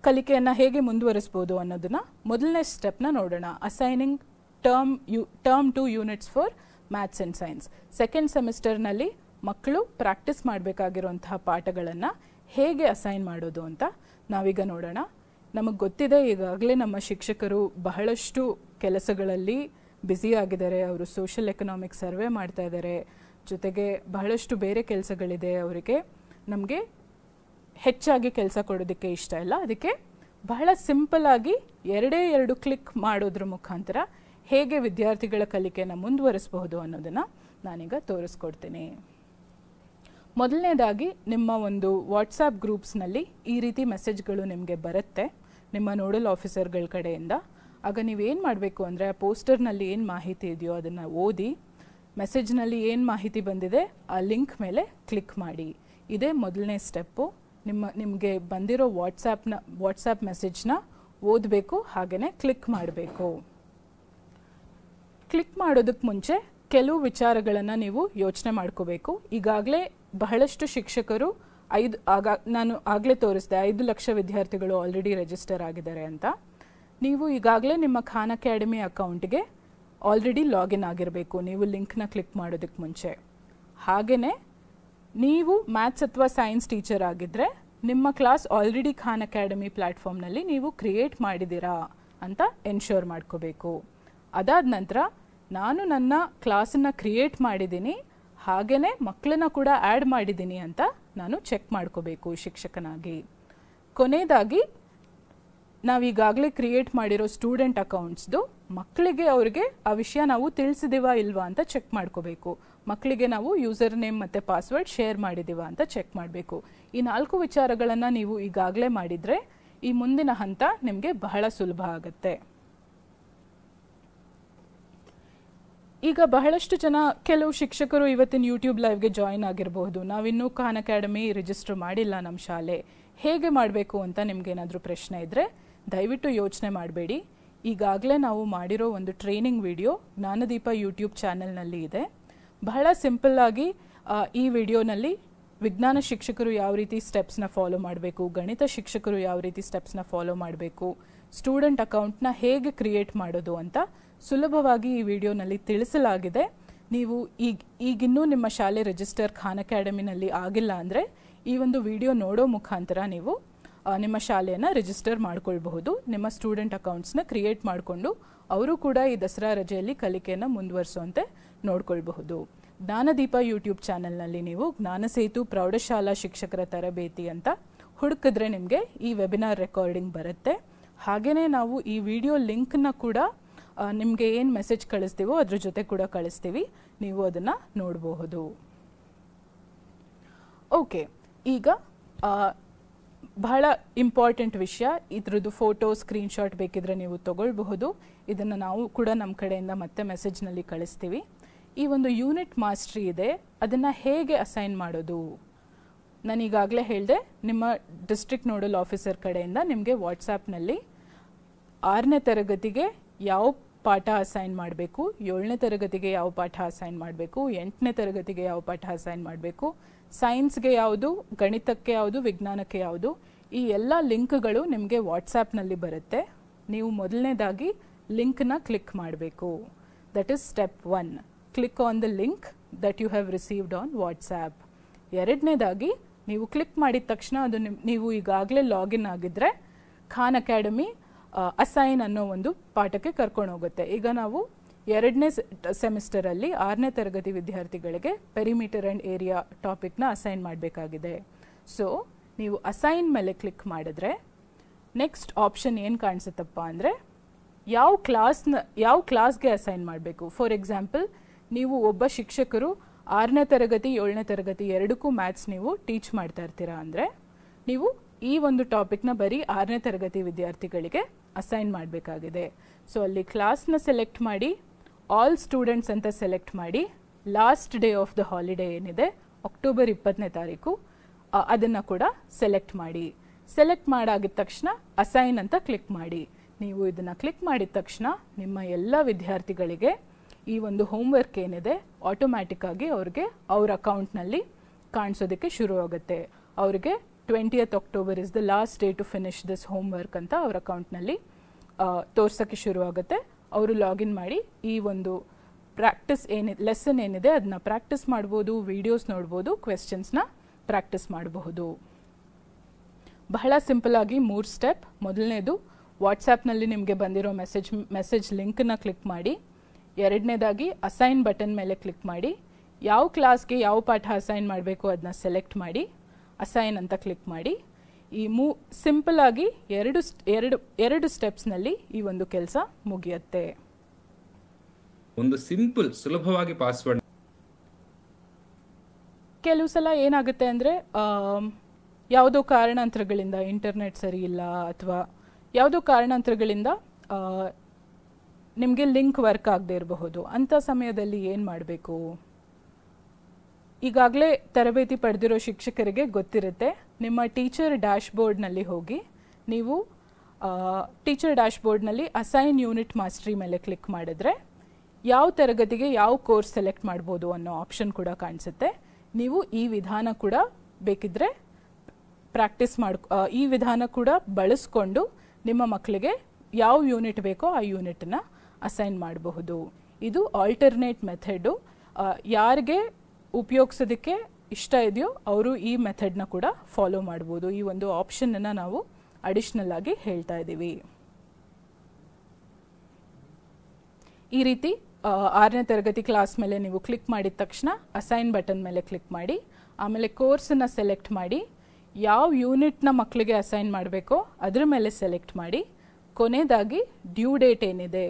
ಕಲಿಕೆಯನ್ನು ಹೇಗೆ ಮುಂದುವರಿಸ್ಬೋದು ಅನ್ನೋದನ್ನ. ಮೊದಲನೇ ಸ್ಟೆಪ್ನ ನೋಡೋಣ. Assigning term 2 units for maths and science. Second ಸೆಮಿಸ್ಟರ್ನಲ್ಲಿ ಮಕ್ಕಳು ಪ್ರಾಕ್ಟೀಸ್ ಮಾಡಬೇಕಾಗಿರುವಂತಹ ಪಾಠಗಳನ್ನು ಹೇಗೆ ಅಸೈನ್ ಮಾಡೋದು ಅಂತ ನಾವೀಗ ನೋಡೋಣ. ನಮಗೆ ಗೊತ್ತಿದೆ, ಈಗಾಗಲೇ ನಮ್ಮ ಶಿಕ್ಷಕರು ಬಹಳಷ್ಟು ಕೆಲಸಗಳಲ್ಲಿ ಬ್ಯುಸಿ ಆಗಿದ್ದಾರೆ. ಅವರು ಸೋಷಿಯಲ್ ಎಕನಾಮಿಕ್ ಸರ್ವೆ ಮಾಡ್ತಾ ಇದ್ದಾರೆ, ಜೊತೆಗೆ ಬಹಳಷ್ಟು ಬೇರೆ ಕೆಲಸಗಳಿದೆ. ಅವರಿಗೆ ನಮಗೆ ಹೆಚ್ಚಾಗಿ ಕೆಲಸ ಕೊಡೋದಕ್ಕೆ ಇಷ್ಟ ಇಲ್ಲ. ಅದಕ್ಕೆ ಬಹಳ ಸಿಂಪಲ್ ಆಗಿ 2 ಕ್ಲಿಕ್ ಮಾಡೋದ್ರ ಮುಖಾಂತರ ಹೇಗೆ ವಿದ್ಯಾರ್ಥಿಗಳ ಕಲಿಕೆಯನ್ನು ಮುಂದುವರಿಸಬಹುದು ಅನ್ನೋದನ್ನು ನಾನೀಗ ತೋರಿಸ್ಕೊಡ್ತೀನಿ. ಮೊದಲನೇದಾಗಿ ನಿಮ್ಮ ಒಂದು ವಾಟ್ಸಾಪ್ ಗ್ರೂಪ್ಸ್ನಲ್ಲಿ ಈ ರೀತಿ ಮೆಸೇಜ್ಗಳು ನಿಮಗೆ ಬರುತ್ತೆ ನಿಮ್ಮ ನೋಡಲ್ ಆಫೀಸರ್ಗಳ ಕಡೆಯಿಂದ. ಆಗ ನೀವೇನು ಮಾಡಬೇಕು ಅಂದರೆ, ಆ ಪೋಸ್ಟರ್ನಲ್ಲಿ ಏನು ಮಾಹಿತಿ ಇದೆಯೋ ಅದನ್ನು ಓದಿ, ಮೆಸೇಜ್ನಲ್ಲಿ ಏನು ಮಾಹಿತಿ ಬಂದಿದೆ ಆ ಲಿಂಕ್ ಮೇಲೆ ಕ್ಲಿಕ್ ಮಾಡಿ. ಇದೇ ಮೊದಲನೇ ಸ್ಟೆಪ್ಪು. ನಿಮಗೆ ಬಂದಿರೋ ವಾಟ್ಸಾಪ್ ಮೆಸೇಜ್ನ ಓದಬೇಕು, ಹಾಗೆಯೇ ಕ್ಲಿಕ್ ಮಾಡಬೇಕು. ಕ್ಲಿಕ್ ಮಾಡೋದಕ್ಕೆ ಮುಂಚೆ ಕೆಲವು ವಿಚಾರಗಳನ್ನು ನೀವು ಯೋಚನೆ ಮಾಡ್ಕೋಬೇಕು. ಈಗಾಗಲೇ ಬಹಳಷ್ಟು ಶಿಕ್ಷಕರು ನಾನು ಆಗಲೇ ತೋರಿಸಿದೆ 5 ಲಕ್ಷ ವಿದ್ಯಾರ್ಥಿಗಳು ಆಲ್ರೆಡಿ ರಿಜಿಸ್ಟರ್ ಆಗಿದ್ದಾರೆ ಅಂತ. ನೀವು ಈಗಾಗಲೇ ನಿಮ್ಮ ಖಾನ್ ಅಕಾಡೆಮಿ ಅಕೌಂಟ್ಗೆ ಆಲ್ರೆಡಿ ಲಾಗಿನ್ ಆಗಿರಬೇಕು ನೀವು ಲಿಂಕ್ನ ಕ್ಲಿಕ್ ಮಾಡೋದಕ್ಕೆ ಮುಂಚೆ. ಹಾಗೆಯೇ ನೀವು ಮ್ಯಾಥ್ಸ್ ಅಥವಾ ಸೈನ್ಸ್ ಟೀಚರ್ ಆಗಿದ್ದರೆ ನಿಮ್ಮ ಕ್ಲಾಸ್ ಆಲ್ರೆಡಿ ಖಾನ್ ಅಕಾಡೆಮಿ ಪ್ಲ್ಯಾಟ್ಫಾರ್ಮ್ನಲ್ಲಿ ನೀವು ಕ್ರಿಯೇಟ್ ಮಾಡಿದ್ದೀರಾ ಅಂತ ಎನ್ಶೋರ್ ಮಾಡ್ಕೋಬೇಕು. ಅದಾದ ನಂತರ ನಾನು ನನ್ನ ಕ್ಲಾಸನ್ನು ಕ್ರಿಯೇಟ್ ಮಾಡಿದ್ದೀನಿ, ಹಾಗೆಯೇ ಮಕ್ಕಳನ್ನ ಕೂಡ ಆ್ಯಡ್ ಮಾಡಿದ್ದೀನಿ ಅಂತ ನಾನು ಚೆಕ್ ಮಾಡ್ಕೋಬೇಕು ಶಿಕ್ಷಕನಾಗಿ. ಕೊನೆಯದಾಗಿ ನಾವೀಗಾಗಲೇ ಕ್ರಿಯೇಟ್ ಮಾಡಿರೋ ಸ್ಟೂಡೆಂಟ್ ಅಕೌಂಟ್ಸ್ದು ಮಕ್ಕಳಿಗೆ ಅವ್ರಿಗೆ ಆ ವಿಷಯ ನಾವು ತಿಳಿಸಿದೀವಾ ಇಲ್ವಾ ಅಂತ ಚೆಕ್ ಮಾಡ್ಕೋಬೇಕು. ಮಕ್ಕಳಿಗೆ ನಾವು ಯೂಸರ್ ನೇಮ್ ಮತ್ತು ಪಾಸ್ವರ್ಡ್ ಶೇರ್ ಮಾಡಿದ್ದೀವಾ ಅಂತ ಚೆಕ್ ಮಾಡಬೇಕು. ಈ 4 ವಿಚಾರಗಳನ್ನು ನೀವು ಈಗಾಗಲೇ ಮಾಡಿದರೆ ಈ ಮುಂದಿನ ಹಂತ ನಿಮಗೆ ಬಹಳ ಸುಲಭ ಆಗುತ್ತೆ. ಈಗ ಬಹಳಷ್ಟು ಜನ ಕೆಲವು ಶಿಕ್ಷಕರು ಇವತ್ತಿನ ಯೂಟ್ಯೂಬ್ ಲೈವ್ಗೆ ಜಾಯಿನ್ ಆಗಿರಬಹುದು. ನಾವಿನ್ನೂ ಖಾನ್ ಅಕಾಡೆಮಿ ರಿಜಿಸ್ಟರ್ ಮಾಡಿಲ್ಲ ನಮ್ಮ ಶಾಲೆ, ಹೇಗೆ ಮಾಡಬೇಕು ಅಂತ ನಿಮ್ಗೇನಾದರೂ ಪ್ರಶ್ನೆ ಇದ್ದರೆ ದಯವಿಟ್ಟು ಯೋಚನೆ ಮಾಡಬೇಡಿ. ಈಗಾಗಲೇ ನಾವು ಮಾಡಿರೋ ಒಂದು ಟ್ರೈನಿಂಗ್ ವಿಡಿಯೋ ಜ್ಞಾನದೀಪ ಯೂಟ್ಯೂಬ್ ಚಾನೆಲ್ನಲ್ಲಿ ಇದೆ. ಬಹಳ ಸಿಂಪಲ್ಲಾಗಿ ಈ ವಿಡಿಯೋನಲ್ಲಿ ವಿಜ್ಞಾನ ಶಿಕ್ಷಕರು ಯಾವ ರೀತಿ ಸ್ಟೆಪ್ಸ್ನ ಫಾಲೋ ಮಾಡಬೇಕು, ಗಣಿತ ಶಿಕ್ಷಕರು ಯಾವ ರೀತಿ ಸ್ಟೆಪ್ಸ್ನ ಫಾಲೋ ಮಾಡಬೇಕು, ಸ್ಟೂಡೆಂಟ್ ಅಕೌಂಟ್ನ ಹೇಗೆ ಕ್ರಿಯೇಟ್ ಮಾಡೋದು ಅಂತ ಸುಲಭವಾಗಿ ಈ ವಿಡಿಯೋನಲ್ಲಿ ತಿಳಿಸಲಾಗಿದೆ. ನೀವು ಈಗಿನ್ನೂ ನಿಮ್ಮ ಶಾಲೆ ರಿಜಿಸ್ಟರ್ ಖಾನ್ ಅಕಾಡೆಮಿನಲ್ಲಿ ಆಗಿಲ್ಲ ಅಂದರೆ ಈ ಒಂದು ವಿಡಿಯೋ ನೋಡೋ ಮುಖಾಂತರ ನೀವು ನಿಮ್ಮ ಶಾಲೆಯನ್ನು ರಿಜಿಸ್ಟರ್ ಮಾಡ್ಕೊಳ್ಬಹುದು. ನಿಮ್ಮ ಸ್ಟೂಡೆಂಟ್ ಅಕೌಂಟ್ಸ್ನ ಕ್ರಿಯೇಟ್ ಮಾಡಿಕೊಂಡು ಅವರು ಕೂಡ ಈ ದಸರಾ ರಜೆಯಲ್ಲಿ ಕಲಿಕೆಯನ್ನು ಮುಂದುವರಿಸುವಂತೆ ನೋಡ್ಕೊಳ್ಬಹುದು. ಜ್ಞಾನದೀಪ ಯೂಟ್ಯೂಬ್ ಚಾನೆಲ್ನಲ್ಲಿ ನೀವು ಜ್ಞಾನಸೇತು ಪ್ರೌಢಶಾಲಾ ಶಿಕ್ಷಕರ ತರಬೇತಿ ಅಂತ ಹುಡುಕಿದ್ರೆ ನಿಮಗೆ ಈ ವೆಬಿನಾರ್ ರೆಕಾರ್ಡಿಂಗ್ ಬರುತ್ತೆ. ಹಾಗೆಯೇ ನಾವು ಈ ವಿಡಿಯೋ ಲಿಂಕ್ನ ಕೂಡ ನಿಮಗೆ ಏನು ಮೆಸೇಜ್ ಕಳಿಸ್ತೀವೋ ಅದ್ರ ಜೊತೆ ಕೂಡ ಕಳಿಸ್ತೀವಿ, ನೀವು ಅದನ್ನು ನೋಡಬಹುದು. ಓಕೆ, ಈಗ ಬಹಳ ಇಂಪಾರ್ಟೆಂಟ್ ವಿಷಯ, ಇದ್ರದ್ದು ಫೋಟೋ ಸ್ಕ್ರೀನ್ಶಾಟ್ ಬೇಕಿದ್ರೆ ನೀವು ತಗೊಳ್ಬಹುದು. ಇದನ್ನು ನಾವು ಕೂಡ ನಮ್ಮ ಕಡೆಯಿಂದ ಮತ್ತೆ ಮೆಸೇಜ್ನಲ್ಲಿ ಕಳಿಸ್ತೀವಿ. ಈ ಒಂದು ಯೂನಿಟ್ ಮಾಸ್ಟ್ರಿ ಇದೆ, ಅದನ್ನು ಹೇಗೆ ಅಸೈನ್ ಮಾಡೋದು? ನಾನು ಈಗಾಗಲೇ ಹೇಳಿದೆ, ನಿಮ್ಮ ಡಿಸ್ಟ್ರಿಕ್ಟ್ ನೋಡಲ್ ಆಫೀಸರ್ ಕಡೆಯಿಂದ ನಿಮಗೆ ವಾಟ್ಸಾಪ್ನಲ್ಲಿ 6ನೇ ತರಗತಿಗೆ ಯಾವ ಪಾಠ ಅಸೈನ್ ಮಾಡಬೇಕು, 7ನೇ ತರಗತಿಗೆ ಯಾವ ಪಾಠ ಅಸೈನ್ ಮಾಡಬೇಕು, 8ನೇ ತರಗತಿಗೆ ಯಾವ ಪಾಠ ಅಸೈನ್ ಮಾಡಬೇಕು, ಸೈನ್ಸ್ಗೆ ಯಾವುದು, ಗಣಿತಕ್ಕೆ ಯಾವುದು, ವಿಜ್ಞಾನಕ್ಕೆ ಯಾವುದು, ಈ ಎಲ್ಲ ಲಿಂಕ್ಗಳು ನಿಮಗೆ ವಾಟ್ಸಾಪ್ನಲ್ಲಿ ಬರುತ್ತೆ. ನೀವು ಮೊದಲನೇದಾಗಿ ಲಿಂಕ್ನ ಕ್ಲಿಕ್ ಮಾಡಬೇಕು. That is step 1. Click on the link that you have received on WhatsApp. ಎರಡನೇದಾಗಿ ನೀವು ಕ್ಲಿಕ್ ಮಾಡಿದ ತಕ್ಷಣ ಅದು ನೀವು ಈಗಾಗಲೇ ಲಾಗಿನ್ ಆಗಿದ್ದರೆ ಖಾನ್ ಅಕಾಡೆಮಿ ಅಸೈನ್ ಅನ್ನೋ ಒಂದು ಪಾಠಕ್ಕೆ ಕರ್ಕೊಂಡು ಹೋಗುತ್ತೆ. ಈಗ ನಾವು 2ನೇ ಸೆಮಿಸ್ಟರಲ್ಲಿ 6ನೇ ತರಗತಿ ವಿದ್ಯಾರ್ಥಿಗಳಿಗೆ ಪೆರಿಮೀಟರ್ ಆ್ಯಂಡ್ ಏರಿಯಾ ಟಾಪಿಕ್ನ ಅಸೈನ್ ಮಾಡಬೇಕಾಗಿದೆ. ಸೊ ನೀವು ಅಸೈನ್ ಮೇಲೆ ಕ್ಲಿಕ್ ಮಾಡಿದ್ರೆ ನೆಕ್ಸ್ಟ್ ಆಪ್ಷನ್ ಏನು ಕಾಣಿಸುತ್ತಪ್ಪ ಅಂದರೆ ಯಾವ ಕ್ಲಾಸ್ಗೆ ಅಸೈನ್ ಮಾಡಬೇಕು. ಫಾರ್ ಎಕ್ಸಾಂಪಲ್, ನೀವು ಒಬ್ಬ ಶಿಕ್ಷಕರು 6ನೇ ತರಗತಿ 7ನೇ ತರಗತಿ ಎರಡಕ್ಕೂ ಮ್ಯಾಥ್ಸ್ ನೀವು ಟೀಚ್ ಮಾಡ್ತಾ ಇರ್ತೀರಾ ಅಂದರೆ ನೀವು ಈ ಒಂದು ಟಾಪಿಕ್ನ ಬರೀ 6ನೇ ತರಗತಿ ವಿದ್ಯಾರ್ಥಿಗಳಿಗೆ ಅಸೈನ್ ಮಾಡಬೇಕಾಗಿದೆ. ಸೊ ಅಲ್ಲಿ ಕ್ಲಾಸ್ನ ಸೆಲೆಕ್ಟ್ ಮಾಡಿ, ಆಲ್ ಸ್ಟೂಡೆಂಟ್ಸ್ ಅಂತ ಸೆಲೆಕ್ಟ್ ಮಾಡಿ, last day of the holiday ಏನಿದೆ ಅಕ್ಟೋಬರ್ 20ನೇ ತಾರೀಕು ಅದನ್ನು ಕೂಡ ಸೆಲೆಕ್ಟ್ ಮಾಡಿ. ಸೆಲೆಕ್ಟ್ ಮಾಡಾಗಿದ ತಕ್ಷಣ ಅಸೈನ್ ಅಂತ ಕ್ಲಿಕ್ ಮಾಡಿ. ನೀವು ಇದನ್ನು ಕ್ಲಿಕ್ ಮಾಡಿದ ತಕ್ಷಣ ನಿಮ್ಮ ಎಲ್ಲ ವಿದ್ಯಾರ್ಥಿಗಳಿಗೆ ಈ ಒಂದು ಹೋಮ್ವರ್ಕ್ ಏನಿದೆ ಆಟೋಮ್ಯಾಟಿಕ್ ಆಗಿ ಅವ್ರಿಗೆ ಅವ್ರ ಅಕೌಂಟ್ನಲ್ಲಿ ಕಾಣಿಸೋದಕ್ಕೆ ಶುರುವಾಗುತ್ತೆ. ಅವ್ರಿಗೆ 20th October is the last day to finish this homework ಅಂತ ಅವ್ರ ಅಕೌಂಟ್ನಲ್ಲಿ ತೋರ್ಸೋಕ್ಕೆ ಶುರುವಾಗುತ್ತೆ. ಅವರು ಲಾಗಿನ್ ಮಾಡಿ ಈ ಒಂದು ಪ್ರಾಕ್ಟೀಸ್ ಲೆಸನ್ ಏನಿದೆ ಅದನ್ನ ಪ್ರಾಕ್ಟೀಸ್ ಮಾಡ್ಬೋದು, ವಿಡಿಯೋಸ್ ನೋಡ್ಬೋದು, ಕ್ವೆಶ್ಚನ್ಸ್ನ ಪ್ರಾಕ್ಟೀಸ್ ಮಾಡಬಹುದು. ಬಹಳ ಸಿಂಪಲ್ ಆಗಿ 3 ಸ್ಟೆಪ್. ಮೊದಲನೇದು, ವಾಟ್ಸಾಪ್ನಲ್ಲಿ ನಿಮಗೆ ಬಂದಿರೋ ಮೆಸೇಜ್ ಲಿಂಕನ್ನು ಕ್ಲಿಕ್ ಮಾಡಿ. ಎರಡನೇದಾಗಿ ಅಸೈನ್ ಬಟನ್ ಮೇಲೆ ಕ್ಲಿಕ್ ಮಾಡಿ. ಯಾವ ಕ್ಲಾಸ್ಗೆ ಯಾವ ಪಾಠ ಅಸೈನ್ ಮಾಡಬೇಕು ಅದನ್ನ ಸೆಲೆಕ್ಟ್ ಮಾಡಿ, ಅಸೈನ್ ಅಂತ ಕ್ಲಿಕ್ ಮಾಡಿ. ಈ ಸಿಂಪಲ್ ಆಗಿ ಎರಡು ಸ್ಟೆಪ್ಸ್ನಲ್ಲಿ ಈ ಒಂದು ಕೆಲಸ ಮುಗಿಯುತ್ತೆ. ಒಂದು ಸಿಂಪಲ್ ಸುಲಭವಾಗಿ ಪಾಸ್ವರ್ಡ್. ಕೆಲವು ಸಲ ಏನಾಗುತ್ತೆ ಅಂದರೆ ಯಾವುದೋ ಕಾರಣಾಂತರಗಳಿಂದ ಇಂಟರ್ನೆಟ್ ಸರಿ ಇಲ್ಲ ಅಥವಾ ಯಾವುದೋ ಕಾರಣಾಂತರಗಳಿಂದ ನಿಮಗೆ ಲಿಂಕ್ ವರ್ಕ್ ಆಗದೆ ಇರಬಹುದು. ಅಂಥ ಸಮಯದಲ್ಲಿ ಏನು ಮಾಡಬೇಕು? ಈಗಾಗಲೇ ತರಬೇತಿ ಪಡೆದಿರೋ ಶಿಕ್ಷಕರಿಗೆ ಗೊತ್ತಿರುತ್ತೆ, ನಿಮ್ಮ ಟೀಚರ್ ಡ್ಯಾಶ್ಬೋರ್ಡ್ನಲ್ಲಿ ಹೋಗಿ ನೀವು ಟೀಚರ್ ಡ್ಯಾಶ್ಬೋರ್ಡ್ನಲ್ಲಿ ಅಸೈನ್ ಯೂನಿಟ್ ಮಾಸ್ಟ್ರಿ ಮೇಲೆ ಕ್ಲಿಕ್ ಮಾಡಿದ್ರೆ ಯಾವ ತರಗತಿಗೆ ಯಾವ ಕೋರ್ಸ್ ಸೆಲೆಕ್ಟ್ ಮಾಡ್ಬೋದು ಅನ್ನೋ ಆಪ್ಷನ್ ಕೂಡ ಕಾಣಿಸುತ್ತೆ. ನೀವು ಈ ವಿಧಾನ ಕೂಡ ಬೇಕಿದ್ರೆ ಈ ವಿಧಾನ ಕೂಡ ಬಳಸ್ಕೊಂಡು ನಿಮ್ಮ ಮಕ್ಕಳಿಗೆ ಯಾವ ಯೂನಿಟ್ ಬೇಕೋ ಆ ಯೂನಿಟನ್ನು ಅಸೈನ್ ಮಾಡಬಹುದು. ಇದು ಆಲ್ಟರ್ನೇಟ್ ಮೆಥಡು. ಯಾರಿಗೆ ಉಪಯೋಗಿಸೋದಕ್ಕೆ ಇಷ್ಟ ಇದೆಯೋ ಅವರು ಈ ಮೆಥಡ್ನ ಕೂಡ ಫಾಲೋ ಮಾಡ್ಬೋದು. ಈ ಒಂದು ಆಪ್ಷನನ್ನು ನಾವು ಅಡಿಷ್ನಲ್ ಆಗಿ ಹೇಳ್ತಾ ಇದ್ದೀವಿ. ಈ ರೀತಿ 6ನೇ ತರಗತಿ ಕ್ಲಾಸ್ ಮೇಲೆ ನೀವು ಕ್ಲಿಕ್ ಮಾಡಿದ ತಕ್ಷಣ ಅಸೈನ್ ಬಟನ್ ಮೇಲೆ ಕ್ಲಿಕ್ ಮಾಡಿ, ಆಮೇಲೆ ಕೋರ್ಸನ್ನು ಸೆಲೆಕ್ಟ್ ಮಾಡಿ, ಯಾವ ಯೂನಿಟ್ನ ಮಕ್ಕಳಿಗೆ ಅಸೈನ್ ಮಾಡಬೇಕೋ ಅದರ ಮೇಲೆ ಸೆಲೆಕ್ಟ್ ಮಾಡಿ, ಕೊನೆಯದಾಗಿ ಡ್ಯೂ ಡೇಟ್ ಏನಿದೆ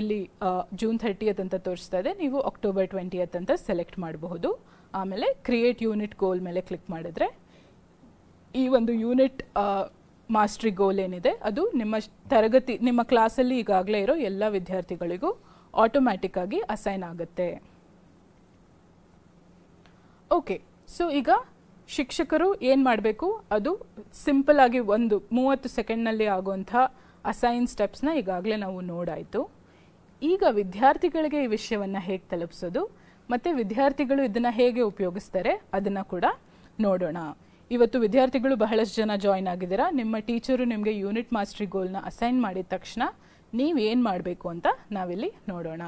ಇಲ್ಲಿ ಜೂನ್ 30th ಅಂತ ತೋರಿಸ್ತಾ ಇದೆ, ನೀವು ಅಕ್ಟೋಬರ್ 20th ಅಂತ ಸೆಲೆಕ್ಟ್ ಮಾಡಬಹುದು. ಆಮೇಲೆ ಕ್ರಿಯೇಟ್ ಯೂನಿಟ್ ಗೋಲ್ ಮೇಲೆ ಕ್ಲಿಕ್ ಮಾಡಿದ್ರೆ ಈ ಒಂದು ಯೂನಿಟ್ ಮಾಸ್ಟ್ರಿ ಗೋಲ್ ಏನಿದೆ ಅದು ನಿಮ್ಮ ಕ್ಲಾಸಲ್ಲಿ ಈಗಾಗಲೇ ಇರೋ ಎಲ್ಲ ವಿದ್ಯಾರ್ಥಿಗಳಿಗೂ ಆಟೋಮ್ಯಾಟಿಕ್ ಆಗಿ ಅಸೈನ್ ಆಗುತ್ತೆ. ಓಕೆ, ಸೊ ಈಗ ಶಿಕ್ಷಕರು ಏನು ಮಾಡಬೇಕು, ಅದು ಸಿಂಪಲ್ ಆಗಿ ಒಂದು 30 ಸೆಕೆಂಡ್ನಲ್ಲಿ ಆಗುವಂಥ ಅಸೈನ್ ಸ್ಟೆಪ್ಸ್ನ ಈಗಾಗಲೇ ನಾವು ನೋಡಾಯಿತು. ಈಗ ವಿದ್ಯಾರ್ಥಿಗಳಿಗೆ ಈ ವಿಷಯವನ್ನು ಹೇಗೆ ತಲುಪಿಸೋದು ಮತ್ತು ವಿದ್ಯಾರ್ಥಿಗಳು ಇದನ್ನು ಹೇಗೆ ಉಪಯೋಗಿಸ್ತಾರೆ ಅದನ್ನು ಕೂಡ ನೋಡೋಣ. ಇವತ್ತು ವಿದ್ಯಾರ್ಥಿಗಳು ಬಹಳಷ್ಟು ಜನ ಜಾಯಿನ್ ಆಗಿದ್ದೀರಾ. ನಿಮ್ಮ ಟೀಚರು ನಿಮಗೆ ಯೂನಿಟ್ ಮಾಸ್ಟ್ರಿ ಗೋಲ್ನ ಅಸೈನ್ ಮಾಡಿದ ತಕ್ಷಣ ನೀವೇನು ಮಾಡಬೇಕು ಅಂತ ನಾವಿಲ್ಲಿ ನೋಡೋಣ.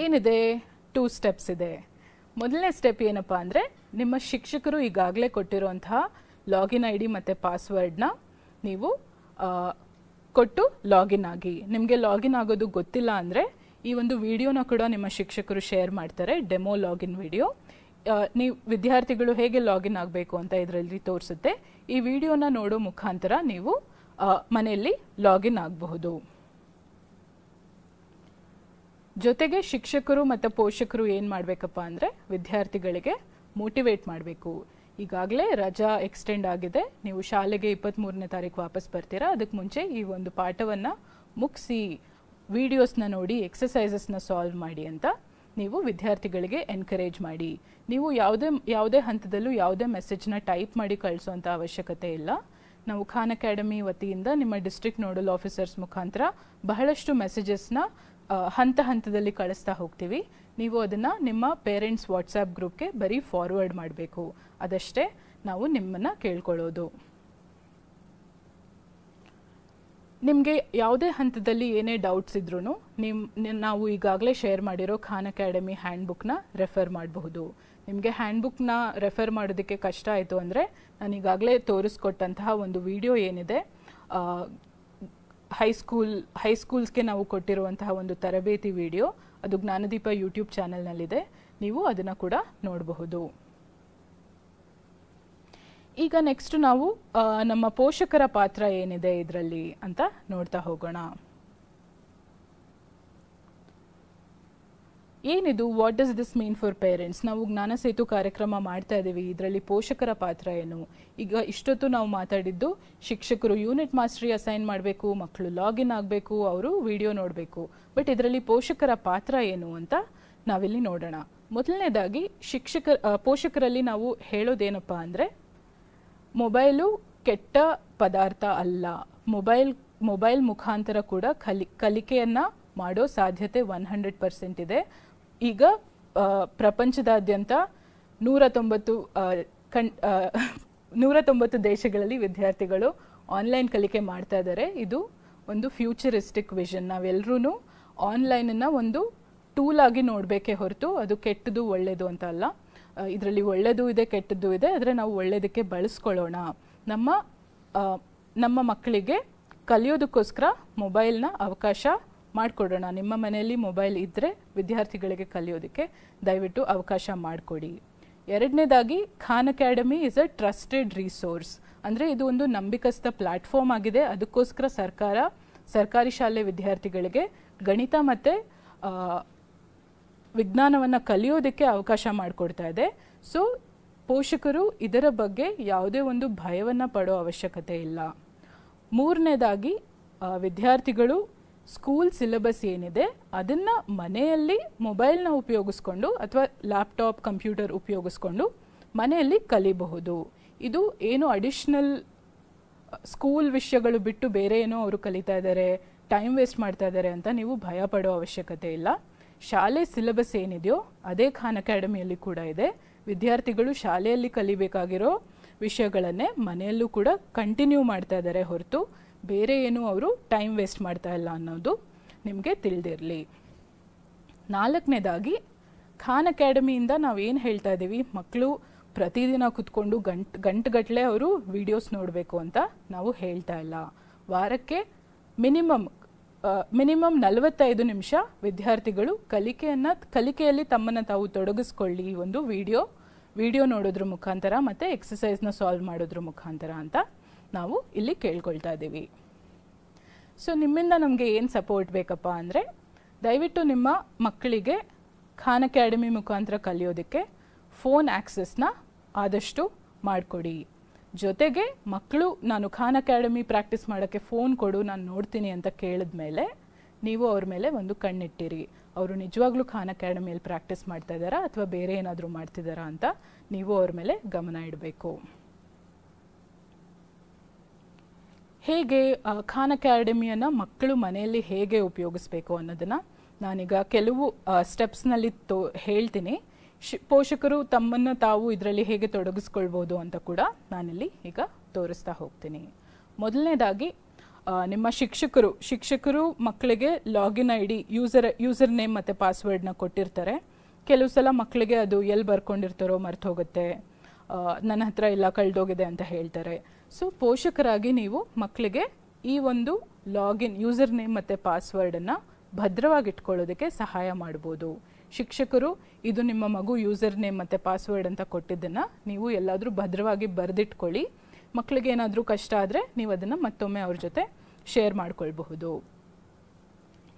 ಏನಿದೆ, 2 ಸ್ಟೆಪ್ಸ್ ಇದೆ. ಮೊದಲನೇ ಸ್ಟೆಪ್ ಏನಪ್ಪ ಅಂದರೆ, ನಿಮ್ಮ ಶಿಕ್ಷಕರು ಈಗಾಗಲೇ ಕೊಟ್ಟಿರುವಂತಹ ಲಾಗಿನ್ ID ಮತ್ತು ಪಾಸ್ವರ್ಡ್ನ ನೀವು ಕೊಟ್ಟು ಲಾಗಿನ್ ಆಗಿ. ನಿಮಗೆ ಲಾಗಿನ್ ಆಗೋದು ಗೊತ್ತಿಲ್ಲ ಅಂದರೆ ಈ ಒಂದು ವಿಡಿಯೋನ ಕೂಡ ನಿಮ್ಮ ಶಿಕ್ಷಕರು ಶೇರ್ ಮಾಡ್ತಾರೆ, ಡೆಮೋ ಲಾಗಿನ್ ವಿಡಿಯೋ. ನೀವು ವಿದ್ಯಾರ್ಥಿಗಳು ಹೇಗೆ ಲಾಗಿನ್ ಆಗಬೇಕು ಅಂತ ಇದರಲ್ಲಿ ತೋರಿಸುತ್ತೆ. ಈ ವಿಡಿಯೋನ ನೋಡೋ ಮುಖಾಂತರ ನೀವು ಮನೆಯಲ್ಲಿ ಲಾಗಿನ್ ಆಗಬಹುದು. ಜೊತೆಗೆ ಶಿಕ್ಷಕರು ಮತ್ತು ಪೋಷಕರು ಏನು ಮಾಡಬೇಕಪ್ಪ ಅಂದರೆ ವಿದ್ಯಾರ್ಥಿಗಳಿಗೆ ಮೋಟಿವೇಟ್ ಮಾಡಬೇಕು. ಈಗಾಗಲೇ ರಜಾ ಎಕ್ಸ್ಟೆಂಡ್ ಆಗಿದೆ, ನೀವು ಶಾಲೆಗೆ 23ನೇ ತಾರೀಕು ವಾಪಸ್ ಬರ್ತೀರಾ. ಅದಕ್ಕೆ ಮುಂಚೆ ಈ ಒಂದು ಪಾಠವನ್ನು ಮುಗಿಸಿ ವಿಡಿಯೋಸ್ನ ನೋಡಿ ಎಕ್ಸಸೈಸಸ್ನ ಸಾಲ್ವ್ ಮಾಡಿ ಅಂತ ನೀವು ವಿದ್ಯಾರ್ಥಿಗಳಿಗೆ ಎನ್ಕರೇಜ್ ಮಾಡಿ. ನೀವು ಯಾವುದೇ ಹಂತದಲ್ಲೂ ಯಾವುದೇ ಮೆಸೇಜ್ನ ಟೈಪ್ ಮಾಡಿ ಕಳಿಸೋಂಥ ಅವಶ್ಯಕತೆ ಇಲ್ಲ. ನಾವು ಖಾನ್ ಅಕಾಡೆಮಿ ವತಿಯಿಂದ ನಿಮ್ಮ ಡಿಸ್ಟ್ರಿಕ್ಟ್ ನೋಡಲ್ ಆಫೀಸರ್ಸ್ ಮುಖಾಂತರ ಬಹಳಷ್ಟು ಮೆಸೇಜಸ್ನ ಹಂತದಲ್ಲಿ ಕಳಿಸ್ತಾ ಹೋಗ್ತೀವಿ. ನೀವು ಅದನ್ನು ನಿಮ್ಮ ಪೇರೆಂಟ್ಸ್ ವಾಟ್ಸಾಪ್ ಗ್ರೂಪ್ಗೆ ಬರೀ ಫಾರ್ವರ್ಡ್ ಮಾಡಬೇಕು, ಅದಷ್ಟೇ ನಾವು ನಿಮ್ಮನ್ನು ಕೇಳ್ಕೊಳ್ಳೋದು. ನಿಮಗೆ ಯಾವುದೇ ಹಂತದಲ್ಲಿ ಏನೇ ಡೌಟ್ಸ್ ಇದ್ರೂ ನಾವು ಈಗಾಗಲೇ ಶೇರ್ ಮಾಡಿರೋ ಖಾನ್ ಅಕಾಡೆಮಿ ಹ್ಯಾಂಡ್ಬುಕ್ನ ರೆಫರ್ ಮಾಡಬಹುದು. ನಿಮಗೆ ಹ್ಯಾಂಡ್ಬುಕ್ನ ರೆಫರ್ ಮಾಡೋದಕ್ಕೆ ಕಷ್ಟ ಆಯಿತು ಅಂದರೆ ನಾನು ಈಗಾಗಲೇ ತೋರಿಸ್ಕೊಟ್ಟಂತಹ ಒಂದು ವಿಡಿಯೋ ಏನಿದೆ, ಹೈಸ್ಕೂಲ್ಸ್ಗೆ ನಾವು ಕೊಟ್ಟಿರುವಂತಹ ಒಂದು ತರಬೇತಿ ವಿಡಿಯೋ, ಅದು ಜ್ಞಾನದೀಪ ಯೂಟ್ಯೂಬ್ ಚಾನೆಲ್ನಲ್ಲಿದೆ, ನೀವು ಅದನ್ನು ಕೂಡ ನೋಡಬಹುದು. ಈಗ ನೆಕ್ಸ್ಟ್ ನಾವು ನಮ್ಮ ಪೋಷಕರ ಪಾತ್ರ ಏನಿದೆ ಇದರಲ್ಲಿ ಅಂತ ನೋಡ್ತಾ ಹೋಗೋಣ. ಏನಿದು, what does this mean for parents? ನಾವು ಜ್ಞಾನ ಸೇತು ಕಾರ್ಯಕ್ರಮ ಮಾಡ್ತಾ ಇದ್ದೀವಿ, ಇದರಲ್ಲಿ ಪೋಷಕರ ಪಾತ್ರ ಏನು? ಈಗ ಇಷ್ಟೊತ್ತು ನಾವು ಮಾತಾಡಿದ್ದು ಶಿಕ್ಷಕರು ಯೂನಿಟ್ ಮಾಸ್ಟ್ರಿ ಅಸೈನ್ ಮಾಡಬೇಕು, ಮಕ್ಕಳು ಲಾಗಿನ್ ಆಗಬೇಕು, ಅವರು ವಿಡಿಯೋ ನೋಡಬೇಕು. ಬಟ್ ಇದರಲ್ಲಿ ಪೋಷಕರ ಪಾತ್ರ ಏನು ಅಂತ ನಾವಿಲ್ಲಿ ನೋಡೋಣ. ಮೊದಲನೇದಾಗಿ ಪೋಷಕರಲ್ಲಿ ನಾವು ಹೇಳೋದೇನಪ್ಪ ಅಂದರೆ, ಮೊಬೈಲು ಕೆಟ್ಟ ಪದಾರ್ಥ ಅಲ್ಲ. ಮೊಬೈಲ್ ಮುಖಾಂತರ ಕೂಡ ಕಲಿಕೆಯನ್ನು ಮಾಡೋ ಸಾಧ್ಯತೆ 100% ಇದೆ. ಈಗ ಪ್ರಪಂಚದಾದ್ಯಂತ 190 ದೇಶಗಳಲ್ಲಿ ವಿದ್ಯಾರ್ಥಿಗಳು ಆನ್ಲೈನ್ ಕಲಿಕೆ ಮಾಡ್ತಾ ಇದ್ದಾರೆ. ಇದು ಒಂದು ಫ್ಯೂಚರಿಸ್ಟಿಕ್ ವಿಷನ್. ನಾವೆಲ್ಲರೂ ಆನ್ಲೈನನ್ನು ಒಂದು ಟೂಲ್ ಆಗಿ ನೋಡಬೇಕೇ ಹೊರತು ಅದು ಕೆಟ್ಟದು ಒಳ್ಳೆಯದು ಅಂತ ಅಲ್ಲ. ಇದರಲ್ಲಿ ಒಳ್ಳೆಯದು ಇದೆ, ಕೆಟ್ಟದ್ದು ಇದೆ. ಆದರೆ ನಾವು ಒಳ್ಳೆಯದಕ್ಕೆ ಬಳಸ್ಕೊಳ್ಳೋಣ. ನಮ್ಮ ಮಕ್ಕಳಿಗೆ ಕಲಿಯೋದಕ್ಕೋಸ್ಕರ ಮೊಬೈಲ್ನ ಅವಕಾಶ ಮಾಡಿಕೊಡೋಣ. ನಿಮ್ಮ ಮನೆಯಲ್ಲಿ ಮೊಬೈಲ್ ಇದ್ದರೆ ವಿದ್ಯಾರ್ಥಿಗಳಿಗೆ ಕಲಿಯೋದಕ್ಕೆ ದಯವಿಟ್ಟು ಅವಕಾಶ ಮಾಡಿಕೊಡಿ. ಎರಡನೇದಾಗಿ, Khan academy is a trusted resource. ಅಂದರೆ ಇದು ಒಂದು ನಂಬಿಕಸ್ಥ ಪ್ಲ್ಯಾಟ್ಫಾರ್ಮ್ ಆಗಿದೆ. ಅದಕ್ಕೋಸ್ಕರ ಸರ್ಕಾರಿ ಶಾಲೆ ವಿದ್ಯಾರ್ಥಿಗಳಿಗೆ ಗಣಿತ ಮತ್ತು ವಿಜ್ಞಾನವನ್ನು ಕಲಿಯೋದಕ್ಕೆ ಅವಕಾಶ ಮಾಡಿಕೊಡ್ತಾ ಇದೆ. ಸೊ ಪೋಷಕರು ಇದರ ಬಗ್ಗೆ ಯಾವುದೇ ಒಂದು ಭಯವನ್ನು ಪಡೋ ಅವಶ್ಯಕತೆ ಇಲ್ಲ. ಮೂರನೇದಾಗಿ, ವಿದ್ಯಾರ್ಥಿಗಳು ಸ್ಕೂಲ್ ಸಿಲೆಬಸ್ ಏನಿದೆ ಅದನ್ನು ಮನೆಯಲ್ಲಿ ಮೊಬೈಲ್ನ ಉಪಯೋಗಿಸ್ಕೊಂಡು ಅಥವಾ ಲ್ಯಾಪ್ಟಾಪ್ ಕಂಪ್ಯೂಟರ್ ಉಪಯೋಗಿಸ್ಕೊಂಡು ಮನೆಯಲ್ಲಿ ಕಲಿಬಹುದು. ಇದು ಏನು ಅಡಿಷ್ನಲ್ ಸ್ಕೂಲ್ ವಿಷಯಗಳು ಬಿಟ್ಟು ಬೇರೆ ಏನೋ ಅವರು ಕಲಿತಾ ಇದ್ದಾರೆ, ಟೈಮ್ ವೇಸ್ಟ್ ಮಾಡ್ತಾ ಇದ್ದಾರೆ ಅಂತ ನೀವು ಭಯ ಪಡೋ ಅವಶ್ಯಕತೆ ಇಲ್ಲ. ಶಾಲೆ ಸಿಲೆಬಸ್ ಏನಿದೆಯೋ ಅದೇ ಖಾನ್ ಅಕಾಡೆಮಿಯಲ್ಲಿ ಕೂಡ ಇದೆ. ವಿದ್ಯಾರ್ಥಿಗಳು ಶಾಲೆಯಲ್ಲಿ ಕಲಿಬೇಕಾಗಿರೋ ವಿಷಯಗಳನ್ನೇ ಮನೆಯಲ್ಲೂ ಕೂಡ ಕಂಟಿನ್ಯೂ ಮಾಡ್ತಾ ಇದ್ದಾರೆ ಹೊರತು ಬೇರೆ ಏನು ಅವರು ಟೈಮ್ ವೇಸ್ಟ್ ಮಾಡ್ತಾ ಇಲ್ಲ ಅನ್ನೋದು ನಿಮಗೆ ತಿಳಿದಿರಲಿ. 4ನೇದಾಗಿ ಖಾನ್ ಅಕಾಡೆಮಿಯಿಂದ ನಾವೇನು ಹೇಳ್ತಾ ಇದ್ದೀವಿ, ಮಕ್ಕಳು ಪ್ರತಿದಿನ ಕುತ್ಕೊಂಡು ಗಂಟೆಗಟ್ಟಲೆ ಅವರು ವಿಡಿಯೋಸ್ ನೋಡಬೇಕು ಅಂತ ನಾವು ಹೇಳ್ತಾ ಇಲ್ಲ. ವಾರಕ್ಕೆ ಮಿನಿಮಮ್ 45 ನಿಮಿಷ ವಿದ್ಯಾರ್ಥಿಗಳು ಕಲಿಕೆಯಲ್ಲಿ ತಮ್ಮನ್ನು ತಾವು ತೊಡಗಿಸ್ಕೊಳ್ಳಿ ಒಂದು ವಿಡಿಯೋ ನೋಡೋದ್ರ ಮುಖಾಂತರ ಮತ್ತು ಎಕ್ಸಸೈಸ್ನ ಸಾಲ್ವ್ ಮಾಡೋದ್ರ ಮುಖಾಂತರ ಅಂತ ನಾವು ಇಲ್ಲಿ ಕೇಳ್ಕೊಳ್ತಾ ಇದ್ದೀವಿ. ಸೊ ನಿಮ್ಮಿಂದ ನಮಗೆ ಏನು ಸಪೋರ್ಟ್ ಬೇಕಪ್ಪ ಅಂದರೆ, ದಯವಿಟ್ಟು ನಿಮ್ಮ ಮಕ್ಕಳಿಗೆ ಖಾನ್ ಅಕಾಡೆಮಿ ಮುಖಾಂತರ ಕಲಿಯೋದಕ್ಕೆ ಫೋನ್ ಆಕ್ಸೆಸ್ನ ಆದಷ್ಟು ಮಾಡಿಕೊಡಿ. ಜೊತೆಗೆ ಮಕ್ಕಳು ನಾನು ಖಾನ್ ಅಕಾಡೆಮಿ ಪ್ರಾಕ್ಟೀಸ್ ಮಾಡೋಕ್ಕೆ ಫೋನ್ ಕೊಡು ನಾನು ನೋಡ್ತೀನಿ ಅಂತ ಕೇಳಿದ ಮೇಲೆ ನೀವು ಅವ್ರ ಮೇಲೆ ಒಂದು ಕಣ್ಣಿಟ್ಟಿರಿ. ಅವರು ನಿಜವಾಗ್ಲೂ ಖಾನ್ ಅಕಾಡೆಮಿಯಲ್ಲಿ ಪ್ರಾಕ್ಟೀಸ್ ಮಾಡ್ತಾ ಇದ್ದಾರಾ ಅಥವಾ ಬೇರೆ ಏನಾದರೂ ಮಾಡ್ತಿದ್ದಾರಾ ಅಂತ ನೀವು ಅವ್ರ ಮೇಲೆ ಗಮನ ಇಡಬೇಕು. ಹೇಗೆ ಖಾನ್ ಅಕಾಡೆಮಿಯನ್ನು ಮಕ್ಕಳು ಮನೆಯಲ್ಲಿ ಹೇಗೆ ಉಪಯೋಗಿಸ್ಬೇಕು ಅನ್ನೋದನ್ನು ನಾನೀಗ ಕೆಲವು ಸ್ಟೆಪ್ಸ್ನಲ್ಲಿ ಹೇಳ್ತೀನಿ. ಪೋಷಕರು ತಮ್ಮನ್ನು ತಾವು ಇದರಲ್ಲಿ ಹೇಗೆ ತೊಡಗಿಸ್ಕೊಳ್ಬೋದು ಅಂತ ಕೂಡ ನಾನಿಲ್ಲಿ ಈಗ ತೋರಿಸ್ತಾ ಹೋಗ್ತೀನಿ. ಮೊದಲನೇದಾಗಿ ನಿಮ್ಮ ಶಿಕ್ಷಕರು ಮಕ್ಕಳಿಗೆ ಲಾಗಿನ್ ID ಯೂಸರ್ ನೇಮ್ ಮತ್ತು ಪಾಸ್ವರ್ಡ್ನ ಕೊಟ್ಟಿರ್ತಾರೆ. ಕೆಲವು ಸಲ ಮಕ್ಕಳಿಗೆ ಅದು ಎಲ್ಲಿ ಬರ್ಕೊಂಡಿರ್ತಾರೋ ಮರ್ತು ಹೋಗುತ್ತೆ, ನನ್ನ ಹತ್ರ ಎಲ್ಲ ಕಳೆದೋಗಿದೆ ಅಂತ ಹೇಳ್ತಾರೆ. ಸೊ ಪೋಷಕರಾಗಿ ನೀವು ಮಕ್ಕಳಿಗೆ ಈ ಒಂದು ಯೂಸರ್ ನೇಮ್ ಮತ್ತು ಪಾಸ್ವರ್ಡನ್ನು ಭದ್ರವಾಗಿ ಇಟ್ಕೊಳ್ಳೋದಕ್ಕೆ ಸಹಾಯ ಮಾಡ್ಬೋದು. ಶಿಕ್ಷಕರು ಇದು ನಿಮ್ಮ ಮಗು ಯೂಸರ್ ನೇಮ್ ಮತ್ತು ಪಾಸ್ವರ್ಡ್ ಅಂತ ಕೊಟ್ಟಿದ್ದನ್ನು ನೀವು ಎಲ್ಲಾದರೂ ಭದ್ರವಾಗಿ ಬರೆದಿಟ್ಕೊಳ್ಳಿ. ಮಕ್ಕಳಿಗೆ ಏನಾದರೂ ಕಷ್ಟ ಆದರೆ ನೀವು ಅದನ್ನು ಮತ್ತೊಮ್ಮೆ ಅವ್ರ ಜೊತೆ ಶೇರ್ ಮಾಡ್ಕೊಳ್ಬಹುದು.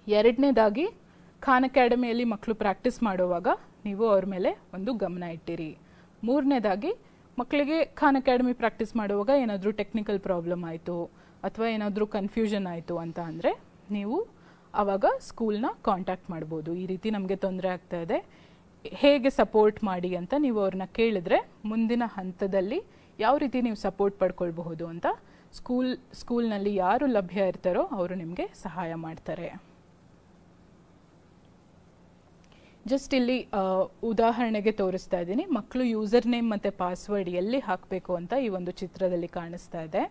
2ನೇದಾಗಿ ಖಾನ್ ಅಕಾಡೆಮಿಯಲ್ಲಿ ಮಕ್ಕಳು ಪ್ರಾಕ್ಟೀಸ್ ಮಾಡುವಾಗ ನೀವು ಅವ್ರ ಮೇಲೆ ಒಂದು ಗಮನ ಇಟ್ಟಿರಿ. 3ನೇದಾಗಿ ಮಕ್ಕಳಿಗೆ ಖಾನ್ ಅಕಾಡೆಮಿ ಪ್ರಾಕ್ಟೀಸ್ ಮಾಡುವಾಗ ಏನಾದರೂ ಟೆಕ್ನಿಕಲ್ ಪ್ರಾಬ್ಲಮ್ ಆಯಿತು ಅಥವಾ ಏನಾದರೂ ಕನ್ಫ್ಯೂಷನ್ ಆಯಿತು ಅಂತ ಅಂದರೆ ನೀವು ಆವಾಗ ಸ್ಕೂಲ್ನ ಕಾಂಟ್ಯಾಕ್ಟ್ ಮಾಡ್ಬೋದು. ಈ ರೀತಿ ನಮಗೆ ತೊಂದರೆ ಆಗ್ತಾ ಇದೆ, ಹೇಗೆ ಸಪೋರ್ಟ್ ಮಾಡಿ ಅಂತ ನೀವು ಅವ್ರನ್ನ ಕೇಳಿದ್ರೆ ಮುಂದಿನ ಹಂತದಲ್ಲಿ ಯಾವ ರೀತಿ ನೀವು ಸಪೋರ್ಟ್ ಪಡ್ಕೊಳ್ಬಹುದು ಅಂತ ಸ್ಕೂಲ್ನಲ್ಲಿ ಯಾರು ಲಭ್ಯ ಇರ್ತಾರೋ ಅವರು ನಿಮಗೆ ಸಹಾಯ ಮಾಡ್ತಾರೆ. ಜಸ್ಟ್ ಇಲ್ಲಿ ಉದಾಹರಣೆಗೆ ತೋರಿಸ್ತಾ ಇದ್ದೀನಿ. ಮಕ್ಕಳು ಯೂಸರ್ ನೇಮ್ ಮತ್ತು ಪಾಸ್ವರ್ಡ್ ಎಲ್ಲಿ ಹಾಕಬೇಕು ಅಂತ ಈ ಒಂದು ಚಿತ್ರದಲ್ಲಿ ಕಾಣಿಸ್ತಾ ಇದೆ.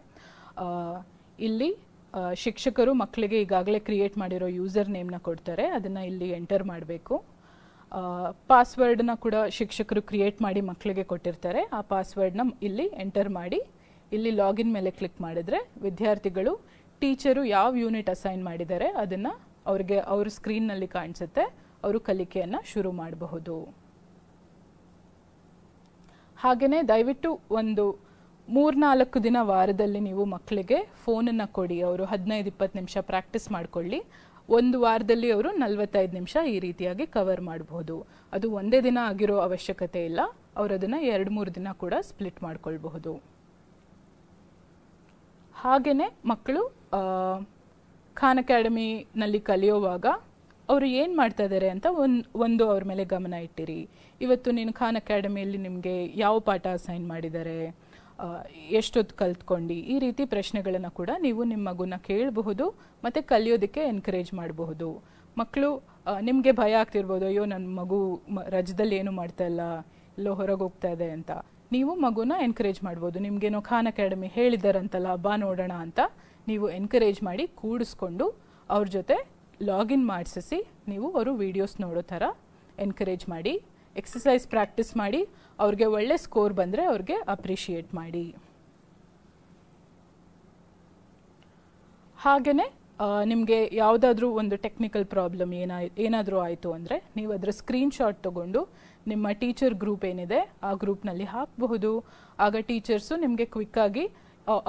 ಇಲ್ಲಿ ಶಿಕ್ಷಕರು ಮಕ್ಕಳಿಗೆ ಈಗಾಗಲೇ ಕ್ರಿಯೇಟ್ ಮಾಡಿರೋ ಯೂಸರ್ ನೇಮ್ನ ಕೊಡ್ತಾರೆ, ಅದನ್ನು ಇಲ್ಲಿ ಎಂಟರ್ ಮಾಡಬೇಕು. ಪಾಸ್ವರ್ಡ್ನ ಕೂಡ ಶಿಕ್ಷಕರು ಕ್ರಿಯೇಟ್ ಮಾಡಿ ಮಕ್ಕಳಿಗೆ ಕೊಟ್ಟಿರ್ತಾರೆ. ಆ ಪಾಸ್ವರ್ಡ್ನ ಇಲ್ಲಿ ಎಂಟರ್ ಮಾಡಿ ಇಲ್ಲಿ ಲಾಗಿನ್ ಮೇಲೆ ಕ್ಲಿಕ್ ಮಾಡಿದ್ರೆ ವಿದ್ಯಾರ್ಥಿಗಳು ಟೀಚರು ಯಾವ ಯೂನಿಟ್ ಅಸೈನ್ ಮಾಡಿದ್ದಾರೆ ಅದನ್ನು ಅವ್ರ ಸ್ಕ್ರೀನ್ನಲ್ಲಿ ಕಾಣಿಸುತ್ತೆ. ಅವರು ಕಲಿಕೆಯನ್ನು ಶುರು ಮಾಡಬಹುದು. ಹಾಗೆಯೇ ದಯವಿಟ್ಟು ಒಂದು 3-4 ದಿನ ವಾರದಲ್ಲಿ ನೀವು ಮಕ್ಕಳಿಗೆ ಫೋನನ್ನು ಕೊಡಿ. ಅವರು 15-20 ನಿಮಿಷ ಪ್ರಾಕ್ಟೀಸ್ ಮಾಡಿಕೊಳ್ಳಿ. ಒಂದು ವಾರದಲ್ಲಿ ಅವರು 45 ನಿಮಿಷ ಈ ರೀತಿಯಾಗಿ ಕವರ್ ಮಾಡಬಹುದು. ಅದು ಒಂದೇ ದಿನ ಆಗಿರೋ ಅವಶ್ಯಕತೆ ಇಲ್ಲ, ಅವರು ಅದನ್ನು 2-3 ದಿನ ಕೂಡ ಸ್ಪ್ಲಿಟ್ ಮಾಡ್ಕೊಳ್ಬಹುದು. ಹಾಗೆಯೇ ಮಕ್ಕಳು ಖಾನ್ ಅಕಾಡೆಮಿನಲ್ಲಿ ಕಲಿಯುವಾಗ ಅವರು ಏನು ಮಾಡ್ತಾ ಇದ್ದಾರೆ ಅಂತ ಒಂದು ಅವ್ರ ಮೇಲೆ ಗಮನ ಇಟ್ಟಿರಿ. ಇವತ್ತು ನೀನು ಖಾನ್ ಅಕಾಡೆಮಿಯಲ್ಲಿ ನಿಮಗೆ ಯಾವ ಪಾಠ ಅಸೈನ್ ಮಾಡಿದ್ದಾರೆ, ಎಷ್ಟೊತ್ತು ಕಲ್ತ್ಕೊಂಡು, ಈ ರೀತಿ ಪ್ರಶ್ನೆಗಳನ್ನು ಕೂಡ ನೀವು ನಿಮ್ಮ ಮಗುನ ಕೇಳಬಹುದು ಮತ್ತು ಕಲಿಯೋದಕ್ಕೆ ಎನ್ಕರೇಜ್ ಮಾಡಬಹುದು. ಮಕ್ಕಳು ನಿಮಗೆ ಭಯ ಆಗ್ತಿರ್ಬೋದು, ಅಯ್ಯೋ ನನ್ನ ಮಗು ರಜದಲ್ಲಿ ಏನು ಮಾಡ್ತಾ ಇಲ್ಲ, ಎಲ್ಲೋ ಹೊರಗೆ ಹೋಗ್ತಾ ಇದೆ ಅಂತ. ನೀವು ಮಗುನ ಎನ್ಕರೇಜ್ ಮಾಡ್ಬೋದು. ನಿಮಗೇನೋ ಖಾನ್ ಅಕಾಡೆಮಿ ಹೇಳಿದಾರಂತಲ್ಲ, ಬಾ ನೋಡೋಣ ಅಂತ ನೀವು ಎನ್ಕರೇಜ್ ಮಾಡಿ ಕೂಡಿಸ್ಕೊಂಡು ಅವ್ರ ಜೊತೆ ಲಾಗಿನ್ ಮಾಡಿಸಿ ನೀವು ಅವರು ವಿಡಿಯೋಸ್ ನೋಡೋ ಥರ ಎನ್ಕರೇಜ್ ಮಾಡಿ, ಎಕ್ಸಸೈಸ್ ಪ್ರಾಕ್ಟೀಸ್ ಮಾಡಿ, ಅವ್ರಿಗೆ ಒಳ್ಳೆ ಸ್ಕೋರ್ ಬಂದರೆ ಅವ್ರಿಗೆ ಅಪ್ರಿಷಿಯೇಟ್ ಮಾಡಿ. ಹಾಗೆಯೇ ನಿಮಗೆ ಯಾವುದಾದ್ರೂ ಒಂದು ಟೆಕ್ನಿಕಲ್ ಪ್ರಾಬ್ಲಮ್ ಏನಾದರೂ ಆಯಿತು ಅಂದರೆ ನೀವು ಅದರ ಸ್ಕ್ರೀನ್ಶಾಟ್ ತೊಗೊಂಡು ನಿಮ್ಮ ಟೀಚರ್ ಗ್ರೂಪ್ ಏನಿದೆ ಆ ಗ್ರೂಪ್ನಲ್ಲಿ ಹಾಕಬಹುದು. ಆಗ ಟೀಚರ್ಸು ನಿಮಗೆ ಕ್ವಿಕ್ಕಾಗಿ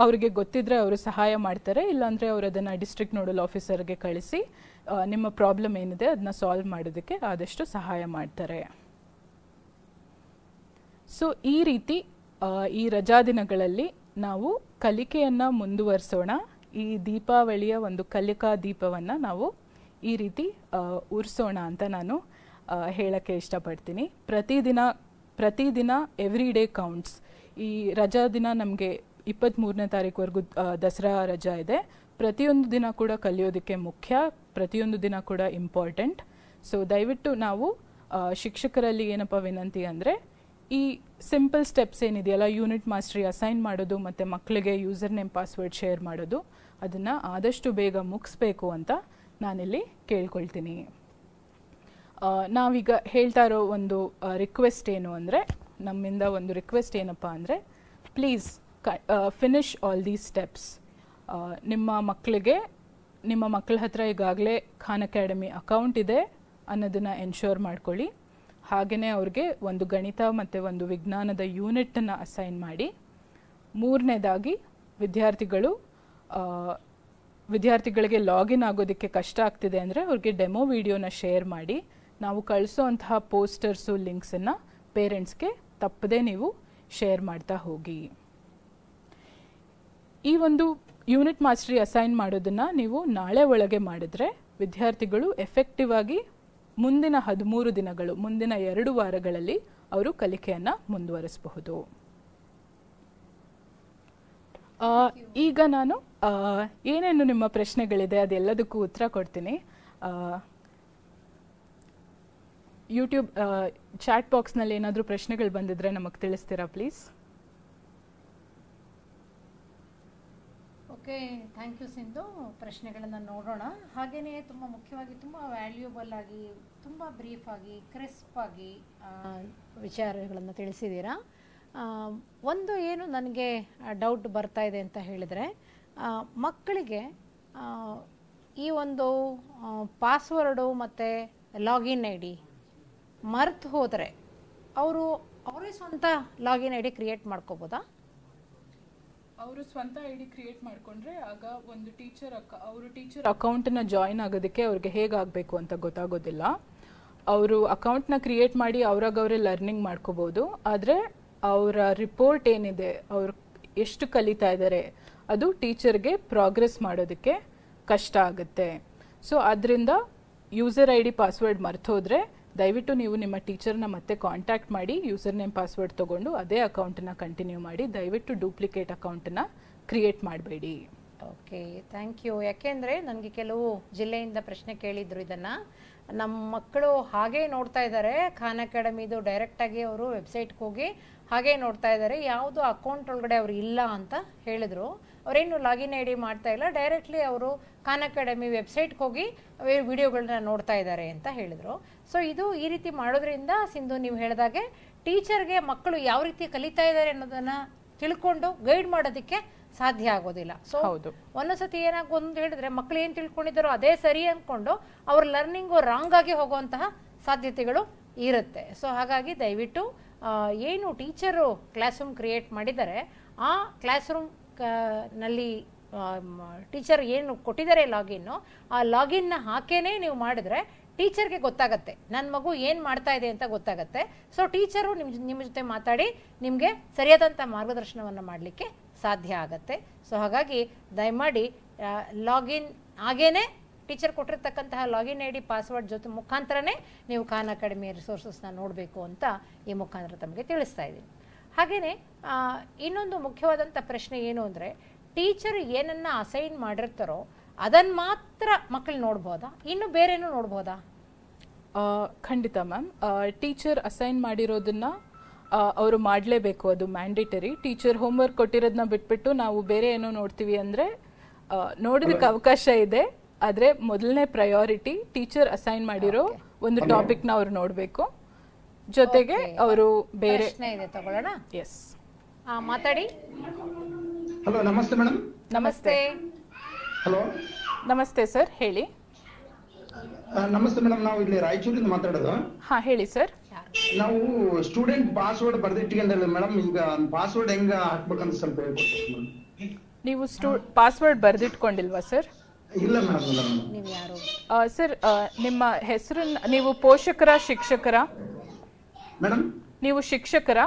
ಅವರಿಗೆ ಗೊತ್ತಿದ್ದರೆ ಅವರು ಸಹಾಯ ಮಾಡ್ತಾರೆ, ಇಲ್ಲಾಂದರೆ ಅವರು ಅದನ್ನು ಡಿಸ್ಟ್ರಿಕ್ಟ್ ನೋಡಲ್ ಆಫೀಸರ್ಗೆ ಕಳಿಸಿ ನಿಮ್ಮ ಪ್ರಾಬ್ಲಮ್ ಏನಿದೆ ಅದನ್ನ ಸಾಲ್ವ್ ಮಾಡೋದಕ್ಕೆ ಆದಷ್ಟು ಸಹಾಯ ಮಾಡ್ತಾರೆ. ಸೊ ಈ ರೀತಿ ಈ ರಜಾ ದಿನಗಳಲ್ಲಿ ನಾವು ಕಲಿಕೆಯನ್ನು ಮುಂದುವರಿಸೋಣ. ಈ ದೀಪಾವಳಿಯ ಒಂದು ಕಲಿಕಾ ದೀಪವನ್ನು ನಾವು ಈ ರೀತಿ ಉರಿಸೋಣ ಅಂತ ನಾನು ಹೇಳೋಕ್ಕೆ ಇಷ್ಟಪಡ್ತೀನಿ. ಪ್ರತಿದಿನ ಎವ್ರಿ ಡೇ ಕೌಂಟ್ಸ್. ಈ ರಜಾ ದಿನ ನಮಗೆ 23ನೇ ತಾರೀಕುವರೆಗೂ ದಸರಾ ರಜಾ ಇದೆ. ಪ್ರತಿಯೊಂದು ದಿನ ಕೂಡ ಕಲಿಯೋದಕ್ಕೆ ಮುಖ್ಯ, ಪ್ರತಿಯೊಂದು ದಿನ ಕೂಡ ಇಂಪಾರ್ಟೆಂಟ್. ಸೊ ದಯವಿಟ್ಟು ನಾವು ಶಿಕ್ಷಕರಲ್ಲಿ ಏನಪ್ಪ ವಿನಂತಿ ಅಂದರೆ, ಈ ಸಿಂಪಲ್ ಸ್ಟೆಪ್ಸ್ ಏನಿದೆಯಲ್ಲ, ಯೂನಿಟ್ ಮಾಸ್ಟ್ರಿ ಅಸೈನ್ ಮಾಡೋದು ಮತ್ತು ಮಕ್ಕಳಿಗೆ ಯೂಸರ್ ನೇಮ್ ಪಾಸ್ವರ್ಡ್ ಶೇರ್ ಮಾಡೋದು, ಅದನ್ನು ಆದಷ್ಟು ಬೇಗ ಮುಗಿಸ್ಬೇಕು ಅಂತ ನಾನಿಲ್ಲಿ ಕೇಳ್ಕೊಳ್ತೀನಿ. ನಾವೀಗ ಹೇಳ್ತಾ ಇರೋ ಒಂದು ರಿಕ್ವೆಸ್ಟ್ ಏನು ಅಂದರೆ, ನಮ್ಮಿಂದ ಒಂದು ರಿಕ್ವೆಸ್ಟ್ ಏನಪ್ಪ ಅಂದರೆ, please finish all these steps. ನಿಮ್ಮ ಮಕ್ಕಳ ಹತ್ರ ಈಗಾಗಲೇ ಖಾನ್ ಅಕಾಡೆಮಿ ಅಕೌಂಟ್ ಇದೆ ಅನ್ನೋದನ್ನು ಎನ್ಶೋರ್ ಮಾಡ್ಕೊಳ್ಳಿ. ಹಾಗೆಯೇ ಅವ್ರಿಗೆ ಒಂದು ಗಣಿತ ಮತ್ತು ಒಂದು ವಿಜ್ಞಾನದ ಯೂನಿಟನ್ನು ಅಸೈನ್ ಮಾಡಿ. ಮೂರನೇದಾಗಿ ವಿದ್ಯಾರ್ಥಿಗಳಿಗೆ ಲಾಗಿನ್ ಆಗೋದಕ್ಕೆ ಕಷ್ಟ ಆಗ್ತಿದೆ ಅಂದರೆ ಅವ್ರಿಗೆ ಡೆಮೋ ವಿಡಿಯೋನ ಶೇರ್ ಮಾಡಿ. ನಾವು ಕಳಿಸೋಂತಹ ಪೋಸ್ಟರ್ಸು ಲಿಂಕ್ಸನ್ನು ಪೇರೆಂಟ್ಸ್ಗೆ ತಪ್ಪದೇ ನೀವು ಶೇರ್ ಮಾಡ್ತಾ ಹೋಗಿ. ಈ ಒಂದು ಯೂನಿಟ್ ಮಾಸ್ಟರಿ ಅಸೈನ್ ಮಾಡೋದನ್ನು ನೀವು ನಾಳೆ ಒಳಗೆ ಮಾಡಿದ್ರೆ ವಿದ್ಯಾರ್ಥಿಗಳು ಎಫೆಕ್ಟಿವ್ ಆಗಿ ಮುಂದಿನ 13 ದಿನಗಳು, ಮುಂದಿನ 2 ವಾರಗಳಲ್ಲಿ ಅವರು ಕಲಿಕೆಯನ್ನು ಮುಂದುವರಿಸಬಹುದು. ಈಗ ನಾನು ಏನೇನು ನಿಮ್ಮ ಪ್ರಶ್ನೆಗಳಿದೆ ಅದೆಲ್ಲದಕ್ಕೂ ಉತ್ತರ ಕೊಡ್ತೀನಿ. ಯೂಟ್ಯೂಬ್ ಚಾಟ್ ಬಾಕ್ಸ್ನಲ್ಲಿ ಏನಾದರೂ ಪ್ರಶ್ನೆಗಳು ಬಂದಿದ್ರೆ ನಮಗೆ ತಿಳಿಸ್ತೀರಾ please? Okay, thank you Sindhu. ಪ್ರಶ್ನೆಗಳನ್ನು ನೋಡೋಣ. ಹಾಗೆಯೇ ತುಂಬ ಮುಖ್ಯವಾಗಿ, ತುಂಬ ವ್ಯಾಲ್ಯೂಬಲ್ ಆಗಿ, ತುಂಬ ಬ್ರೀಫಾಗಿ, ಕ್ರಿಸ್ಪ್ ಆಗಿ ವಿಚಾರಗಳನ್ನು ತಿಳಿಸಿದ್ದೀರಾ. ಒಂದು ಏನು ನನಗೆ ಡೌಟ್ ಬರ್ತಾ ಇದೆ ಅಂತ ಹೇಳಿದರೆ, ಮಕ್ಕಳಿಗೆ ಈ ಒಂದು ಪಾಸ್ವರ್ಡು ಮತ್ತು ಲಾಗಿನ್ ಐ ಡಿ ಮರ್ತು ಹೋದರೆ ಅವರೇ ಸ್ವಂತ ಲಾಗಿನ್ ಐ ಡಿ ಕ್ರಿಯೇಟ್ ಮಾಡ್ಕೋಬೋದಾ? ಅವರು ಸ್ವಂತ ಐ ಡಿ ಕ್ರಿಯೇಟ್ ಮಾಡಿಕೊಂಡ್ರೆ ಆಗ ಒಂದು ಟೀಚರ್ ಅಕೌಂಟನ್ನು ಜಾಯಿನ್ ಆಗೋದಕ್ಕೆ ಅವ್ರಿಗೆ ಹೇಗಾಗಬೇಕು ಅಂತ ಗೊತ್ತಾಗೋದಿಲ್ಲ. ಅವರು ಅಕೌಂಟ್ನ ಕ್ರಿಯೇಟ್ ಮಾಡಿ ಅವರೇ ಲರ್ನಿಂಗ್ ಮಾಡ್ಕೋಬೋದು. ಆದರೆ ಅವರ ರಿಪೋರ್ಟ್ ಏನಿದೆ, ಅವ್ರು ಎಷ್ಟು ಕಲಿತಾ ಇದ್ದಾರೆ, ಅದು ಟೀಚರ್ಗೆ ಪ್ರೋಗ್ರೆಸ್ ಮಾಡೋದಕ್ಕೆ ಕಷ್ಟ ಆಗುತ್ತೆ. ಸೊ ಅದರಿಂದ ಯೂಸರ್ ಐ ಡಿ ಪಾಸ್ವರ್ಡ್ ಮರ್ತೋದ್ರೆ ದಯವಿಟ್ಟು ನೀವು ನಿಮ್ಮ ಟೀಚರ್ನ ಮತ್ತೆ ಕಾಂಟ್ಯಾಕ್ಟ್ ಮಾಡಿ ಯೂಸರ್ ನೇಮ್ ಪಾಸ್ವರ್ಡ್ ತೊಗೊಂಡು ಅದೇ ಅಕೌಂಟನ್ನು ಕಂಟಿನ್ಯೂ ಮಾಡಿ. ದಯವಿಟ್ಟು ಡೂಪ್ಲಿಕೇಟ್ ಅಕೌಂಟನ್ನು ಕ್ರಿಯೇಟ್ ಮಾಡಬೇಡಿ. Okay, thank you. ಯಾಕೆಂದರೆ ನನಗೆ ಕೆಲವು ಜಿಲ್ಲೆಯಿಂದ ಪ್ರಶ್ನೆ ಕೇಳಿದ್ರು ಇದನ್ನು. ನಮ್ಮ ಮಕ್ಕಳು ಹಾಗೇ ನೋಡ್ತಾ ಇದ್ದಾರೆ, ಖಾನ್ ಅಕಾಡೆಮಿದು ಡೈರೆಕ್ಟಾಗಿ ಅವರು ವೆಬ್ಸೈಟ್ಗೆ ಹೋಗಿ ಹಾಗೇ ನೋಡ್ತಾ ಇದ್ದಾರೆ, ಯಾವುದು ಅಕೌಂಟ್ ಒಳಗಡೆ ಅವರು ಇಲ್ಲ ಅಂತ ಹೇಳಿದ್ರು. ಅವರೇನು ಲಾಗಿನ್ ಐ ಡಿ ಮಾಡ್ತಾ ಇಲ್ಲ, ಡೈರೆಕ್ಟ್ಲಿ ಅವರು ಖಾನ್ ಅಕಾಡೆಮಿ ವೆಬ್ಸೈಟ್ಗೆ ಹೋಗಿ ವಿಡಿಯೋಗಳನ್ನ ನೋಡ್ತಾ ಇದ್ದಾರೆ ಅಂತ ಹೇಳಿದರು. ಸೊ ಇದು ಈ ರೀತಿ ಮಾಡೋದ್ರಿಂದ ಸಿಂಧು ನೀವು ಹೇಳಿದಾಗೆ ಟೀಚರ್ಗೆ ಮಕ್ಕಳು ಯಾವ ರೀತಿ ಕಲಿತಾ ಇದ್ದಾರೆ ಅನ್ನೋದನ್ನು ತಿಳ್ಕೊಂಡು ಗೈಡ್ ಮಾಡೋದಕ್ಕೆ ಸಾಧ್ಯ ಆಗೋದಿಲ್ಲ. ಸೊ ಒಂದೊಂದ್ಸತಿ ಏನಾಗೊಂದು ಹೇಳಿದ್ರೆ ಮಕ್ಕಳು ಏನು ತಿಳ್ಕೊಂಡಿದ್ದಾರೋ ಅದೇ ಸರಿ ಅಂದ್ಕೊಂಡು ಅವ್ರ ಲರ್ನಿಂಗು ರಾಂಗ್ ಆಗಿ ಹೋಗುವಂತಹ ಸಾಧ್ಯತೆಗಳು ಇರುತ್ತೆ. ಸೊ ಹಾಗಾಗಿ ದಯವಿಟ್ಟು ಏನು ಟೀಚರು ಕ್ಲಾಸ್ ರೂಮ್ ಕ್ರಿಯೇಟ್ ಮಾಡಿದ್ದಾರೆ ಆ ಕ್ಲಾಸ್ ರೂಮ್ ನಲ್ಲಿ ಟೀಚರ್ ಏನು ಕೊಟ್ಟಿದ್ದಾರೆ ಲಾಗಿನ್ನು, ಆ ಲಾಗಿನ್ನ ಹಾಕೇನೆ ನೀವು ಮಾಡಿದ್ರೆ ಟೀಚರ್ಗೆ ಗೊತ್ತಾಗತ್ತೆ ನನ್ನ ಮಗು ಏನು ಮಾಡ್ತಾ ಇದೆ ಅಂತ ಗೊತ್ತಾಗತ್ತೆ. ಸೊ ಟೀಚರು ನಿಮ್ಮ ಜೊತೆ ಮಾತಾಡಿ ನಿಮಗೆ ಸರಿಯಾದಂಥ ಮಾರ್ಗದರ್ಶನವನ್ನು ಮಾಡಲಿಕ್ಕೆ ಸಾಧ್ಯ ಆಗತ್ತೆ. ಸೊ ಹಾಗಾಗಿ ದಯಮಾಡಿ ಲಾಗಿನ್ ಆಗೇನೆ ಟೀಚರ್ ಕೊಟ್ಟಿರ್ತಕ್ಕಂತಹ ಲಾಗಿನ್ ಐ ಡಿ ಪಾಸ್ವರ್ಡ್ ಜೊತೆ ಮುಖಾಂತರನೇ ನೀವು ಖಾನ್ ಅಕಾಡೆಮಿ ರಿಸೋರ್ಸಸ್ನ ನೋಡಬೇಕು ಅಂತ ಈ ಮುಖಾಂತರ ತಮಗೆ ತಿಳಿಸ್ತಾ ಇದ್ದೀನಿ. ಹಾಗೆಯೇ ಇನ್ನೊಂದು ಮುಖ್ಯವಾದಂಥ ಪ್ರಶ್ನೆ ಏನು ಅಂದರೆ, ಟೀಚರ್ ಏನನ್ನ ಅಸೈನ್ ಮಾಡಿರ್ತಾರೋ ಅದನ್ನು ಮಾತ್ರ ಮಕ್ಕಳು ನೋಡ್ಬೋದಾ, ಇನ್ನು ಬೇರೇನೂ ನೋಡ್ಬೋದಾ? ಖಂಡಿತ ಮ್ಯಾಮ್. ಟೀಚರ್ ಅಸೈನ್ ಮಾಡಿರೋದನ್ನ ಅವರು ಮಾಡಲೇಬೇಕು, ಅದು ಮ್ಯಾಂಡೇಟರಿ. ಟೀಚರ್ ಹೋಮ್ವರ್ಕ್ ಕೊಟ್ಟಿರೋದನ್ನ ಬಿಟ್ಬಿಟ್ಟು ನಾವು ಬೇರೆ ಏನೋ ನೋಡ್ತೀವಿ ಅಂದರೆ ನೋಡೋದಕ್ಕೆ ಅವಕಾಶ ಇದೆ. ಆದರೆ ಮೊದಲನೇ ಪ್ರಯಾರಿಟಿ ಟೀಚರ್ ಅಸೈನ್ ಮಾಡಿರೋ ಒಂದು ಟಾಪಿಕ್ನ ಅವ್ರು ನೋಡಬೇಕು. ಜೊತೆಗೆ ಅವರು ಬೇರೆ ಇದೆ ತಗೊಳ್ಳೋಣ. ಎಸ್, ಮಾತಾಡಿ. ಹಲೋ, ನಮಸ್ತೆ ಮೇಡಮ್. ನಮಸ್ತೆ. ಹಲೋ, ನಮಸ್ತೆ ಸರ್, ಹೇಳಿ. ನಮಸ್ತೆ ಮೇಡಮ್, ನಾವು ಇಲ್ಲಿ ರಾಯಚೂರಿಂದ ಮಾತಾಡೋದು. ಹಾ, ಹೇಳಿ ಸರ್. ನಾವು ಸ್ಟೂಡೆಂಟ್ ಪಾಸ್ವರ್ಡ್ ಬರ್ದಿಟ್ಕೊಂಡಿಲ್ಲ ಮೇಡಮ್, ಈಗ ಪಾಸ್ವರ್ಡ್ ಹೆಂಗ ಹಾಕ್ಬೇಕಂತ ಸ್ವಲ್ಪ ಹೇಳ್ಕೊಡ್ತೀವಿ ಮೇಡಮ್. ನೀವು ಪಾಸ್ವರ್ಡ್ ಬರ್ದಿಟ್ಕೊಂಡಿಲ್ವಾ ಸರ್? ಇಲ್ಲ ಮೇಡಮ್, ಇಲ್ಲ ಮೇಡಮ್. ನೀವು ಯಾರು ಸರ್? ನಿಮ್ಮ ಹೆಸರನ್ನ, ನೀವು ಪೋಷಕರ ಶಿಕ್ಷಕರ ಮೇಡಮ್? ನೀವು ಶಿಕ್ಷಕರ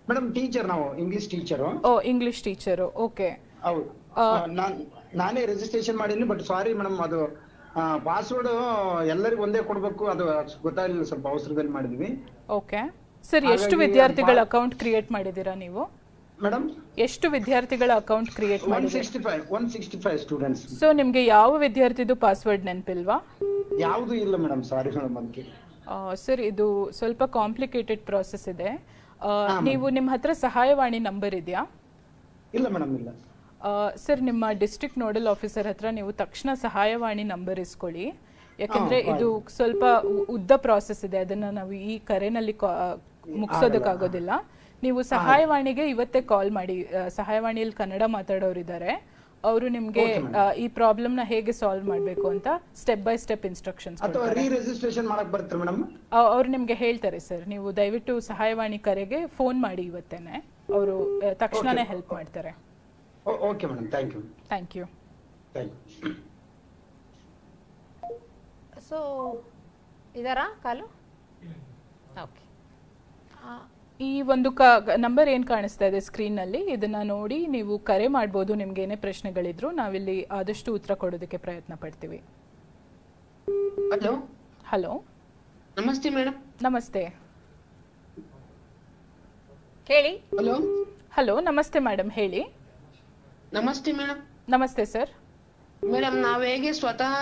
ಮೇಡಮ್? ಟೀಚರ್, ನಾವು ಇಂಗ್ಲಿಷ್ ಟೀಚರು. ಓ, ಇಂಗ್ಲಿಷ್ ಟೀಚರು. ಓಕೆ. ಹೌದು ನಾನೇ ರಿಜಿಸ್ಟ್ರೇಷನ್ ಮಾಡೀನಿ. ಬಟ್ ಸಾರಿ ಮೇಡಮ್, ಅದು ಪಾಸ್ವರ್ಡ್ ಎಲ್ಲರಿಗೂ ಒಂದೇ ಕೊಡ್ಬೇಕು, ಅದು ಗೊತ್ತಾಗಲಿಲ್ಲ, ಸ್ವಲ್ಪ ಅವಸರದಲ್ಲಿ ಮಾಡಿದ್ವಿ. ಓಕೆ ಸರ್, ಎಷ್ಟು ವಿದ್ಯಾರ್ಥಿಗಳ ಅಕೌಂಟ್ ಕ್ರಿಯೇಟ್ ಮಾಡಿದ್ದೀರಾ ನೀವು? ಮೇಡಮ್ ಎಷ್ಟು ವಿದ್ಯಾರ್ಥಿಗಳ ಅಕೌಂಟ್ ಕ್ರಿಯೇಟ್ ಮಾಡಿದ್ದೀರಾ? 165 ಸ್ಟೂಡೆಂಟ್ಸ್. ಸೊ ನಿಮಗೆ ಯಾವ ವಿದ್ಯಾರ್ಥಿದು ಪಾಸ್ವರ್ಡ್ ನೆನಪಿಲ್ವಾ? ಯಾವುದು ಇಲ್ಲ ಮೇಡಮ್, ಸಾರಿ ಮೇಡಮ್. ಅದಕ್ಕೆ ಸರ್ ಇದು ಸ್ವಲ್ಪ ಕಾಂಪ್ಲಿಕೇಟೆಡ್ ಪ್ರಾಸೆಸ್ ಇದೆ. ನೀವು ನಿಮ್ಮ ಹತ್ರ ಸಹಾಯವಾಣಿ ನಂಬರ್ ಇದೆಯಾ? ಇಲ್ಲ ಮೇಡಮ್, ಇಲ್ಲ. ಸರ್ ನಿಮ್ಮ ಡಿಸ್ಟ್ರಿಕ್ಟ್ ನೋಡಲ್ ಆಫೀಸರ್ ಹತ್ರ ನೀವು ತಕ್ಷಣ ಸಹಾಯವಾಣಿ ನಂಬರ್ ಇಸ್ಕೊಳ್ಳಿ. ಯಾಕಂದ್ರೆ ಇದು ಸ್ವಲ್ಪ ಉದ್ದ ಪ್ರಾಸೆಸ್ ಇದೆ, ಅದನ್ನ ನಾವು ಈ ಕರೆನಲ್ಲಿ ಮುಗಿಸೋದಕ್ಕಾಗೋದಿಲ್ಲ. ನೀವು ಸಹಾಯವಾಣಿಗೆ ಇವತ್ತೇ ಕಾಲ್ ಮಾಡಿ. ಸಹಾಯವಾಣಿಯಲ್ಲಿ ಕನ್ನಡ ಮಾತಾಡೋರಿದ್ದಾರೆ, ಅವರು ನಿಮ್ಗೆ ಈ ಪ್ರಾಬ್ಲಮ್ ನ ಹೇಗೆ ಸಾಲ್ವ್ ಮಾಡಬೇಕು ಅಂತ ಸ್ಟೆಪ್ ಬೈ ಸ್ಟೆಪ್ ಇನ್ಸ್ಟ್ರಕ್ಷನ್ಸ್ ಅವ್ರು ನಿಮ್ಗೆ ಹೇಳ್ತಾರೆ. ಸರ್ ನೀವು ದಯವಿಟ್ಟು ಸಹಾಯವಾಣಿ ಕರೆಗೆ ಫೋನ್ ಮಾಡಿ ಇವತ್ತೇನೆ, ಅವರು ತಕ್ಷಣನೇ ಹೆಲ್ಪ್ ಮಾಡ್ತಾರೆ. Okay madam, thank you. Thank you. So ಇದರ ಕಾಲು ಓಕೆ. ಈ ಒಂದು ನಂಬರ್ ಏನು ಕಾಣಿಸ್ತಾ ಇದೆ ಸ್ಕ್ರೀನ್ನಲ್ಲಿ, ಇದನ್ನ ನೋಡಿ ನೀವು ಕರೆ ಮಾಡ್ಬೋದು. ನಿಮ್ಗೆ ಏನೇ ಪ್ರಶ್ನೆಗಳಿದ್ರು ನಾವಿಲ್ಲಿ ಆದಷ್ಟು ಉತ್ತರ ಕೊಡೋದಕ್ಕೆ ಪ್ರಯತ್ನ ಪಡ್ತೀವಿ. ಹಲೋ ಹಲೋ, ನಮಸ್ತೆ ಮೇಡಮ್. ನಮಸ್ತೆ, ಹೇಳಿ. ಹಲೋ ಹಲೋ, ನಮಸ್ತೆ ಮೇಡಮ್, ಹೇಳಿ. ನಮಸ್ತೆ ಮೇಡಮ್. ನಮಸ್ತೆ ಸರ್. ಮೇಡಮ್, ನಾವ್ ಹೇಗೆ ಸ್ವತಃ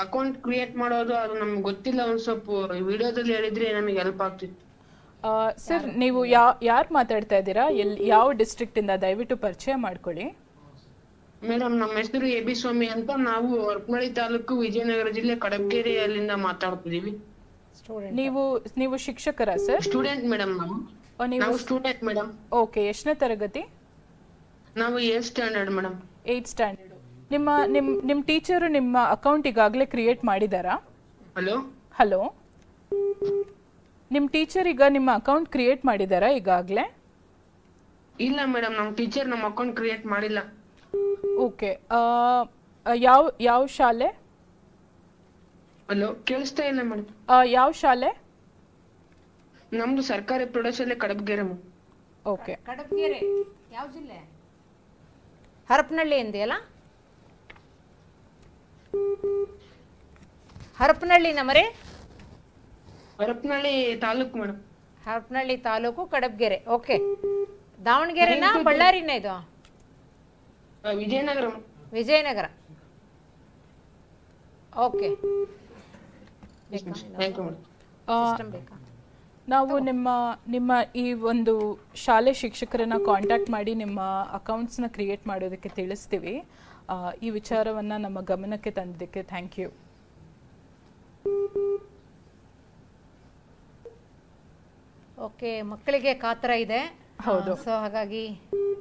ಅಕೌಂಟ್ ಕ್ರಿಯೇಟ್ ಮಾಡೋದು ಅದು ನಮ್ಗೆ ಗೊತ್ತಿಲ್ಲ. ಒಂದ್ ಸ್ವಲ್ಪ ವಿಡಿಯೋದಲ್ಲಿ ಹೇಳಿದ್ರೆ ನಮಗೆ ಹೆಲ್ಪ್ ಆಗ್ತಿತ್ತು. ಸರ್ ನೀವು ಯಾರು ಮಾತಾಡ್ತಾ ಇದ್ದೀರಾ? ಯಾವ ಡಿಸ್ಟ್ರಿಕ್ಟ್ ಇಂದ? ದಯವಿಟ್ಟು ಪರಿಚಯ ಮಾಡ್ಕೊಳ್ಳಿ. ಮೇಡಮ್, ನಮ್ಮ ಹೆಸರು ಎಬಿ ಸ್ವಾಮಿ ಅಂತ. ನಾವು ಹರಪನಹಳ್ಳಿ ತಾಲೂಕು, ವಿಜಯನಗರ ಜಿಲ್ಲೆ, ಕಡಬಗೆರೆ ಅಲ್ಲಿಂದ ಮಾತಾಡ್ತಿದೀವಿ. ನೀವು ಶಿಕ್ಷಕರಾ ಸರ್? Student madam. ನಾವು ಸ್ಟೂಡೆಂಟ್ ಮೇಡಮ್. ಓಕೆ, ಎಷ್ಟನೇ ತರಗತಿ? ನಾವು 8th standard madam. 8th standard. ನಿಮ್ಮ ಟೀಚರ್ ನಿಮ್ಮ ಅಕೌಂಟ್ ಈಗಾಗಲೇ ಕ್ರಿಯೇಟ್ ಮಾಡಿದಾರಾ? ಹಲೋ ಹಲೋ, ನಿಮ್ಮ ಟೀಚರ್ ಈಗ ನಿಮ್ಮ ಅಕೌಂಟ್ ಕ್ರಿಯೇಟ್ ಮಾಡಿದಾರಾ ಈಗಾಗಲೇ? ಇಲ್ಲ ಮೇಡಮ್, ನಮ್ಮ ಟೀಚರ್ ನಮ್ಮ ಅಕೌಂಟ್ ಕ್ರಿಯೇಟ್ ಮಾಡಿಲ್ಲ. ಓಕೆ, ಯಾವ ಶಾಲೆ? ಹಲೋ, ಕೇಳಿಸ್ತಾ ಇಲ್ಲ ಮೇಡಮ್. ಯಾವ ಶಾಲೆ? ನಮ್ದು ಸರ್ಕಾರಿ ಪ್ರೌಢಶಾಲೆ ಕಡಬಗೆರೆ. ಓಕೆ, ಕಡಬಗೆರೆ ಯಾವ ಜಿಲ್ಲೆ? ಹರಪನಹಳ್ಳಿ ಎಂದಿಯಲ್ಲ? ಹರಪನಹಳ್ಳಿ ನಮರೇ? ಹರಪನಹಳ್ಳಿ ತಾಲೂಕು ಮೇಡಮ್. ಹರಪನಹಳ್ಳಿ ತಾಲೂಕು, ಕಡಬಗೆರೆ. ಓಕೆ, ದಾವಣಗೆರೆನಾ ಬಳ್ಳಾರಿನ ಇದು? ವಿಜಯನಗರ. ವಿಜಯನಗರ. ಓಕೆ, ನಾವು ನಿಮ್ಮ ಈ ಒಂದು ಶಾಲೆ ಶಿಕ್ಷಕರನ್ನ ಕಾಂಟ್ಯಾಕ್ಟ್ ಮಾಡಿ ನಿಮ್ಮ ಅಕೌಂಟ್ಸ್ನ ಕ್ರಿಯೇಟ್ ಮಾಡೋದಕ್ಕೆ ತಿಳಿಸ್ತೀವಿ. ಈ ವಿಚಾರವನ್ನ ನಮ್ಮ ಗಮನಕ್ಕೆ ತಂದಿದ್ದಕ್ಕೆ ಥ್ಯಾಂಕ್ ಯು. ಓಕೆ, ಮಕ್ಕಳಿಗೆ ಕಾತರ ಇದೆ. ಹೌದು. ಸೊ ಹಾಗಾಗಿ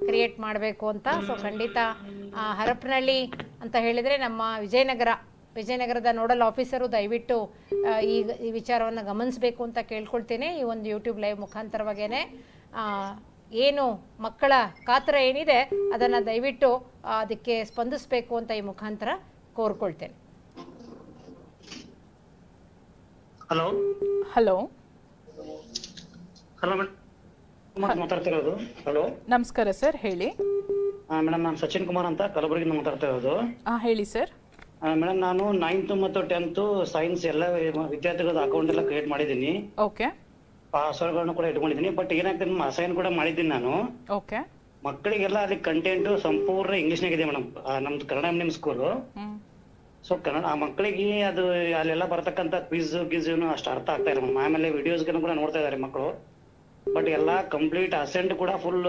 ಕ್ರಿಯೇಟ್ ಮಾಡಬೇಕು ಅಂತ. ಸೊ ಖಂಡಿತ ಹರಪನಹಳ್ಳಿ ಅಂತ ಹೇಳಿದರೆ ನಮ್ಮ ವಿಜಯನಗರದ ನೋಡಲ್ ಆಫೀಸರು ದಯವಿಟ್ಟು ಈ ವಿಚಾರವನ್ನು ಗಮನಿಸಬೇಕು ಅಂತ ಕೇಳ್ಕೊಳ್ತೇನೆ. ಈ ಒಂದು ಯೂಟ್ಯೂಬ್ ಲೈವ್ ಮುಖಾಂತರವಾಗೇನೆ ಏನು ಮಕ್ಕಳ ಕಾತರ ಏನಿದೆ ಅದನ್ನು ದಯವಿಟ್ಟು ಅದಕ್ಕೆ ಸ್ಪಂದಿಸಬೇಕು ಅಂತ ಈ ಮುಖಾಂತರ ಕೋರ್ಕೊಳ್ತೇನೆ. ಹಲೋ ಹಲೋ ಹಲೋ ಮೇಡಮ್, ಮಾತಾಡ್ತಿರೋದು. ಹಲೋ, ನಮಸ್ಕಾರ ಸರ್, ಹೇಳಿ. ಮೇಡಮ್, ನಾನು ಸಚಿನ್ ಕುಮಾರ್ ಅಂತ ಕಲಬುರಗಿಯಿಂದ ಮಾತಾಡ್ತಾ ಇರೋದು. ಹೇಳಿ ಸರ್. ಮೇಡಮ್, ನಾನು 9th ಮತ್ತು 10th ಸೈನ್ಸ್ ಎಲ್ಲ ವಿದ್ಯಾರ್ಥಿಗಳ ಅಕೌಂಟ್ ಎಲ್ಲ ಕ್ರಿಯೇಟ್ ಮಾಡಿದ್ದೀನಿ. ಓಕೆ, ಪಾಸ್ವರ್ಡ್ಗಳನ್ನು ಕೂಡ ಇಟ್ಕೊಂಡಿದ್ದೀನಿ. ಬಟ್ ಏನಾಗ್ತದೆ, ಅಸೈನ್ ಕೂಡ ಮಾಡಿದ್ದೀನಿ ನಾನು. ಓಕೆ, ಮಕ್ಕಳಿಗೆಲ್ಲ ಅಲ್ಲಿ ಕಂಟೆಂಟ್ ಸಂಪೂರ್ಣ ಇಂಗ್ಲಿಷ್ನಾಗ ಇದೆ ಮೇಡಮ್. ನಮ್ದು Kannada medium school. So Kannada ಆ ಮಕ್ಕಳಿಗೆ ಅದು ಅಲ್ಲೆಲ್ಲ ಬರ್ತಕ್ಕಂಥ ಕ್ವಿಜ್ ಅಷ್ಟು ಅರ್ಥ ಆಗ್ತಾ ಇಲ್ಲ ಮೇಡಮ್. ಆಮೇಲೆ ವಿಡಿಯೋಸ್ಗಳನ್ನು ಕೂಡ ನೋಡ್ತಾ ಇದಾರೆ ಮಕ್ಕಳು. ಬಟ್ ಎಲ್ಲ ಕಂಪ್ಲೀಟ್ ಅಸೆಂಟ್ ಕೂಡ ಫುಲ್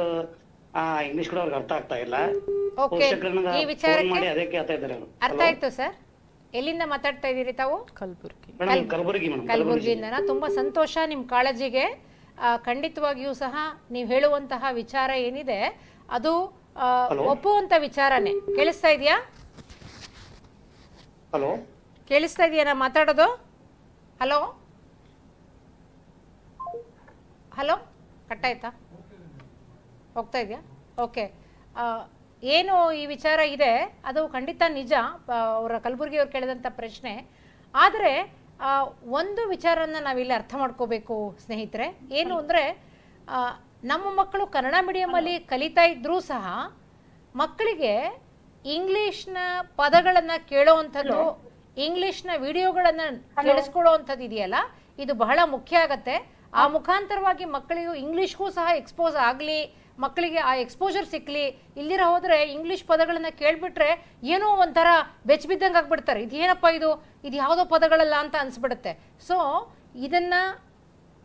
ಇಂಗ್ಲಿಷ್ ಕೂಡ ಅವ್ರಿಗೆ ಅರ್ಥ ಆಗ್ತಾ ಇಲ್ಲ. ಅರ್ಥ ಆಯ್ತು ಸರ್. ಎಲ್ಲಿಂದ ಮಾತಾಡ್ತಾ ಇದ್ದೀರಿ ತಾವು? ಕಲಬುರಗಿಯಿಂದ. ತುಂಬಾ ಸಂತೋಷ ನಿಮ್ಮ ಕಾಳಜಿಗೆ. ಖಂಡಿತವಾಗಿಯೂ ಸಹ ನೀವು ಹೇಳುವಂತಹ ವಿಚಾರ ಏನಿದೆ ಅದು ಒಪ್ಪುವಂತ ವಿಚಾರನೇ. ಕೇಳಿಸ್ತಾ ಇದೆಯಾ? ಹಲೋ, ಕೇಳಿಸ್ತಾ ಇದೆಯಾ ನಾ ಮಾತಾಡೋದು? ಹಲೋ ಹಲೋ, ಕಟ್ಟಾಯ್ತಾ? ಹೋಗ್ತಾ ಇದೆಯಾ? ಓಕೆ, ಏನು ಈ ವಿಚಾರ ಇದೆ ಅದು ಖಂಡಿತ ನಿಜ. ಅವರ ಕಲಬುರಗಿಯವ್ರು ಕೇಳಿದಂಥ ಪ್ರಶ್ನೆ. ಆದರೆ ಒಂದು ವಿಚಾರನ ನಾವಿಲ್ಲಿ ಅರ್ಥ ಮಾಡ್ಕೋಬೇಕು ಸ್ನೇಹಿತರೆ. ಏನು ಅಂದರೆ, ನಮ್ಮ ಮಕ್ಕಳು ಕನ್ನಡ ಮೀಡಿಯಮಲ್ಲಿ ಕಲಿತಾ ಇದ್ರೂ ಸಹ ಮಕ್ಕಳಿಗೆ ಇಂಗ್ಲಿಷ್ನ ಪದಗಳನ್ನು ಕೇಳೋವಂಥದ್ದು, ಇಂಗ್ಲಿಷ್ನ ವಿಡಿಯೋಗಳನ್ನು ಕೇಳಿಸ್ಕೊಳ್ಳೋವಂಥದ್ದು ಇದೆಯಲ್ಲ, ಇದು ಬಹಳ ಮುಖ್ಯ ಆಗತ್ತೆ. ಆ ಮುಖಾಂತರವಾಗಿ ಮಕ್ಕಳಿಗೂ ಇಂಗ್ಲಿಷ್ಗೂ ಸಹ ಎಕ್ಸ್ಪೋಸ್ ಆಗಲಿ, ಮಕ್ಕಳಿಗೆ ಆ ಎಕ್ಸ್ಪೋಜರ್ ಸಿಕ್ಕಲಿ. ಇಲ್ಲಿರ ಹೋದರೆ ಇಂಗ್ಲಿಷ್ ಪದಗಳನ್ನು ಕೇಳಿಬಿಟ್ರೆ ಏನೋ ಒಂಥರ ಬೆಚ್ಚಬಿದ್ದಂಗೆ ಆಗ್ಬಿಡ್ತಾರೆ. ಇದೇನಪ್ಪ ಇದು ಯಾವುದೋ ಪದಗಳಲ್ಲ ಅಂತ ಅನಿಸ್ಬಿಡುತ್ತೆ. ಸೊ ಇದನ್ನು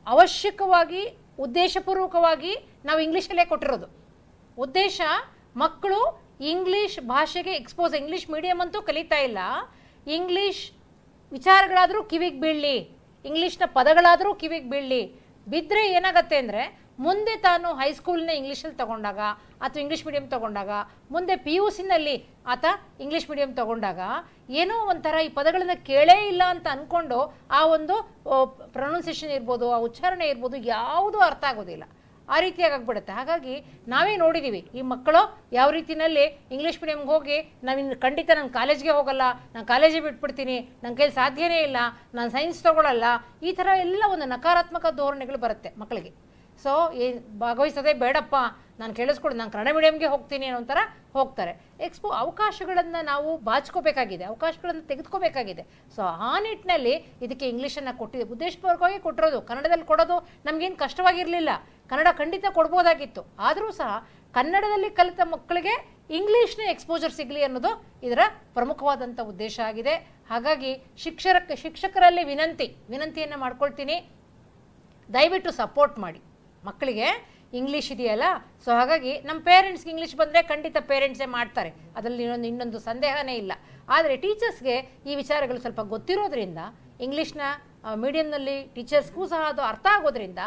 ಅವಶ್ಯಕವಾಗಿ ಉದ್ದೇಶಪೂರ್ವಕವಾಗಿ ನಾವು ಇಂಗ್ಲೀಷಲ್ಲೇ ಕೊಟ್ಟಿರೋದು. ಉದ್ದೇಶ ಮಕ್ಕಳು ಇಂಗ್ಲೀಷ್ ಭಾಷೆಗೆ ಎಕ್ಸ್ಪೋಸ್, ಇಂಗ್ಲೀಷ್ ಮೀಡಿಯಮ್ ಅಂತೂ ಕಲಿತಾ ಇಲ್ಲ, ಇಂಗ್ಲೀಷ್ ವಿಚಾರಗಳಾದರೂ ಕಿವಿಗೆ ಬೀಳಲಿ, ಇಂಗ್ಲೀಷ್ನ ಪದಗಳಾದರೂ ಕಿವಿಗೆ ಬೀಳಲಿ. ಬಿದ್ದರೆ ಏನಾಗತ್ತೆ ಅಂದರೆ ಮುಂದೆ ತಾನು ಹೈಸ್ಕೂಲ್ನ ಇಂಗ್ಲೀಷಲ್ಲಿ ತಗೊಂಡಾಗ ಅಥವಾ ಇಂಗ್ಲೀಷ್ ಮೀಡಿಯಮ್ ತಗೊಂಡಾಗ, ಮುಂದೆ PUCನಲ್ಲಿ ಆತ ಇಂಗ್ಲೀಷ್ ಮೀಡಿಯಮ್ ತಗೊಂಡಾಗ ಏನೋ ಒಂಥರ ಈ ಪದಗಳನ್ನು ಕೇಳೇ ಇಲ್ಲ ಅಂತ ಅಂದ್ಕೊಂಡು ಆ ಒಂದು ಪ್ರೊನೌನ್ಸಿಯೇಷನ್ ಇರ್ಬೋದು, ಆ ಉಚ್ಚಾರಣೆ ಇರ್ಬೋದು, ಯಾವುದೂ ಅರ್ಥ ಆಗೋದಿಲ್ಲ. ಆ ರೀತಿಯಾಗಿ ಆಗ್ಬಿಡುತ್ತೆ. ಹಾಗಾಗಿ ನಾವೇ ನೋಡಿದ್ದೀವಿ ಈ ಮಕ್ಕಳು ಯಾವ ರೀತಿಯಲ್ಲಿ ಇಂಗ್ಲೀಷ್ ಮೀಡಿಯಮ್ಗೆ ಹೋಗಿ ನಾವಿನ್ನು ಖಂಡಿತ ನಾನು ಕಾಲೇಜ್ಗೆ ಹೋಗಲ್ಲ, ನಾನು ಕಾಲೇಜಿಗೆ ಬಿಟ್ಬಿಡ್ತೀನಿ, ನನ್ನ ಕೈಲಿ ಸಾಧ್ಯನೇ ಇಲ್ಲ, ನಾನು ಸೈನ್ಸ್ ತೊಗೊಳ್ಳಲ್ಲ, ಈ ಥರ ಎಲ್ಲ ಒಂದು ನಕಾರಾತ್ಮಕ ಧೋರಣೆಗಳು ಬರುತ್ತೆ ಮಕ್ಕಳಿಗೆ. ಸೊ ಭಾಗವಹಿಸೋದೇ ಬೇಡಪ್ಪ, ನಾನು ಕೇಳಿಸ್ಕೊಡು, ನಾನು ಕನ್ನಡ ಮೀಡಿಯಮ್ಗೆ ಹೋಗ್ತೀನಿ ಅನ್ನೋ ಥರ ಹೋಗ್ತಾರೆ. ಅವಕಾಶಗಳನ್ನು ನಾವು ಬಾಚ್ಕೋಬೇಕಾಗಿದೆ, ಅವಕಾಶಗಳನ್ನು ತೆಗೆದುಕೋಬೇಕಾಗಿದೆ. ಸೊ ಆ ನಿಟ್ಟಿನಲ್ಲಿ ಇದಕ್ಕೆ ಇಂಗ್ಲೀಷನ್ನು ಕೊಟ್ಟಿದೆ, ಉದ್ದೇಶಪೂರ್ವಕವಾಗಿ ಕೊಟ್ಟಿರೋದು. ಕನ್ನಡದಲ್ಲಿ ಕೊಡೋದು ನಮಗೇನು ಕಷ್ಟವಾಗಿರಲಿಲ್ಲ, ಕನ್ನಡ ಖಂಡಿತ ಕೊಡ್ಬೋದಾಗಿತ್ತು. ಆದರೂ ಸಹ ಕನ್ನಡದಲ್ಲಿ ಕಲಿತ ಮಕ್ಕಳಿಗೆ ಇಂಗ್ಲೀಷ್ನ ಎಕ್ಸ್ಪೋಜರ್ ಸಿಗಲಿ ಅನ್ನೋದು ಇದರ ಪ್ರಮುಖವಾದಂಥ ಉದ್ದೇಶ ಆಗಿದೆ. ಹಾಗಾಗಿ ಶಿಕ್ಷಕರಲ್ಲಿ ವಿನಂತಿಯನ್ನು ಮಾಡ್ಕೊಳ್ತೀನಿ, ದಯವಿಟ್ಟು ಸಪೋರ್ಟ್ ಮಾಡಿ ಮಕ್ಕಳಿಗೆ. ಇಂಗ್ಲೀಷ್ ಇದೆಯಲ್ಲ, ಸೊ ಹಾಗಾಗಿ ನಮ್ಮ ಪೇರೆಂಟ್ಸ್ಗೆ ಇಂಗ್ಲೀಷ್ ಬಂದರೆ ಖಂಡಿತ ಪೇರೆಂಟ್ಸೇ ಮಾಡ್ತಾರೆ, ಅದರಲ್ಲಿ ಇನ್ನೊಂದು ಸಂದೇಹನೇ ಇಲ್ಲ. ಆದರೆ ಟೀಚರ್ಸ್ಗೆ ಈ ವಿಚಾರಗಳು ಸ್ವಲ್ಪ ಗೊತ್ತಿರೋದ್ರಿಂದ, ಇಂಗ್ಲೀಷ್ನ ಮೀಡಿಯಮ್ನಲ್ಲಿ ಟೀಚರ್ಸ್ಗೂ ಸಹ ಅದು ಅರ್ಥ ಆಗೋದ್ರಿಂದ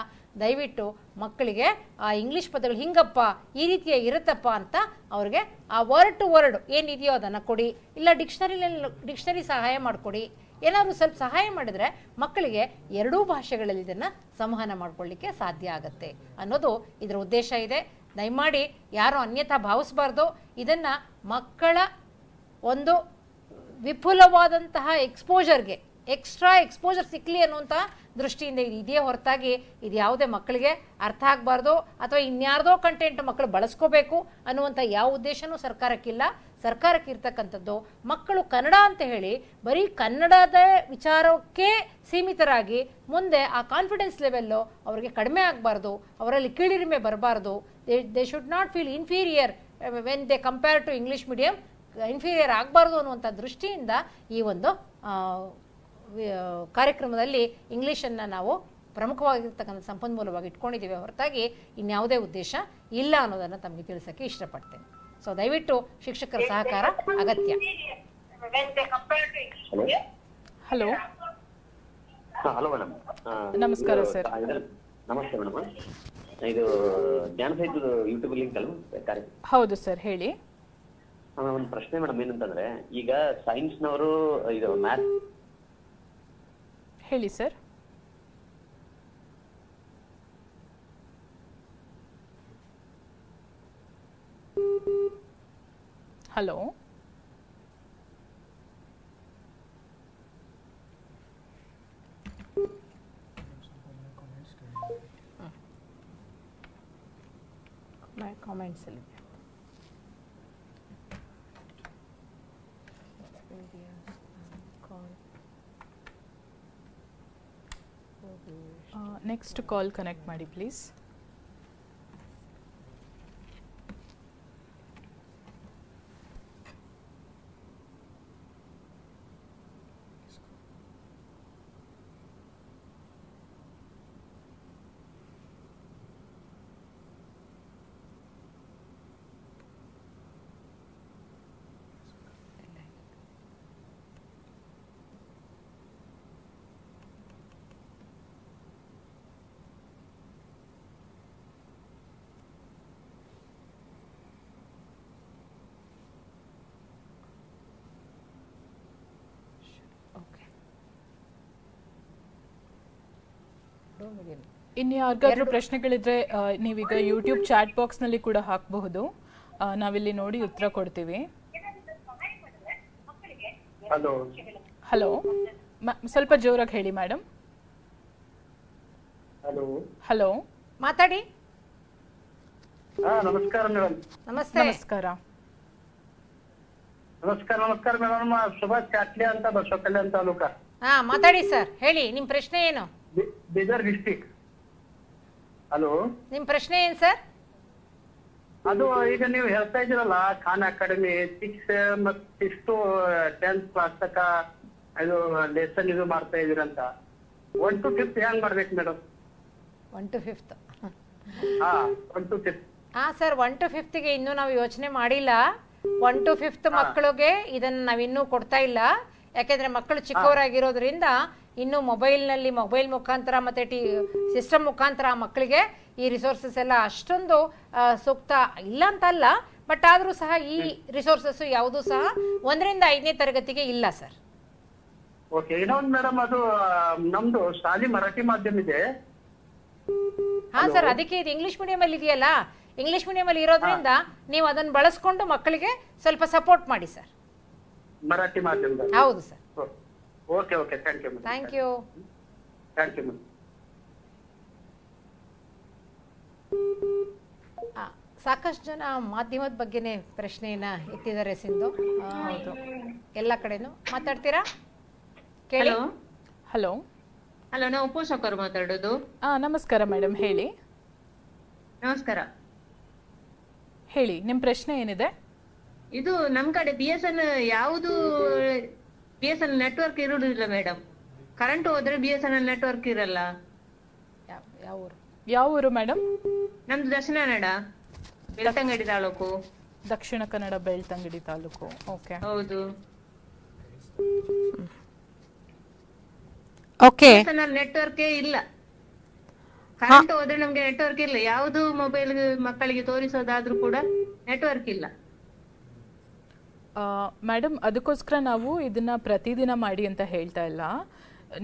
ದಯವಿಟ್ಟು ಮಕ್ಕಳಿಗೆ ಆ ಇಂಗ್ಲೀಷ್ ಪದಗಳು ಹಿಂಗಪ್ಪ, ಈ ರೀತಿಯ ಇರುತ್ತಪ್ಪ ಅಂತ ಅವ್ರಿಗೆ ಆ ವರ್ಡ್ ಟು ವರ್ಡ್ ಏನಿದೆಯೋ ಅದನ್ನು ಕೊಡಿ, ಇಲ್ಲ ಡಿಕ್ಷನರಿ ಸಹಾಯ ಮಾಡಿಕೊಡಿ. ಏನಾದರೂ ಸ್ವಲ್ಪ ಸಹಾಯ ಮಾಡಿದರೆ ಮಕ್ಕಳಿಗೆ ಎರಡೂ ಭಾಷೆಗಳಲ್ಲಿ ಇದನ್ನು ಸಂವಹನ ಮಾಡಿಕೊಳ್ಳಿಕ್ಕೆ ಸಾಧ್ಯ ಆಗುತ್ತೆ ಅನ್ನೋದು ಇದರ ಉದ್ದೇಶ ಇದೆ. ದಯಮಾಡಿ ಯಾರೂ ಅನ್ಯಥಾ ಭಾವಿಸಬಾರ್ದು. ಇದನ್ನು ಮಕ್ಕಳ ಒಂದು ವಿಪುಲವಾದಂತಹ ಎಕ್ಸ್ಪೋಜರ್ಗೆ, ಎಕ್ಸ್ಟ್ರಾ ಎಕ್ಸ್ಪೋಜರ್ ಸಿಕ್ಕಲಿ ಅನ್ನುವಂಥ ದೃಷ್ಟಿಯಿಂದ ಇದು ಇದೆಯೇ ಹೊರತಾಗಿ ಇದು ಯಾವುದೇ ಮಕ್ಕಳಿಗೆ ಅರ್ಥ ಆಗಬಾರ್ದು ಅಥವಾ ಇನ್ಯಾರ್ದೋ ಕಂಟೆಂಟ್ ಮಕ್ಕಳು ಬಳಸ್ಕೋಬೇಕು ಅನ್ನುವಂಥ ಯಾವ ಉದ್ದೇಶನೂ ಸರ್ಕಾರಕ್ಕಿಲ್ಲ. ಸರ್ಕಾರಕ್ಕೆ ಇರ್ತಕ್ಕಂಥದ್ದು ಮಕ್ಕಳು ಕನ್ನಡ ಅಂತ ಹೇಳಿ ಬರೀ ಕನ್ನಡದ ವಿಚಾರಕ್ಕೆ ಸೀಮಿತರಾಗಿ ಮುಂದೆ ಆ ಕಾನ್ಫಿಡೆನ್ಸ್ ಲೆವೆಲ್ಲು ಅವರಿಗೆ ಕಡಿಮೆ ಆಗಬಾರ್ದು, ಅವರಲ್ಲಿ ಕೀಳಿರಿಮೆ ಬರಬಾರ್ದು. They should not feel inferior when they compare to English medium, inferior ಆಗಬಾರ್ದು ಅನ್ನುವಂಥ ದೃಷ್ಟಿಯಿಂದ ಈ ಒಂದು ಕಾರ್ಯಕ್ರಮದಲ್ಲಿ ಇಂಗ್ಲೀಷನ್ನು ನಾವು ಪ್ರಮುಖವಾಗಿರ್ತಕ್ಕಂಥ ಸಂಪನ್ಮೂಲವಾಗಿ ಇಟ್ಕೊಂಡಿದ್ದೀವಿ ಹೊರತಾಗಿ ಇನ್ಯಾವುದೇ ಉದ್ದೇಶ ಇಲ್ಲ ಅನ್ನೋದನ್ನು ತಮಗೆ ತಿಳಿಸೋಕ್ಕೆ ಇಷ್ಟಪಡ್ತೇನೆ. ಸೊ ದಯವಿಟ್ಟು ಶಿಕ್ಷಕರ ಸಹಕಾರ ಅಗತ್ಯ. ಹಲೋ ಹಲೋ ಮೇಡಮ್, ನಮಸ್ಕಾರ ಸರ್. ನಮಸ್ತೆ ಮೇಡಮ್, ಇದು ಜ್ಞಾನ ಸಾಹಿತ್ಯದ ಯೂಟ್ಯೂಬ್ ಲಿಂಕ್ ಅಲ್ವಾ? ಹೌದು ಸರ್, ಹೇಳಿ. ಒಂದು ಪ್ರಶ್ನೆ ಮೇಡಮ್, ಏನಂತಂದ್ರೆ ಈಗ ಸೈನ್ಸ್ನವರು ಇದು ಮ್ಯಾಥ್ಸ್ ಹೇಳಿ ಸರ್. ಹಲೋ, ಕಾಮೆಂಟ್ಸಲ್ಲಿ ನೆಕ್ಸ್ಟ್ ಕಾಲ್ ಕನೆಕ್ಟ್ ಮಾಡಿ ಪ್ಲೀಸ್. ಇನ್ನು ಯಾರಿಗಾದ್ರೂ ಪ್ರಶ್ನೆಗಳಿದ್ರೆ ನೀವೀಗ ಯೂಟ್ಯೂಬ್ ಚಾಟ್ ಬಾಕ್ಸ್ನಲ್ಲಿ ಕೂಡ ಹಾಕಬಹುದು, ನಾವಿಲ್ಲಿ ನೋಡಿ ಉತ್ತರ ಕೊಡ್ತೀವಿ. ಹಲೋ, ಸ್ವಲ್ಪ ಜೋರಾಗಿ ಹೇಳಿ ಮೇಡಮ್. ಹಲೋ, ಮಾತಾಡಿ. ನಮಸ್ಕಾರ ಮೇಡಮ್. ನಮಸ್ತೆ. ನಮಸ್ಕಾರ. ನಮಸ್ಕಾರ ಮೇಡಮ್. ಸುಭಾಷ್ ಚಾಟ್ಲೆ ಅಂತ ಬಸವ ಕಲ್ಯಾಣ ತಾಲೂಕ. ಹಾ ಮಾತಾಡಿ ಸರ್, ಹೇಳಿ ನಿಮ್ಮ ಪ್ರಶ್ನೆ ಏನು? ಬೀದರ್ ಡಿಸ್ಟಿಕ್. ಹಲೋ, ನಿಮ್ಮ ಪ್ರಶ್ನೆ ಏನು ಸರ್? ಅದು ಈಗ ನೀವು ಹೇಳ್ತಾ ಇದ್ದೀರಲ್ಲ ಖಾನ್ ಅಕಾಡೆಮಿ 6 ಮತ್ತು 6 to 10th ಕ್ಲಾಸ್ ತನಕ ಇದು ಲೆಸನ್ ಇದು ಮಾಡ್ತಾ ಇದೀರಂತ. 1 to 5th ಹೆಂಗ್ ಮಾಡ್ಬೇಕು ಮೇಡಮ್? 1 to 5th. ಹಾ, 1 to 5th. ಹಾ ಸರ್, 1 to 5th ಇನ್ನೂ ನಾವು ಯೋಚನೆ ಮಾಡಿಲ್ಲ. 1 to 5th ಮಕ್ಕಳಿಗೆ ಇದನ್ನು ನಾವಿನ್ನೂ ಕೊಡ್ತಾ ಇಲ್ಲ. ಯಾಕೆಂದರೆ ಮಕ್ಕಳು ಚಿಕ್ಕವರಾಗಿರೋದ್ರಿಂದ ಇನ್ನು ಮೊಬೈಲ್ ಮುಖಾಂತರ ಮತ್ತು ಸಿಸ್ಟಮ್ ಮುಖಾಂತರ ಮಕ್ಕಳಿಗೆ ಈ ರಿಸೋರ್ಸಸ್ ಎಲ್ಲ ಅಷ್ಟೊಂದು ಸೂಕ್ತ ಇಲ್ಲ ಅಂತಲ್ಲ. ಬಟ್ ಆದರೂ ಸಹ ಈ ರಿಸೋರ್ಸಸ್ ಯಾವುದೂ ಸಹ 1ರಿಂದ 5ನೇ ತರಗತಿಗೆ ಇಲ್ಲ ಸರ್. ಓಕೆ, ಇನ್ನೊಂದು ಮೇಡಮ್, ಅದು ನಮ್ದು ಶಾಲೆ ಮರಾಠಿ ಮಾಧ್ಯಮ ಇದೆ. ಹಾ ಸರ್, ಅದಕ್ಕೆ ಇದು ಇಂಗ್ಲಿಷ್ ಮೀಡಿಯಮಲ್ಲಿ ಇದೆಯಲ್ಲ, ಇಂಗ್ಲಿಷ್ ಮೀಡಿಯಮಲ್ಲಿ ಇರೋದ್ರಿಂದ ನೀವು ಅದನ್ನು ಬಳಸ್ಕೊಂಡು ಮಕ್ಕಳಿಗೆ ಸ್ವಲ್ಪ ಸಪೋರ್ಟ್ ಮಾಡಿ ಸರ್. ಮರಾಠಿ ಮಾಧ್ಯಮ. ಹೌದು sir. Okay okay, thank you. Thank you. Thank you madam. ಸಾಕಷ್ಟು ಜನ ಮಾಧ್ಯಮದ ಬಗ್ಗೆನೇ ಪ್ರಶ್ನೆಯನ್ನ ಎತ್ತಿದ್ದಾರೆ ಸಿಂಧು. ಹೌದು, ಎಲ್ಲ ಕಡೆನೂ ಮಾತಾಡ್ತೀರಾ? ಕೇಳಿ. ಹಲೋ ಹಲೋ, ನಾವು ಪೋಷಕರು ಮಾತಾಡೋದು. ನಮಸ್ಕಾರ ಮೇಡಮ್, ಹೇಳಿ. ನಮಸ್ಕಾರ, ಹೇಳಿ ನಿಮ್ಮ ಪ್ರಶ್ನೆ ಏನಿದೆ? ಇದು ನಮ್ ಕಡೆ ಯಾವುದು BSNL ನೆಟ್ವರ್ಕ್ ಇರುವುದಿಲ್ಲ ಮೇಡಮ್. ಕರೆಂಟ್ ಹೋದ್ರೆ BSNL ನೆಟ್ವರ್ಕ್ ಇರಲ್ಲ. ಯಾವ ಊರು ಮೇಡಮ್? ನಮ್ದು ದಕ್ಷಿಣ ಕನ್ನಡ, ಬೆಳ್ತಂಗಡಿ ತಾಲೂಕು. ದಕ್ಷಿಣ ಕನ್ನಡ, ಬೆಳ್ತಂಗಡಿ ತಾಲೂಕು. ಓಕೆ, ಹೌದು. ಓಕೆ, BSNL ನೆಟ್ವರ್ಕೇ ಇಲ್ಲ. ಕರೆಂಟ್ ಹೋದ್ರೆ ನಮ್ಗೆ ನೆಟ್ವರ್ಕ್ ಇಲ್ಲ. ಯಾವುದು ಮೊಬೈಲ್ ಮಕ್ಕಳಿಗೆ ತೋರಿಸೋದಾದ್ರೂ ಕೂಡ ನೆಟ್ವರ್ಕ್ ಇಲ್ಲ. ಮೇಡಮ್, ಅದಕ್ಕೋಸ್ಕರ ನಾವು ಇದನ್ನ ಪ್ರತಿದಿನ ಮಾಡಿ ಅಂತ ಹೇಳ್ತಾ ಇಲ್ಲ.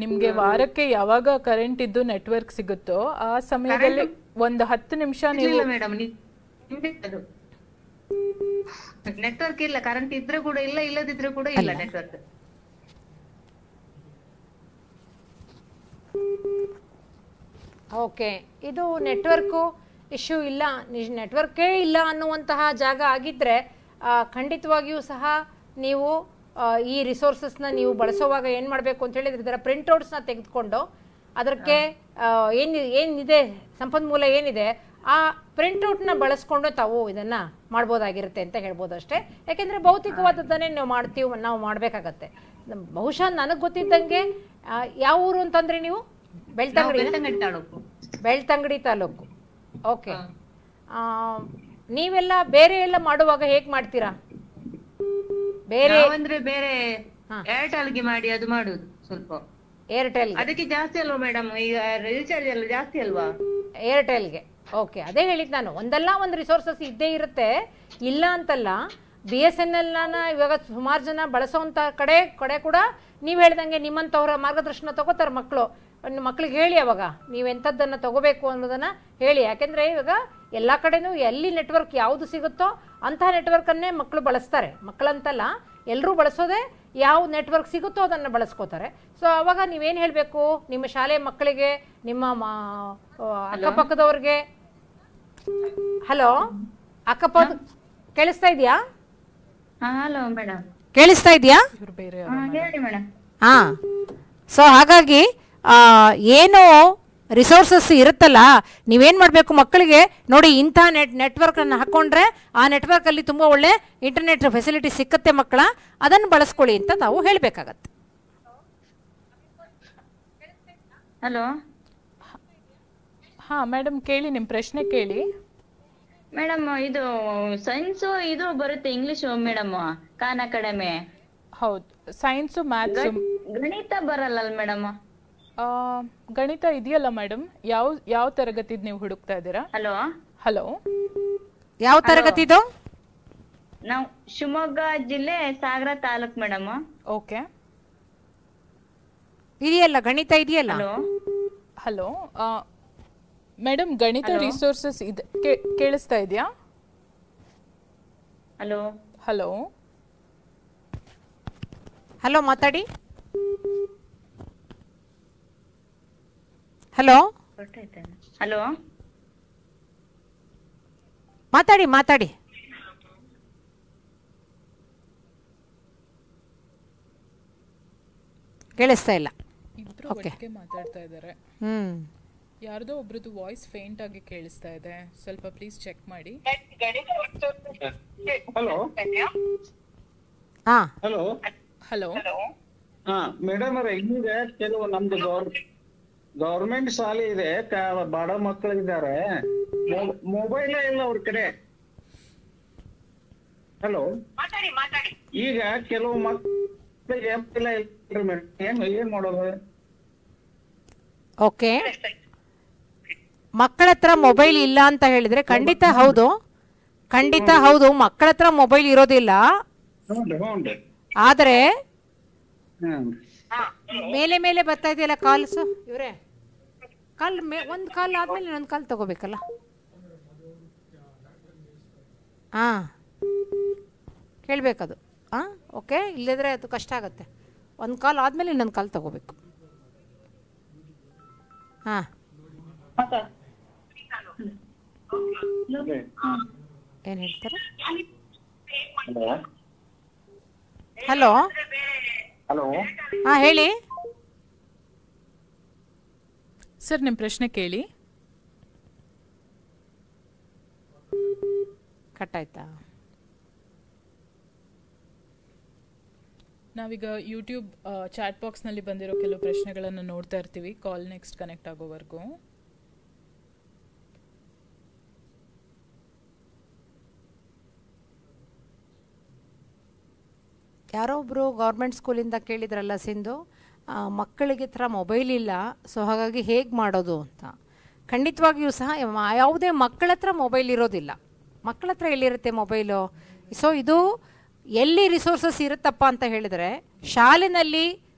ನಿಮ್ಗೆ ವಾರಕ್ಕೆ ಯಾವಾಗ ಕರೆಂಟ್ ಇದ್ದು ನೆಟ್ವರ್ಕ್ ಸಿಗುತ್ತೋ ಆ ಸಮಯದಲ್ಲಿ ಒಂದು 10 ನಿಮಿಷ ನೀವು ನೆಟ್ವರ್ಕ್ ಇಲ್ಲ. ಕರೆಂಟ್ ಇದ್ರೆ ಕೂಡ ಇಲ್ಲ, ಇಲ್ಲದಿದ್ರೆ ಕೂಡ ಇಲ್ಲ ನೆಟ್ವರ್ಕ್. ಓಕೆ, ಇದು ನೆಟ್ವರ್ಕು ಇಶ್ಯೂ ಇಲ್ಲ, ನೆಟ್ವರ್ಕೇ ಇಲ್ಲ ಅನ್ನುವಂತಹ ಜಾಗ ಆಗಿದ್ದರೆ ಖಂಡಿತವಾಗಿಯೂ ಸಹ ನೀವು ಈ ರಿಸೋರ್ಸಸ್ನ ನೀವು ಬಳಸೋವಾಗ ಏನು ಮಾಡಬೇಕು ಅಂತ ಹೇಳಿದ್ರೆ ಇದರ ಪ್ರಿಂಟ್ಔಟ್ಸ್ನ ತೆಗೆದುಕೊಂಡು ಅದಕ್ಕೆ ಏನಿದೆ ಸಂಪನ್ಮೂಲ ಏನಿದೆ ಆ ಪ್ರಿಂಟ್ಔಟ್ನ ಬಳಸ್ಕೊಂಡು ತಾವು ಇದನ್ನು ಮಾಡ್ಬೋದಾಗಿರುತ್ತೆ ಅಂತ ಹೇಳ್ಬೋದು ಅಷ್ಟೇ. ಯಾಕೆಂದರೆ ಭೌತಿಕವಾದದ್ದನ್ನೇ ನಾವು ಮಾಡಬೇಕಾಗತ್ತೆ. ಬಹುಶಃ ನನಗೆ ಗೊತ್ತಿದ್ದಂಗೆ ಯಾವ ಊರು ಅಂತಂದರೆ ನೀವು? ಬೆಳ್ತಂಗಡಿ ತಾಲೂಕು. ಓಕೆ, ನೀವೆಲ್ಲ ಬೇರೆ ಎಲ್ಲ ಮಾಡುವಾಗ ಹೇಗೆ ಮಾಡ್ತೀರಾ? ಬೇರೆ ಬೇರೆ ಏರ್ಟೆಲ್ಗೆ ಮಾಡಿ ಅದು ಮಾಡುದು. ಸ್ವಲ್ಪ ಏರ್ಟೆಲ್ ಅದಕ್ಕೆ ಜಾಸ್ತಿ ಅಲ್ವಾ ಮೇಡಮ್? ಈಗ ರೀಚಾರ್ಜ್ ಎಲ್ಲ ಜಾಸ್ತಿ ಅಲ್ವಾ ಏರ್ಟೆಲ್ಗೆ? ಓಕೆ, ಅದೇ ಹೇಳಿದ್ ನಾನು, ಒಂದಲ್ಲ ಒಂದು ರಿಸೋರ್ಸಸ್ ಇದ್ದೇ ಇರುತ್ತೆ, ಇಲ್ಲ ಅಂತಲ್ಲ. BSNLನ ಇವಾಗ ಸುಮಾರು ಜನ ಬಳಸೋವಂಥ ಕಡೆ ಕೂಡ ನೀವು ಹೇಳ್ದಂಗೆ ನಿಮ್ಮಂಥವ್ರ ಮಾರ್ಗದರ್ಶನ ತಗೋತಾರೆ ಮಕ್ಕಳಿಗೆ ಹೇಳಿ. ಅವಾಗ ನೀವು ಎಂಥದ್ದನ್ನು ತಗೋಬೇಕು ಅನ್ನೋದನ್ನು ಹೇಳಿ. ಯಾಕೆಂದರೆ ಇವಾಗ ಎಲ್ಲ ಕಡೆನೂ ಎಲ್ಲಿ ನೆಟ್ವರ್ಕ್ ಯಾವುದು ಸಿಗುತ್ತೋ ಅಂತಹ ನೆಟ್ವರ್ಕನ್ನೇ ಮಕ್ಕಳು ಬಳಸ್ತಾರೆ. ಮಕ್ಕಳಂತಲ್ಲ, ಎಲ್ಲರೂ ಬಳಸೋದೇ ಯಾವ ನೆಟ್ವರ್ಕ್ ಸಿಗುತ್ತೋ ಅದನ್ನು ಬಳಸ್ಕೋತಾರೆ. ಸೊ ಅವಾಗ ನೀವೇನು ಹೇಳಬೇಕು ನಿಮ್ಮ ಶಾಲೆ ಮಕ್ಕಳಿಗೆ, ನಿಮ್ಮ ಅಕ್ಕಪಕ್ಕದವ್ರಿಗೆ. ಹಲೋ, ಅಕ್ಕಪಕ್ಕ ಕೇಳಿಸ್ತಾ ಇದೆಯಾ? ಹಲೋ ಮೇಡಮ್, ಕೇಳಿಸ್ತಾ ಇದೆಯಾ? ಹೇಳಿ ಮೇಡಮ್. ಹಾಂ, ಸೊ ಹಾಗಾಗಿ ಏನು ರಿಸೋರ್ಸಸ್ ಇರುತ್ತಲ್ಲ, ನೀವೇನು ಮಾಡಬೇಕು ಮಕ್ಕಳಿಗೆ ನೋಡಿ, ಇಂಥ ನೆಟ್ವರ್ಕನ್ನು ಹಾಕ್ಕೊಂಡ್ರೆ ಆ ನೆಟ್ವರ್ಕಲ್ಲಿ ತುಂಬ ಒಳ್ಳೆ ಇಂಟರ್ನೆಟ್ ಫೆಸಿಲಿಟಿ ಸಿಕ್ಕತ್ತೆ ಮಕ್ಕಳ, ಅದನ್ನು ಬಳಸ್ಕೊಳ್ಳಿ ಅಂತ ನಾವು ಹೇಳಬೇಕಾಗತ್ತೆ. ಹಲೋ, ಹಾಂ ಮೇಡಮ್, ಕೇಳಿ ನಿಮ್ಮ ಪ್ರಶ್ನೆ ಕೇಳಿ. ಮೇಡಮ್, ಇದು ಸೈನ್ಸ್ ಇದು ಬರುತ್ತೆ ಇಂಗ್ಲಿಷ್ ಮೇಡಮ್ ಖಾನ್ ಅಕಾಡೆಮಿ. ಹೌದು, ಸೈನ್ಸು ಮ್ಯಾಥ್ಸ್. ಗಣಿತ ಬರಲ್ಲ ಮೇಡಮ್? ಗಣಿತ ಇದೆಯಲ್ಲ ಮೇಡಮ್. ಯಾವ ತರಗತಿದ್ ನೀವು ಹುಡುಕ್ತಾ ಇದ್ದೀರಾ? ಹಲೋ, ಯಾವ ತರಗತಿದು? ನಾವು ಶಿವಮೊಗ್ಗ ಜಿಲ್ಲೆ ಸಾಗರ ತಾಲೂಕ್ ಮೇಡಮ್. ಓಕೆ, ಇದೆಯಲ್ಲ ಗಣಿತ ಇದೆಯಲ್ಲ. ಹಲೋ ಮೇಡಮ್, ಗಣಿತ ರಿಸೋರ್ಸಸ್ ಇದೆ, ಕೇಳಿಸ್ತಾ ಇದೆಯಾ? ಹಲೋ ಹಲೋ ಹಲೋ ಮಾತಾಡಿ. ಹಲೋ ಹಲೋ ಮಾತಾಡಿ. ಕೇಳಿಸ್ತಾ ಇಲ್ಲ. ಇಬ್ರು ಒಟ್ಟಿಗೆ ಮಾತಾಡ್ತಾ ಇದ್ದಾರೆ. ಯಾರ್ದೋ ಒಬ್ರದ್ದು ವಾಯ್ಸ್ ಫೇಂಟ್ ಆಗಿ ಕೇಳಿಸ್ತಾ ಇದೆ, ಸ್ವಲ್ಪ ಪ್ಲೀಸ್ ಚೆಕ್ ಮಾಡಿ. ಹಲೋ ಹಲೋ ಹಲೋ ಮೇಡಮ್ ಅವ್ರೆ, ಈಗ ಕೆಲವು ನಮ್ದು ಗೌರ್ಮೆಂಟ್ ಶಾಲೆ ಇದೆ, ಬಡ ಮಕ್ಕಳಿದ್ದಾರೆ, ಮೊಬೈಲ್ ಇಲ್ಲ ಅವ್ರ ಕಡೆ. ಹಲೋ, ಈಗ ಕೆಲವು ಮಕ್ಕಳಿಗೆ ಏನ್ ಮಾಡೋದು? ಓಕೆ, ಮಕ್ಕಳ ಹತ್ರ ಮೊಬೈಲ್ ಇಲ್ಲ ಅಂತ ಹೇಳಿದ್ರೆ ಖಂಡಿತ ಹೌದು, ಖಂಡಿತ ಹೌದು, ಮಕ್ಕಳ ಹತ್ರ ಮೊಬೈಲ್ ಇರೋದಿಲ್ಲ. ಆದ್ರೆ ಮೇಲೆ ಮೇಲೆ ಬರ್ತಾ ಇದೆಯಲ್ಲ ಕಾಲ್ಸ್, ಇವ್ರೆ ಕಾಲ್ ಒಂದು ಕಾಲ್ ಆದ್ಮೇಲೆ ಇನ್ನೊಂದು ಕಾಲ್ ತಗೋಬೇಕಲ್ಲ. ಕೇಳಬೇಕದು. ಓಕೆ, ಇಲ್ಲದ್ರೆ ಅದು ಕಷ್ಟ ಆಗುತ್ತೆ. ಒಂದು ಕಾಲ್ ಆದ್ಮೇಲೆ ಇನ್ನೊಂದು ಕಾಲ್ ತಗೋಬೇಕು. ಏನ್ ಹೇಳ್ತಾರೆ? ಹಲೋ ಹಲೋ, ಹೇಳಿ ಸರ್, ನಿಮ್ಮ ಪ್ರಶ್ನೆ ಕೇಳಿ. ಕಟ್ ಆಯ್ತಾ? ನಾವೀಗ ಯೂಟ್ಯೂಬ್ ಚಾಟ್ ಬಾಕ್ಸ್ನಲ್ಲಿ ಬಂದಿರೋ ಕೆಲವು ಪ್ರಶ್ನೆಗಳನ್ನು ನೋಡ್ತಾ ಇರ್ತೀವಿ ಕಾಲ್ ನೆಕ್ಸ್ಟ್ ಕನೆಕ್ಟ್ ಆಗೋವರೆಗೂ. ಯಾರೋ ಒಬ್ಬರು ಗೌರ್ಮೆಂಟ್ ಸ್ಕೂಲಿಂದ ಕೇಳಿದ್ರಲ್ಲ ಸಿಂಧು, ಮಕ್ಕಳಿಗೆ ಥರ ಮೊಬೈಲ್ ಇಲ್ಲ, ಸೊ ಹಾಗಾಗಿ ಹೇಗೆ ಮಾಡೋದು ಅಂತ. ಖಂಡಿತವಾಗಿಯೂ ಸಹ ಯಾವುದೇ ಮಕ್ಕಳ ಹತ್ರ ಮೊಬೈಲ್ ಇರೋದಿಲ್ಲ. ಮಕ್ಕಳ ಹತ್ರ ಎಲ್ಲಿರುತ್ತೆ ಮೊಬೈಲು? ಸೊ ಇದು ಎಲ್ಲಿ ರಿಸೋರ್ಸಸ್ ಇರುತ್ತಪ್ಪ ಅಂತ ಹೇಳಿದರೆ, ಶಾಲೆಯಲ್ಲಿ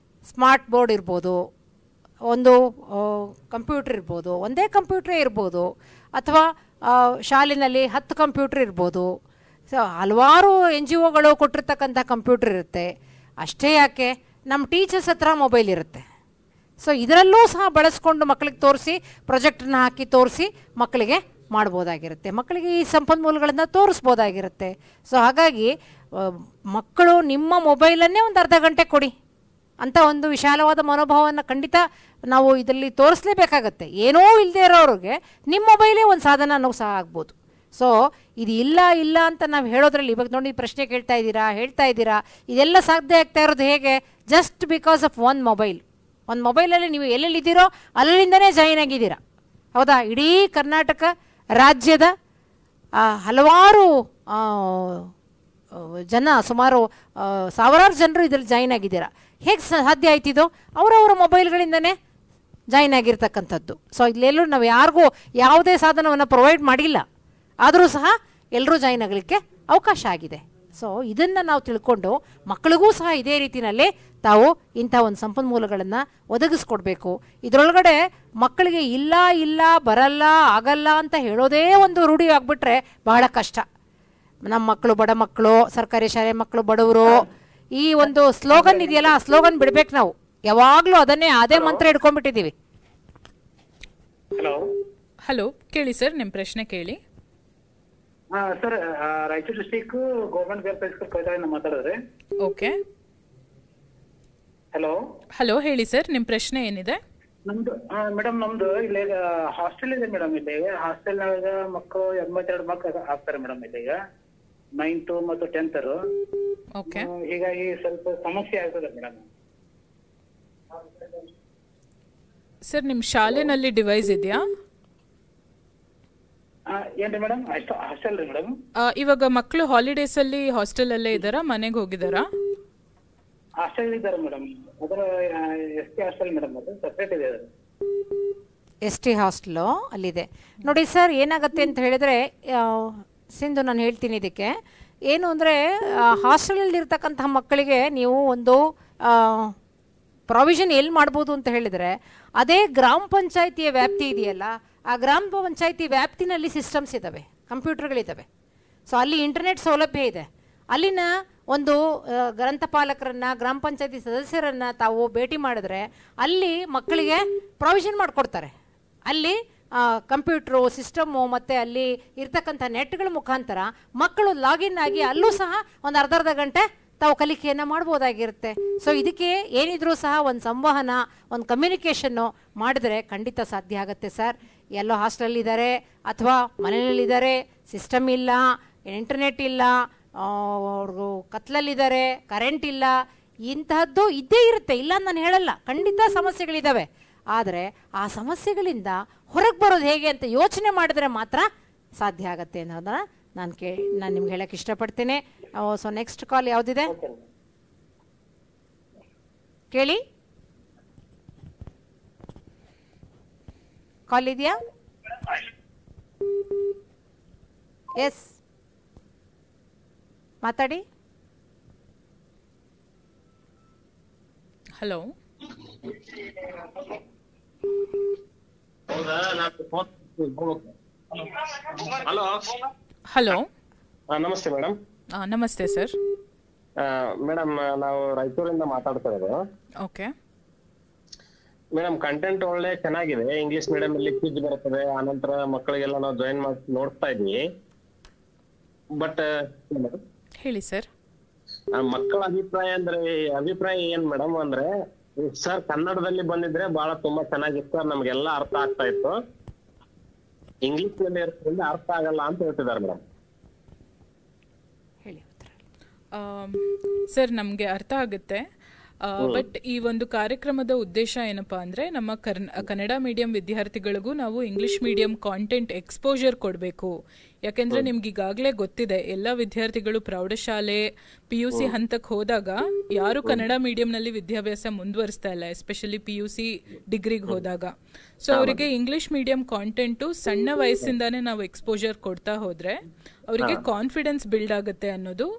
ಸ್ಮಾರ್ಟ್ ಬೋರ್ಡ್ ಇರ್ಬೋದು, ಒಂದು ಕಂಪ್ಯೂಟ್ರ್ ಇರ್ಬೋದು, ಒಂದೇ ಕಂಪ್ಯೂಟ್ರೇ ಇರ್ಬೋದು, ಅಥವಾ ಶಾಲೆಯಲ್ಲಿ 10 ಕಂಪ್ಯೂಟ್ರ್ ಇರ್ಬೋದು. ಸೊ ಹಲವಾರು NGOಗಳು ಕೊಟ್ಟಿರ್ತಕ್ಕಂಥ ಕಂಪ್ಯೂಟ್ರ್ ಇರುತ್ತೆ. ಅಷ್ಟೇ ಯಾಕೆ, ನಮ್ಮ ಟೀಚರ್ಸ್ ಹತ್ರ ಮೊಬೈಲ್ ಇರುತ್ತೆ. ಸೊ ಇದರಲ್ಲೂ ಸಹ ಬಳಸ್ಕೊಂಡು ಮಕ್ಕಳಿಗೆ ತೋರಿಸಿ, ಪ್ರಾಜೆಕ್ಟನ್ನ ಹಾಕಿ ತೋರಿಸಿ ಮಕ್ಕಳಿಗೆ ಮಾಡ್ಬೋದಾಗಿರುತ್ತೆ, ಮಕ್ಕಳಿಗೆ ಈ ಸಂಪನ್ಮೂಲಗಳನ್ನು ತೋರಿಸ್ಬೋದಾಗಿರುತ್ತೆ. ಸೊ ಹಾಗಾಗಿ ಮಕ್ಕಳು ನಿಮ್ಮ ಮೊಬೈಲನ್ನೇ ಒಂದು ಅರ್ಧ ಗಂಟೆ ಕೊಡಿ ಅಂತ ಒಂದು ವಿಶಾಲವಾದ ಮನೋಭಾವವನ್ನು ಖಂಡಿತ ನಾವು ಇದರಲ್ಲಿ ತೋರಿಸಲೇಬೇಕಾಗತ್ತೆ. ಏನೋ ಇಲ್ಲದೆ ಇರೋರಿಗೆ ನಿಮ್ಮ ಮೊಬೈಲೇ ಒಂದು ಸಾಧನ ಅನ್ನೋದು ಸಹ ಆಗ್ಬೋದು. ಸೊ ಇದು ಇಲ್ಲ ಇಲ್ಲ ಅಂತ ನಾವು ಹೇಳೋದ್ರಲ್ಲಿ, ಇವಾಗ ನೋಡಿ ಪ್ರಶ್ನೆ ಹೇಳ್ತಾ ಇದ್ದೀರಾ, ಇದೆಲ್ಲ ಸಾಧ್ಯ ಆಗ್ತಾ ಇರೋದು ಹೇಗೆ? ಜಸ್ಟ್ ಬಿಕಾಸ್ ಆಫ್ ಒಂದು ಮೊಬೈಲ್. ಒಂದು ಮೊಬೈಲಲ್ಲಿ ನೀವು ಎಲ್ಲೆಲ್ಲಿದ್ದೀರೋ ಅಲ್ಲಿಂದನೇ ಜಾಯಿನ್ ಆಗಿದ್ದೀರಾ, ಹೌದಾ? ಇಡೀ ಕರ್ನಾಟಕ ರಾಜ್ಯದ ಹಲವಾರು ಜನ, ಸುಮಾರು ಸಾವಿರಾರು ಜನರು ಇದರಲ್ಲಿ ಜಾಯಿನ್ ಆಗಿದ್ದೀರಾ. ಹೇಗೆ ಸಾಧ್ಯ ಆಯ್ತಿದ್ದು? ಅವರವರ ಮೊಬೈಲ್ಗಳಿಂದನೇ ಜಾಯಿನ್ ಆಗಿರ್ತಕ್ಕಂಥದ್ದು. ಸೊ ಇಲ್ಲೆಲ್ಲೂ ನಾವು ಯಾರಿಗೂ ಯಾವುದೇ ಸಾಧನವನ್ನು ಪ್ರೊವೈಡ್ ಮಾಡಿಲ್ಲ, ಆದರೂ ಸಹ ಎಲ್ಲರೂ ಜಾಯಿನ್ ಆಗಲಿಕ್ಕೆ ಅವಕಾಶ ಆಗಿದೆ. ಸೊ ಇದನ್ನು ನಾವು ತಿಳ್ಕೊಂಡು ಮಕ್ಕಳಿಗೂ ಸಹ ಇದೇ ರೀತಿಯಲ್ಲಿ ತಾವು ಇಂಥ ಒಂದು ಸಂಪನ್ಮೂಲಗಳನ್ನು ಒದಗಿಸ್ಕೊಡ್ಬೇಕು. ಇದರೊಳಗಡೆ ಮಕ್ಕಳಿಗೆ ಇಲ್ಲ ಬರಲ್ಲ ಆಗಲ್ಲ ಅಂತ ಹೇಳೋದೇ ಒಂದು ರೂಢಿ ಆಗಿಬಿಟ್ರೆ ಬಹಳ ಕಷ್ಟ. ನಮ್ಮ ಮಕ್ಕಳು ಬಡ ಮಕ್ಕಳು, ಸರ್ಕಾರಿ ಶಾಲೆ ಮಕ್ಕಳು ಬಡವರು, ಈ ಒಂದು ಸ್ಲೋಗನ್ ಇದೆಯಲ್ಲ, ಆ ಸ್ಲೋಗನ್ ಬಿಡ್ಬೇಕು ನಾವು. ಯಾವಾಗಲೂ ಅದೇ ಮಂತ್ರ ಹಿಡ್ಕೊಂಡ್ಬಿಟ್ಟಿದ್ದೀವಿ. ಹಲೋ, ಕೇಳಿ ಸರ್, ನಿಮ್ಮ ಪ್ರಶ್ನೆ ಕೇಳಿ. Sir, Raichur district government girls high school ಕೈದಾಳಿಂದ ಮಾತಾಡಿದ್ರಿ. ಓಕೆ, ಹಲೋ ಹೇಳಿ ಸರ್, ನಿಮ್ಮ ಪ್ರಶ್ನೆ ಏನಿದೆ? ನಮ್ದು ಮೇಡಮ್, ನಮ್ದು ಇಲ್ಲಿ ಹಾಸ್ಟೆಲ್ ಇದೆ ಮೇಡಮ್. ಇಲ್ಲಿ ಹಾಸ್ಟೆಲ್ನಾಗ ಮಕ್ಕಳು 82 ಮಕ್ಕಳು ಆಗ್ತಾರೆ ಮೇಡಮ್. ಇಲ್ಲಿ 9th ಮತ್ತು 10th. ಓಕೆ, ಹೀಗಾಗಿ ಸ್ವಲ್ಪ ಸಮಸ್ಯೆ ಆಗ್ತದೆ ಮೇಡಮ್. ಸರ್, ನಿಮ್ಮ ಶಾಲೆನಲ್ಲಿ ಡಿವೈಸ್ ಇದೆಯಾ? ಏನ್ರಿ ಮೇಡಮ್, ಹಾಸ್ಟೆಲ್ ರೀ ಮೇಡಮ್. ಇವಾಗ ಮಕ್ಕಳು ಹಾಲಿಡೇಸ್ ಅಲ್ಲಿ ಹಾಸ್ಟೆಲ್ ಅಲ್ಲೇ ಇದ್ದಾರಾ, ಮನೆಗೆ ಹೋಗಿದ್ದಾರಾ? ಹಾಸ್ಟೆಲ್ ಇದ್ದಾರೆ ಮೇಡಮ್. ಅದರ ST ಹಾಸ್ಟೆಲ್ ಮೇಡಮ್, ಅದು ಸಪ್ರೇಟ್ ಇದೆ. ST ಹಾಸ್ಟೆಲು ಅಲ್ಲಿದೆ ನೋಡಿ ಸರ್. ಏನಾಗುತ್ತೆ ಅಂತ ಹೇಳಿದ್ರೆ, ಸಿಂಧು ನಾನು ಹೇಳ್ತೀನಿ ಇದಕ್ಕೆ ಏನು ಅಂದರೆ, ಹಾಸ್ಟೆಲಲ್ಲಿ ಇರ್ತಕ್ಕಂತಹ ಮಕ್ಕಳಿಗೆ ನೀವು ಒಂದು ಪ್ರಾವಿಷನ್ ಎಲ್ಲಿ ಮಾಡ್ಬೋದು ಅಂತ ಹೇಳಿದರೆ, ಅದೇ ಗ್ರಾಮ ಪಂಚಾಯಿತಿಯ ವ್ಯಾಪ್ತಿ ಇದೆಯಲ್ಲ, ಆ ಗ್ರಾಮ ಪಂಚಾಯಿತಿ ವ್ಯಾಪ್ತಿನಲ್ಲಿ ಸಿಸ್ಟಮ್ಸ್ ಇದ್ದಾವೆ, ಕಂಪ್ಯೂಟರ್ಗಳಿದ್ದಾವೆ. ಸೊ ಅಲ್ಲಿ ಇಂಟರ್ನೆಟ್ ಸೌಲಭ್ಯ ಇದೆ. ಅಲ್ಲಿನ ಒಂದು ಗ್ರಂಥಪಾಲಕರನ್ನು, ಗ್ರಾಮ ಪಂಚಾಯತಿ ಸದಸ್ಯರನ್ನು ತಾವು ಭೇಟಿ ಮಾಡಿದ್ರೆ ಅಲ್ಲಿ ಮಕ್ಕಳಿಗೆ ಪ್ರಾವಿಷನ್ ಮಾಡಿಕೊಡ್ತಾರೆ. ಅಲ್ಲಿ ಕಂಪ್ಯೂಟ್ರು ಸಿಸ್ಟಮ್ಮು ಮತ್ತು ಅಲ್ಲಿ ಇರ್ತಕ್ಕಂಥ ನೆಟ್ಗಳ ಮುಖಾಂತರ ಮಕ್ಕಳು ಲಾಗಿನ್ ಆಗಿ ಅಲ್ಲೂ ಸಹ ಒಂದು ಅರ್ಧ ಗಂಟೆ ತಾವು ಕಲಿಕೆಯನ್ನು ಮಾಡ್ಬೋದಾಗಿರುತ್ತೆ. ಸೊ ಇದಕ್ಕೆ ಏನಿದ್ರೂ ಸಹ ಒಂದು ಸಂವಹನ, ಒಂದು ಕಮ್ಯುನಿಕೇಷನ್ನು ಮಾಡಿದ್ರೆ ಖಂಡಿತ ಸಾಧ್ಯ ಆಗುತ್ತೆ ಸರ್. ಎಲ್ಲೋ ಹಾಸ್ಟೆಲಲ್ಲಿದ್ದಾರೆ ಅಥವಾ ಮನೆಯಲ್ಲಿದ್ದಾರೆ, ಸಿಸ್ಟಮ್ ಇಲ್ಲ, ಇಂಟರ್ನೆಟ್ ಇಲ್ಲ, ಅವ್ರಿಗೂ ಕತ್ಲಲ್ಲಿದ್ದಾರೆ, ಕರೆಂಟ್ ಇಲ್ಲ, ಇಂತಹದ್ದು ಇದ್ದೇ ಇರುತ್ತೆ, ಇಲ್ಲ ನಾನು ಹೇಳಲ್ಲ, ಖಂಡಿತ ಸಮಸ್ಯೆಗಳಿದ್ದಾವೆ. ಆದರೆ ಆ ಸಮಸ್ಯೆಗಳಿಂದ ಹೊರಗೆ ಬರೋದು ಹೇಗೆ ಅಂತ ಯೋಚನೆ ಮಾಡಿದ್ರೆ ಮಾತ್ರ ಸಾಧ್ಯ ಆಗುತ್ತೆ ಅನ್ನೋದನ್ನ ನಾನು ನಿಮ್ಗೆ ಹೇಳಕ್ಕೆ ಇಷ್ಟಪಡ್ತೇನೆ. ಸೊ ನೆಕ್ಸ್ಟ್ ಕಾಲ್ ಯಾವುದಿದೆ ಕೇಳಿ. ಕಾಲ್ ಇದೆಯಾ? ಎಸ್, ಮಾತಾಡಿ. ಹಲೋ. Hello hello. ನಮಸ್ತೆ ಮೇಡಮ್. ನಮಸ್ತೆ ಸರ್. ಮೇಡಮ್ ನಾವು ರಾಯಚೂರಿಂದ ಮಾತಾಡ್ತಾ ಇರೋದು. ಓಕೆ ಮೇಡಮ್, ಕಂಟೆಂಟ್ ಒಳ್ಳೆ ಚೆನ್ನಾಗಿದೆ. ಇಂಗ್ಲಿಷ್ ಮೀಡಿಯಂ ಅಲ್ಲಿ ಕ್ವಿಜ್ ಬರ್ತದೆ, ಆನಂತರ ಮಕ್ಕಳಿಗೆಲ್ಲ ನಾವು ಜಾಯಿನ್ ಮಾಡಿ ನೋಡ್ತಾ ಇದ್ವಿ. ಬಟ್ ಹೇಳಿ ಸರ್. ಮಕ್ಕಳ ಅಭಿಪ್ರಾಯ ಏನ್ ಮೇಡಮ್ ಅಂದ್ರೆ, ಸರ್ ಕನ್ನಡದಲ್ಲಿ ಬಂದಿದ್ರೆ ಬಹಳ ತುಂಬಾ ಚೆನ್ನಾಗಿತ್ತು ಸರ್, ನಮ್ಗೆಲ್ಲ ಅರ್ಥ ಆಗ್ತಾ ಇತ್ತು. ಇಂಗ್ಲಿಷ್ ನಲ್ಲಿ ಇರೋದ್ರಿಂದ ಅರ್ಥ ಆಗಲ್ಲ ಅಂತ ಹೇಳ್ತಿದ್ದಾರೆ ಮೇಡಮ್. ಸರ್ ನಮಗೆ ಅರ್ಥ ಆಗುತ್ತೆ. ಬಟ್ ಈ ಒಂದು ಕಾರ್ಯಕ್ರಮದ ಉದ್ದೇಶ ಏನಪ್ಪಾ ಅಂದ್ರೆ, ನಮ್ಮ ಕನ್ನಡ ಮೀಡಿಯಂ ವಿದ್ಯಾರ್ಥಿಗಳಿಗೂ ನಾವು ಇಂಗ್ಲಿಷ್ ಮೀಡಿಯಂ ಕಾಂಟೆಂಟ್ ಎಕ್ಸ್ಪೋಜರ್ ಕೊಡಬೇಕು. ಯಾಕೆಂದ್ರೆ ನಿಮ್ಗೆ ಈಗಾಗಲೇ ಗೊತ್ತಿದೆ, ಎಲ್ಲ ವಿದ್ಯಾರ್ಥಿಗಳು ಪ್ರೌಢಶಾಲೆ PUC ಹಂತಕ್ಕೆ ಹೋದಾಗ ಯಾರು ಕನ್ನಡ ಮೀಡಿಯಂನಲ್ಲಿ ವಿದ್ಯಾಭ್ಯಾಸ ಮುಂದುವರಿಸ್ತಾ ಇಲ್ಲ, ಎಸ್ಪೆಷಲಿ PUC ಡಿಗ್ರಿಗೆ ಹೋದಾಗ. ಸೊ ಅವರಿಗೆ ಇಂಗ್ಲಿಷ್ ಮೀಡಿಯಂ ಕಾಂಟೆಂಟು ಸಣ್ಣ ವಯಸ್ಸಿಂದಾನೇ ನಾವು ಎಕ್ಸ್ಪೋಜರ್ ಕೊಡ್ತಾ ಹೋದ್ರೆ ಅವರಿಗೆ ಕಾನ್ಫಿಡೆನ್ಸ್ ಬಿಲ್ಡ್ ಆಗುತ್ತೆ ಅನ್ನೋದು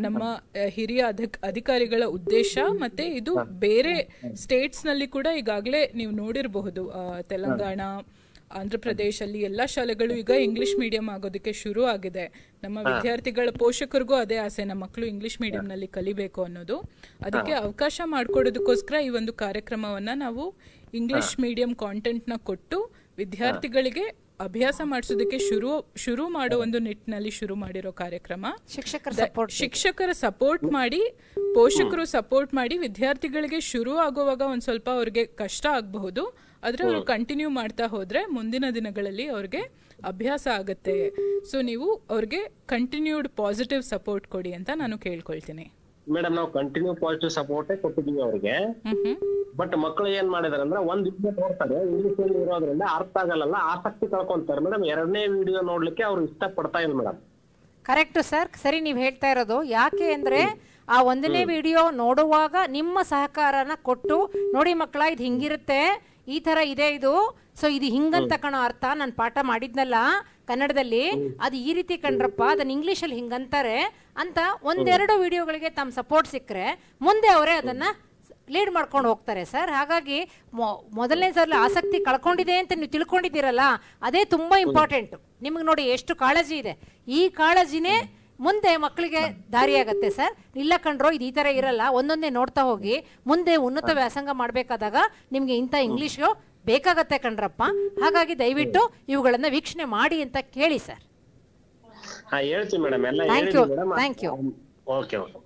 ನಮ್ಮ ಹಿರಿಯ ಅಧಿಕಾರಿಗಳ ಉದ್ದೇಶ. ಮತ್ತೆ ಇದು ಬೇರೆ ಸ್ಟೇಟ್ಸ್ ನಲ್ಲಿ ಕೂಡ ಈಗಾಗಲೇ ನೀವು ನೋಡಿರಬಹುದು. ತೆಲಂಗಾಣ, ಆಂಧ್ರ ಪ್ರದೇಶಲ್ಲಿ ಎಲ್ಲ ಶಾಲೆಗಳು ಈಗ ಇಂಗ್ಲಿಷ್ ಮೀಡಿಯಂ ಆಗೋದಕ್ಕೆ ಶುರು ಆಗಿದೆ. ನಮ್ಮ ವಿದ್ಯಾರ್ಥಿಗಳ ಪೋಷಕರಿಗೂ ಅದೇ ಆಸೆ, ನಮ್ಮ ಮಕ್ಕಳು ಇಂಗ್ಲಿಷ್ ಮೀಡಿಯಂನಲ್ಲಿ ಕಲಿಬೇಕು ಅನ್ನೋದು. ಅದಕ್ಕೆ ಅವಕಾಶ ಮಾಡಿಕೊಡೋದಕ್ಕೋಸ್ಕರ ಈ ಒಂದು ಕಾರ್ಯಕ್ರಮವನ್ನ ನಾವು ಇಂಗ್ಲಿಷ್ ಮೀಡಿಯಂ ಕಾಂಟೆಂಟ್ನ ಕೊಟ್ಟು ವಿದ್ಯಾರ್ಥಿಗಳಿಗೆ ಅಭ್ಯಾಸ ಮಾಡಿಸೋದಕ್ಕೆ ಶುರು ಮಾಡೋ ಒಂದು ನಿಟ್ಟಿನಲ್ಲಿ ಶುರು ಮಾಡಿರೋ ಕಾರ್ಯಕ್ರಮ. ಶಿಕ್ಷಕರ ಸಪೋರ್ಟ್ ಮಾಡಿ, ಪೋಷಕರು ಸಪೋರ್ಟ್ ಮಾಡಿ, ವಿದ್ಯಾರ್ಥಿಗಳಿಗೆ ಶುರು ಆಗುವಾಗ ಒಂದ್ ಸ್ವಲ್ಪ ಅವ್ರಿಗೆ ಕಷ್ಟ ಆಗಬಹುದು, ಆದ್ರೆ ಅವರು ಕಂಟಿನ್ಯೂ ಮಾಡ್ತಾ ಹೋದ್ರೆ ಮುಂದಿನ ದಿನಗಳಲ್ಲಿ ಅವ್ರಿಗೆ ಅಭ್ಯಾಸ ಆಗತ್ತೆ. ಸೊ ನೀವು ಅವ್ರಿಗೆ ಕಂಟಿನ್ಯೂಡ್ ಪಾಸಿಟಿವ್ ಸಪೋರ್ಟ್ ಕೊಡಿ ಅಂತ ನಾನು ಕೇಳ್ಕೊಳ್ತೀನಿ. ಮೇಡಮ್, ನಾವು ಕಂಟಿನ್ಯೂ ಪಾಸಿಟಿವ್ ಸಪೋರ್ಟ್ ಕೊಟ್ಟಿದೀವಿ ಅವ್ರಿಗೆ. ಬಟ್ ಮಕ್ಕಳು ಏನ್ ಮಾಡಿದಾರೆ ಅಂದ್ರೆ, ಒಂದ್ ವಿಡಿಯೋ ನೋಡ್ತಾರೆ, ಇಂಗ್ಲಿಷ್ ಅಲ್ಲಿ ಇರೋದ್ರಿಂದ ಅರ್ಥ ಆಗಲ್ಲ, ಆಸಕ್ತಿ ಕಳ್ಕೊಂತಾರೆ ಮೇಡಮ್. ಎರಡನೇ ವಿಡಿಯೋ ನೋಡ್ಲಿಕ್ಕೆ ಅವ್ರು ಇಷ್ಟ ಪಡ್ತಾ ಇಲ್ಲ ಮೇಡಮ್. ಕರೆಕ್ಟ್ ಸರ್, ಸರಿ ನೀವು ಹೇಳ್ತಾ ಇರೋದು. ಯಾಕೆ ಅಂದ್ರೆ ಆ ಒಂದನೇ ವಿಡಿಯೋ ನೋಡುವಾಗ ನಿಮ್ಮ ಸಹಕಾರನ ಕೊಟ್ಟು, ನೋಡಿ ಮಕ್ಕಳ ಇದು ಹಿಂಗಿರುತ್ತೆ, ಈ ತರ ಇದೆ ಇದು, ಸೊ ಇದು ಹಿಂಗಂತ ಕಣೋ ಅರ್ಥ, ನಾನು ಪಾಠ ಮಾಡಿದ್ನಲ್ಲ ಕನ್ನಡದಲ್ಲಿ, ಅದು ಈ ರೀತಿ ಕಂಡ್ರಪ್ಪ, ಅದನ್ನ ಇಂಗ್ಲೀಷಲ್ಲಿ ಹಿಂಗಂತಾರೆ ಅಂತ ಒಂದೆರಡು ವಿಡಿಯೋಗಳಿಗೆ ತಮ್ಮ ಸಪೋರ್ಟ್ ಸಿಕ್ಕರೆ ಮುಂದೆ ಅವರೇ ಅದನ್ನ ಲೀಡ್ ಮಾಡ್ಕೊಂಡು ಹೋಗ್ತಾರೆ ಸರ್. ಹಾಗಾಗಿ ಮೊದಲನೇ ಸಲ ಆಸಕ್ತಿ ಕಳ್ಕೊಂಡಿದೆ ಅಂತ ನೀವು ತಿಳ್ಕೊಂಡಿದ್ದೀರಲ್ಲ, ಅದೇ ತುಂಬಾ ಇಂಪಾರ್ಟೆಂಟ್. ನಿಮಗೆ ನೋಡಿ ಎಷ್ಟು ಕಾಳಜಿ ಇದೆ, ಈ ಕಾಳಜಿನೇ ಮುಂದೆ ಮಕ್ಕಳಿಗೆ ದಾರಿಯಾಗತ್ತೆ ಸರ್. ಇಲ್ಲ ಕಂಡ್ರೋ ಇದು ಈ ಥರ ಇರಲ್ಲ, ಒಂದೊಂದೇ ನೋಡ್ತಾ ಹೋಗಿ ಮುಂದೆ ಉನ್ನತ ವ್ಯಾಸಂಗ ಮಾಡಬೇಕಾದಾಗ ನಿಮಗೆ ಇಂಥ ಇಂಗ್ಲೀಷು ಬೇಕಾಗತ್ತೆ ಕಣ್ರಪ್ಪ. ಹಾಗಾಗಿ ದಯವಿಟ್ಟು ಇವುಗಳನ್ನ ವೀಕ್ಷಣೆ ಮಾಡಿ ಅಂತ ಕೇಳಿ ಸರ್. ಹೇಳ್ತೀವಿ ಮೇಡಮ್, ಎಲ್ಲ ಥ್ಯಾಂಕ್ ಯು. Okay okay.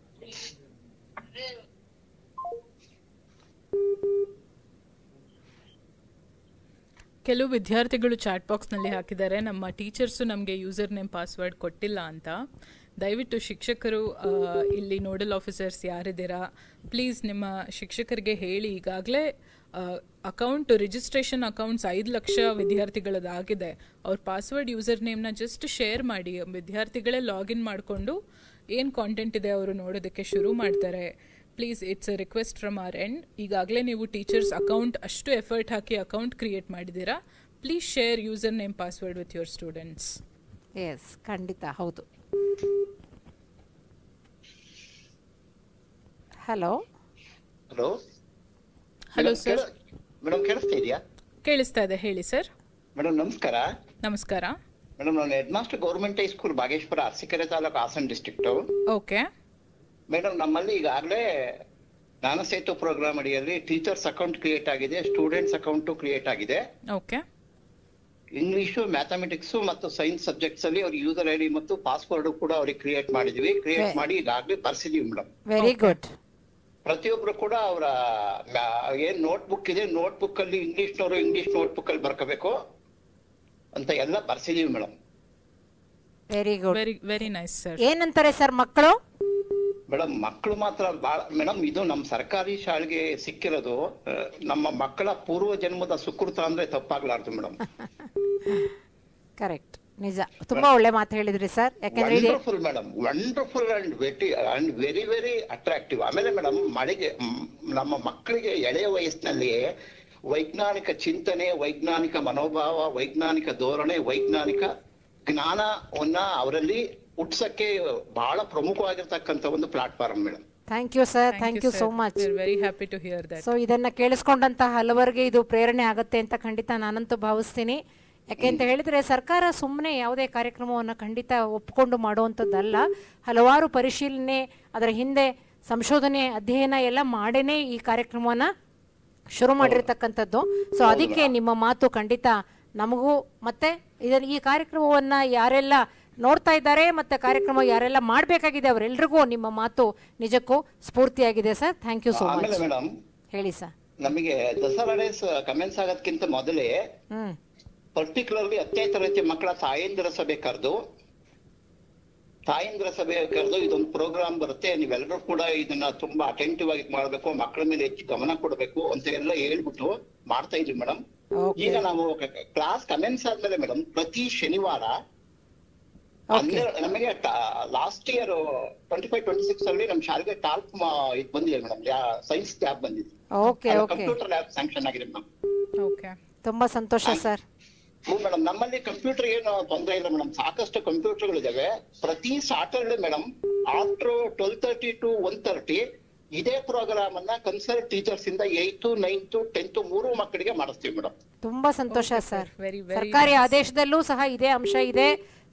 ಕೆಲವು ವಿದ್ಯಾರ್ಥಿಗಳು ಚಾಟ್ ಬಾಕ್ಸ್ನಲ್ಲಿ ಹಾಕಿದ್ದಾರೆ, ನಮ್ಮ ಟೀಚರ್ಸು ನಮಗೆ ಯೂಸರ್ ನೇಮ್ ಪಾಸ್ವರ್ಡ್ ಕೊಟ್ಟಿಲ್ಲ ಅಂತ. ದಯವಿಟ್ಟು ಶಿಕ್ಷಕರು, ಇಲ್ಲಿ ನೋಡಲ್ ಆಫೀಸರ್ಸ್ ಯಾರಿದ್ದೀರಾ, ಪ್ಲೀಸ್ ನಿಮ್ಮ ಶಿಕ್ಷಕರಿಗೆ ಹೇಳಿ. ಈಗಾಗಲೇ ಅಕೌಂಟ್ ರಿಜಿಸ್ಟ್ರೇಷನ್ ಅಕೌಂಟ್ಸ್ 5 ಲಕ್ಷ ವಿದ್ಯಾರ್ಥಿಗಳದಾಗಿದೆ. ಅವ್ರ ಪಾಸ್ವರ್ಡ್ ಯೂಸರ್ ನೇಮ್ನ ಜಸ್ಟ್ ಶೇರ್ ಮಾಡಿ, ವಿದ್ಯಾರ್ಥಿಗಳೇ ಲಾಗಿನ್ ಮಾಡಿಕೊಂಡು ಏನು ಕಾಂಟೆಂಟ್ ಇದೆ ಅವರು ನೋಡೋದಕ್ಕೆ ಶುರು ಮಾಡ್ತಾರೆ. Please, it's a request from our end. ಈಗಾಗಲೇ ನೀವು ಟೀಚರ್ಸ್ ಅಕೌಂಟ್ ಅಷ್ಟು ಎಫರ್ಟ್ ಹಾಕಿ ಅಕೌಂಟ್ ಕ್ರಿಯೇಟ್ ಮಾಡಿದ್ದೀರಾ. Please share user name password with your students. Yes, ಖಂಡಿತ ಹೌದು. Hello hello hello sir. Madam ಕೇಳಿಸ್ತಾ ಇದೆಯಾ? ಕೇಳಿಸ್ತಾ ಇದೆ, ಹೇಳಿ ಸರ್. ಮೇಡಮ್ ನಮಸ್ಕಾರ. ನಮಸ್ಕಾರ ಮೇಡಮ್, ನಾನು headmaster government high school Bageshwara, Arsikere taluk, Hassan district. Okay madam, ನಮ್ಮಲ್ಲಿ ಈಗಾಗಲೇ ಜ್ಞಾನ ಸೇತು ಪ್ರೋಗ್ರಾಮ್ ಅಡಿಯಲ್ಲಿ ಟೀಚರ್ಸ್ ಅಕೌಂಟ್ ಕ್ರಿಯೇಟ್ ಆಗಿದೆ, ಸ್ಟೂಡೆಂಟ್ಸ್ ಅಕೌಂಟು ಕ್ರಿಯೇಟ್ ಆಗಿದೆ. ಓಕೆ. ಇಂಗ್ಲಿಷು, ಮ್ಯಾಥಮೆಟಿಕ್ಸ್ ಮತ್ತು ಸೈನ್ಸ್ ಸಬ್ಜೆಕ್ಟ್ಸ್ ಅಲ್ಲಿ ಅವ್ರ ಯೂಸರ್ ಐಡಿ ಮತ್ತು ಪಾಸ್ವರ್ಡ್ ಕೂಡ ಅವ್ರಿಗೆ ಕ್ರಿಯೇಟ್ ಮಾಡಿದ್ವಿ. ಕ್ರಿಯೇಟ್ ಮಾಡಿ ಈಗಾಗಲೇ ಬರ್ಸಿದೀವಿ ಮೇಡಮ್. Very good. ಪ್ರತಿಯೊಬ್ರು ಕೂಡ ಅವರ ಏನ್ ನೋಟ್ಬುಕ್ ಇದೆ, ನೋಟ್ಬುಕ್ ಅಲ್ಲಿ ಇಂಗ್ಲಿಷ್ನವರು ಇಂಗ್ಲಿಷ್ ನೋಟ್ಬುಕ್ ಅಲ್ಲಿ ಬರ್ಕೋಬೇಕು ಅಂತ ಎಲ್ಲ ಬರ್ಸಿದೀವಿ madam. Very good, very nice sir. ಏನಂತಾರೆ ಸರ್ ಮಕ್ಕಳು? ಮೇಡಮ್ ಮಕ್ಕಳು ಮಾತ್ರ ಬಾಳ ಮೇಡಮ್, ಇದು ನಮ್ಮ ಸರ್ಕಾರಿ ಶಾಲೆಗೆ ಸಿಕ್ಕಿರೋದು ನಮ್ಮ ಮಕ್ಕಳ ಪೂರ್ವ ಜನ್ಮದ ಸುಕೃತ ಅಂದ್ರೆ ತಪ್ಪಾಗ್ಲಾರ್ದು ಮೇಡಮ್. ಕರೆಕ್ಟ್, ನಿಜ. ತುಂಬಾ ಒಳ್ಳೆ ಮಾತು ಹೇಳಿದ್ರಿ ಸರ್. ಯಾಕಂದ್ರೆ wonderful madam, wonderful and very very attractive. ಆಮೇಲೆ ಮೇಡಮ್ ನಮ್ಮ ಮಕ್ಕಳಿಗೆ ಎಳೆಯ ವಯಸ್ಸಿನಲ್ಲಿ ವೈಜ್ಞಾನಿಕ ಚಿಂತನೆ, ವೈಜ್ಞಾನಿಕ ಮನೋಭಾವ, ವೈಜ್ಞಾನಿಕ ಧೋರಣೆ, ವೈಜ್ಞಾನಿಕ ಜ್ಞಾನವನ್ನ ಅವರಲ್ಲಿ ಹುಟ್ಸಕ್ಕೆ ಬಹಳ ಪ್ರಮುಖವಾಗಿರ್ತಕ್ಕಂಥ ಒಂದು platform madam. Thank you sir, thank you so much. Very happy to hear that. So ಇದನ್ನ ಕೇಳಿಸ್ಕೊಂಡಂತ ಹಲವರಿಗೆ ಇದು ಪ್ರೇರಣೆ ಆಗುತ್ತೆ ಅಂತ ಖಂಡಿತ ನಾನಂತೂ ಭಾವಿಸ್ತೀನಿ. ಯಾಕೆಂತ ಹೇಳಿದ್ರೆ ಸರ್ಕಾರ ಸುಮ್ಮನೆ ಯಾವುದೇ ಕಾರ್ಯಕ್ರಮವನ್ನು ಖಂಡಿತ ಒಪ್ಕೊಂಡು ಮಾಡುವಂಥದ್ದಲ್ಲ. ಹಲವಾರು ಪರಿಶೀಲನೆ, ಅದರ ಹಿಂದೆ ಸಂಶೋಧನೆ, ಅಧ್ಯಯನ ಎಲ್ಲ ಮಾಡೇನೆ ಈ ಕಾರ್ಯಕ್ರಮವನ್ನು ಶುರು ಮಾಡಿರ್ತಕ್ಕಂಥದ್ದು. ಸೊ ಅದಕ್ಕೆ ನಿಮ್ಮ ಮಾತು ಖಂಡಿತ ನಮಗೂ, ಮತ್ತೆ ಈ ಕಾರ್ಯಕ್ರಮವನ್ನು ಯಾರೆಲ್ಲ ನೋಡ್ತಾ ಇದ್ದಾರೆ ಮತ್ತೆ ಕಾರ್ಯಕ್ರಮ ಯಾರೆಲ್ಲ ಮಾಡಬೇಕಾಗಿದೆ ಅವರೆಲ್ಲರಿಗೂ ನಿಮ್ಮ ಮಾತು ನಿಜಕ್ಕೂ ಸ್ಫೂರ್ತಿಯಾಗಿದೆ sir. Thank you so much. Madam ಹೇಳಿ ಸರ್. ನಮಗೆ ದಸರಾ ಡೇಸ್ ಕಮೆನ್ಸ್ ಆಗೋದಕ್ಕಿಂತ ಮೊದಲೇ ಪರ್ಟಿಕ್ಯುಲರ್ಲಿ 10ನೇ ತರಗತಿ ಮಕ್ಕಳ ತಾಯಂದಿರ ಸಭೆ ಕರೆದು ಇದೊಂದು ಪ್ರೋಗ್ರಾಮ್ ಬರುತ್ತೆ, ನೀವೆಲ್ಲರೂ ಕೂಡ ಇದನ್ನ ತುಂಬಾ ಅಟೆಂಟಿವ್ ಆಗಿ ಮಾಡ್ಬೇಕು, ಮಕ್ಕಳ ಮೇಲೆ ಹೆಚ್ಚು ಗಮನ ಕೊಡಬೇಕು ಅಂತ ಎಲ್ಲ ಹೇಳ್ಬಿಟ್ಟು ಮಾಡ್ತಾ ಇದ್ವಿ ಮೇಡಮ್. ಈಗ ನಾವು ಕ್ಲಾಸ್ ಕಮೆನ್ಸ್ ಆದ್ಮೇಲೆ ಮೇಡಮ್ ಪ್ರತಿ ಶನಿವಾರ ನಮಗೆ ಲಾಸ್ಟ್ ಇಯರ್ 25-26 ಅಲ್ಲಿ ನಮ್ಮ ಶಾಲೆಗೆ ಟಾಲ್ಕ್ ಇದು ಬಂದಿದೆ ಮೇಡಮ್, ಸೈನ್ಸ್ ಲ್ಯಾಬ್ ಬಂದಿದೆ, ಕಂಪ್ಯೂಟರ್ ಲ್ಯಾಬ್ ಸ್ಯಾಂಕ್ಷನ್ ಆಗಿದೆ ಮೇಡಮ್. ತುಂಬಾ ಸಂತೋಷ ಸರ್. ಮೇಡಮ್ ನಮ್ಮಲ್ಲಿ ಕಂಪ್ಯೂಟರ್ ಏನು ತೊಂದರೆ ಇಲ್ಲ ಮೇಡಮ್, ಸಾಕಷ್ಟು ಕಂಪ್ಯೂಟರ್ಗಳಿದಾವೆ. ಪ್ರತಿ ಸಾಟರ್ಡೆ ಮೇಡಮ್ ಆಫ್ಟರ್ 12:30 to 1:30 ಇದೇ ಪ್ರೋಗ್ರಾಮ್ ಅನ್ನ ಕನ್ಸರ್ನ್ ಟೀಚರ್ಸ್ ಇಂದ 8th, 9th, 10th 3 ಮಕ್ಕಳಿಗೆ ಮಾಡಿಸ್ತೀವಿ ಮೇಡಮ್. ತುಂಬಾ ಸಂತೋಷ ಸರ್. ಸರ್ಕಾರಿ ಆದೇಶದಲ್ಲೂ ಸಹ ಇದೇ ಅಂಶ ಇದೆ.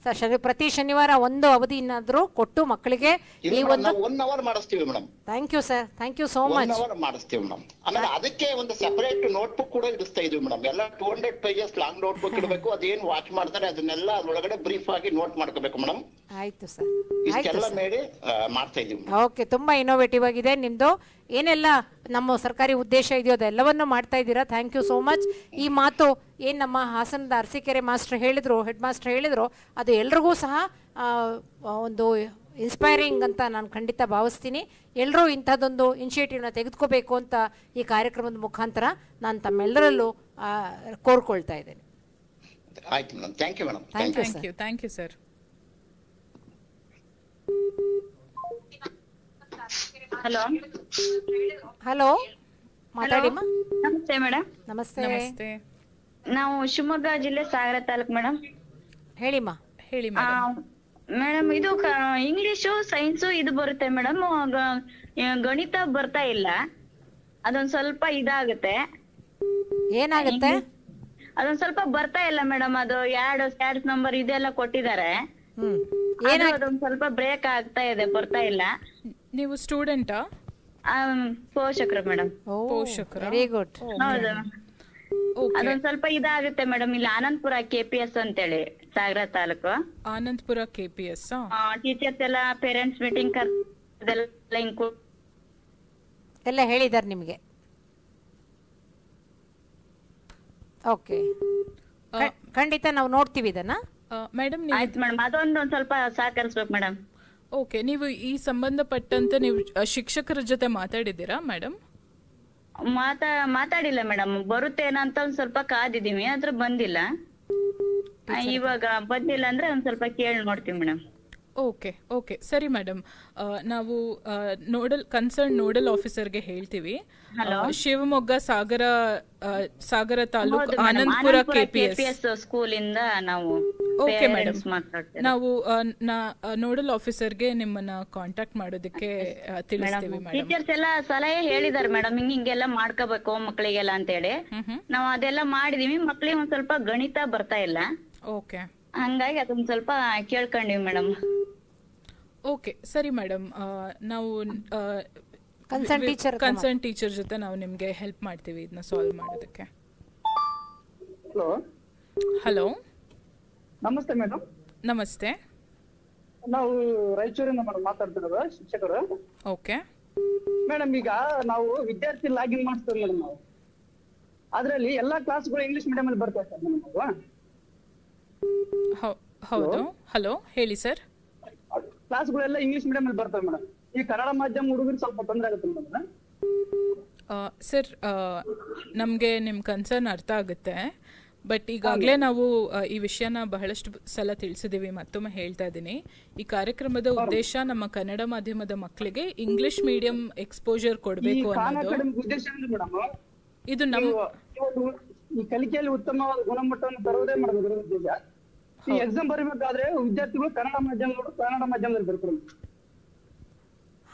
ಪ್ರತಿ ಶನಿವಾರ ಒಂದು ಅವಧಿಯನ್ನಾದ್ರೂ ಕೊಟ್ಟು ಮಕ್ಕಳಿಗೆ ಈ ಒಂದು 1 hour ಮಾಡಿಸ್ತೀವಿ madam. Thank you sir, thank you so much. 1 hour ಮಾಡಿಸ್ತೀವಿ ಮೇಡಮ್. ಆಮೇಲೆ ಅದಕ್ಕೆ ಒಂದು ಸೆಪರೇಟ್ ನೋಟ್ಬುಕ್ ಕೂಡ ಇಡಿಸ್ತಾ ಇದೀವಿ ಮೇಡಮ್. ಎಲ್ಲ 200 pages ಲಾಂಗ್ ನೋಟ್ಬುಕ್ ಇಡಬೇಕು. ಅದೇನು ವಾಚ್ ಮಾಡ್ತಾರೆ ಅದನ್ನೆಲ್ಲ ಅದ್ರೊಳಗಡೆ ಬ್ರೀಫ್ ಆಗಿ ನೋಟ್ ಮಾಡ್ಕೋಬೇಕು ಮೇಡಮ್. ಆಯ್ತು ಸರ್, ಇಷ್ಟೆಲ್ಲ ಮಾಡಿ ಮಾಡ್ತಾ ಇದೀವಿ. ಓಕೆ, ತುಂಬಾ ಇನೋವೇಟಿವ್ ಆಗಿದೆ ನಿಮ್ದು. ಏನೆಲ್ಲ ನಮ್ಮ ಸರ್ಕಾರಿ ಉದ್ದೇಶ ಇದೆಯೋ ಅದೆಲ್ಲವನ್ನು ಮಾಡ್ತಾ ಇದ್ದೀರಾ. Thank you so much. ಈ ಮಾತು ಏನು ನಮ್ಮ ಹಾಸನದ ಅರಸೀಕೆರೆ ಮಾಸ್ಟರ್ ಹೇಳಿದ್ರು, ಹೆಡ್ ಮಾಸ್ಟರ್ ಹೇಳಿದ್ರು, ಅದು ಎಲ್ರಿಗೂ ಸಹ ಒಂದು ಇನ್ಸ್ಪೈರಿಂಗ್ ಅಂತ ನಾನು ಖಂಡಿತ ಭಾವಿಸ್ತೀನಿ. ಎಲ್ಲರೂ ಇಂಥದ್ದೊಂದು ಇನಿಷಿಯೇಟಿವ್ನ ತೆಗೆದುಕೋಬೇಕು ಅಂತ ಈ ಕಾರ್ಯಕ್ರಮದ ಮುಖಾಂತರ ನಾನು ತಮ್ಮೆಲ್ಲರಲ್ಲೂ ಕೋರ್ಕೊಳ್ತಾ ಇದ್ದೇನೆ. ಆಯ್ತು madam, thank you madam. Thank you sir. Hello hello, ಮಾತಾಡಿಮ್ಮ. ನಮಸ್ತೆ ಮೇಡಮ್. ನಮಸ್ತೆ. ನಾವು ಶಿವಮೊಗ್ಗ ಜಿಲ್ಲೆ ಸಾಗರ ತಾಲೂಕು ಮೇಡಮ್. ಹೇಳಿಮ್ಮ. ಹೇಳಿ ಮೇಡಮ್. ಇದು ಇಂಗ್ಲಿಷು, ಸೈನ್ಸು ಇದು ಬರುತ್ತೆ ಮೇಡಮ್, ಗಣಿತ ಬರ್ತಾ ಇಲ್ಲ. ಅದೊಂದ್ ಸ್ವಲ್ಪ ಇದಾಗುತ್ತೆ. ಏನಾಗುತ್ತೆ? ಅದೊಂದ್ ಸ್ವಲ್ಪ ಬರ್ತಾ ಇಲ್ಲ ಮೇಡಮ್. ಅದು ಸ್ಯಾಡ್ಸ್ ನಂಬರ್ ಇದೆಲ್ಲ ಕೊಟ್ಟಿದ್ದಾರೆ, ಅದೊಂದ್ ಸ್ವಲ್ಪ ಬ್ರೇಕ್ ಆಗ್ತಾ ಇದೆ, ಬರ್ತಾ ಇಲ್ಲ. ನೀವು ಸ್ಟೂಡೆಂಟಾ? ಪೋಷಕರು ಮೇಡಮ್. Very good. ಹೌದು, ಅದೊಂದ್ ಸ್ವಲ್ಪ ಇದಾಗುತ್ತೆ ಮೇಡಮ್. ಇಲ್ಲಿ ಆನಂದಪುರ KPS ಅಂತೇಳಿ ಸಾಗರ ತಾಲೂಕು. ಆನಂದಪುರ KPS ಟೀಚರ್ಸ್ ಎಲ್ಲ ಪೇರೆಂಟ್ಸ್ ಮೀಟಿಂಗ್ ಎಲ್ಲ ಹೇಳಿದಾರೆ ನಿಮ್ಗೆ? ಓಕೆ, ಖಂಡಿತ ನಾವು ನೋಡ್ತೀವಿ ಇದನ್ನ ಮೇಡಮ್. ಆಯ್ತು ಮೇಡಮ್, ಅದೊಂದು ಸ್ವಲ್ಪ ಸಹಕರಿಸ್ಬೇಕು ಮೇಡಮ್. ಓಕೆ, ನೀವು ಈ ಸಂಬಂಧಪಟ್ಟಂತೆ ನೀವು ಶಿಕ್ಷಕರ ಜೊತೆ ಮಾತಾಡಿದ್ದೀರಾ ಮೇಡಮ್? ಮಾತಾಡಿಲ್ಲ ಮೇಡಮ್. ಬರುತ್ತೇನೋ ಅಂತ ಒಂದ್ ಸ್ವಲ್ಪ ಕಾದಿದೀವಿ, ಆದ್ರೆ ಬಂದಿಲ್ಲ. ಇವಾಗ ಬಂದಿಲ್ಲ ಅಂದ್ರೆ ಒಂದ್ ಸ್ವಲ್ಪ ಕೇಳಿ ನೋಡ್ತೀವಿ ಮೇಡಮ್. ಓಕೆ ಸರಿ ಮೇಡಮ್. ನಾವು ನೋಡಲ್ ಆಫೀಸರ್ಗೆ ಹೇಳ್ತೀವಿ. ಶಿವಮೊಗ್ಗ ಸಾಗರ ತಾಲೂಕು ಆನಂದಪುರ KPS ಸ್ಕೂಲ್ ಇಂದ ನಾವು. ಓಕೆ ಮೇಡಮ್, ನಾವು ನೋಡಲ್ ಆಫೀಸರ್ಗೆ ನಿಮ್ಮನ್ನ ಕಾಂಟ್ಯಾಕ್ಟ್ ಮಾಡೋದಕ್ಕೆ ತಿಳಿಸ್ತೀವಿ ಮೇಡಮ್. ಟೀಚರ್ಸ್ ಎಲ್ಲ ಸಲಹೆ ಹೇಳಿದಾರೆ ಮೇಡಮ್, ಹಿಂಗೆಲ್ಲ ಮಾಡ್ಕೋಬೇಕು ಮಕ್ಕಳಿಗೆಲ್ಲ ಅಂತ ಹೇಳಿ. ನಾವು ಅದೆಲ್ಲ ಮಾಡಿದೀವಿ. ಮಕ್ಳಿಗೆ ಒಂದ್ ಸ್ವಲ್ಪ ಗಣಿತ ಬರ್ತಾ ಇಲ್ಲ. ಓಕೆ, ಹಂಗಾಗಿ ಅದೊಂದ್ ಸ್ವಲ್ಪ ಕೇಳ್ಕೊಂಡಿವಿ ಮೇಡಮ್. ಓಕೆ ಸರಿ ಮೇಡಮ್. ನಾವು ಕನ್ಸರ್ನ್ ಟೀಚರ್ ಜೊತೆ ನಾವು ನಿಮ್ಗೆ ಹೆಲ್ಪ್ ಮಾಡ್ತೀವಿ ಇದನ್ನ ಸಾಲ್ವ್ ಮಾಡೋದಕ್ಕೆ. ಹಲೋ ಹಲೋ, ನಮಸ್ತೆ ಮೇಡಮ್. ನಮಸ್ತೆ. ನಾವು ರಾಯಚೂರಿಂದ ಮೇಡಮ್ ಮಾತಾಡ್ತಿರೋದು, ಶಿಕ್ಷಕರು. ಓಕೆ ಮೇಡಮ್, ಈಗ ನಾವು ವಿದ್ಯಾರ್ಥಿ ಲಾಗಿನ್ ಮಾಡಿಸ್ತೀವಿ ಮೇಡಮ್. ನಾವು ಅದರಲ್ಲಿ ಎಲ್ಲಾ ಕ್ಲಾಸ್ಗಳು ಇಂಗ್ಲಿಷ್ ಮೀಡಿಯಂ ಅಲ್ಲಿ ಬರ್ತವೆ ಸರ್ ಮೇಡಮ್. ಹೌದು. ಹಲೋ, ಹೇಳಿ ಸರ್. ಕ್ಲಾಸ್ಗಳೆಲ್ಲ ಇಂಗ್ಲಿಷ್ ಮೀಡಿಯಂ ಅಲ್ಲಿ ಬರ್ತವೆ ಮೇಡಮ್. ಈ ಕನ್ನಡ ಮಾಧ್ಯಮ ಹುಡುಗರು ಸ್ವಲ್ಪ ತೊಂದರೆ ಆಗುತ್ತೆ ಮೇಡಮ್. ಸರ್, ನಮಗೆ ನಿಮ್ಮ ಕನ್ಸರ್ನ್ ಅರ್ಥ ಆಗುತ್ತೆ. ಬಟ್ ಈಗಾಗಲೇ ನಾವು ಈ ವಿಷಯನ ಬಹಳಷ್ಟು ಸಲ ತಿಳಿಸಿದ್ದೀವಿ. ಮತ್ತೊಮ್ಮೆ ಹೇಳ್ತಾ ಇದ್ದೀನಿ, ಈ ಕಾರ್ಯಕ್ರಮದ ಉದ್ದೇಶ ನಮ್ಮ ಕನ್ನಡ ಮಾಧ್ಯಮದ ಮಕ್ಕಳಿಗೆ ಇಂಗ್ಲಿಷ್ ಮೀಡಿಯಂ ಎಕ್ಸ್ಪೋಜರ್ ಕೊಡಬೇಕು ಅನ್ನೋದು. ಇದು ನಮ್ಮ ಈ ಕಲಿಕೆಯಲ್ಲಿ ಉತ್ತಮವಾದ ಗುಣಮಟ್ಟವನ್ನು ತರುವುದೇ ಮೇಡಮ್ ಇದರ ಉದ್ದೇಶ. ಈ ಎಕ್ಸಾಮ್ ಬರೀಬೇಕಾದ್ರೆ ವಿದ್ಯಾರ್ಥಿಗಳು ಕನ್ನಡ ಮಾಧ್ಯಮದಲ್ಲಿ ಬರ್ತಾರೆ.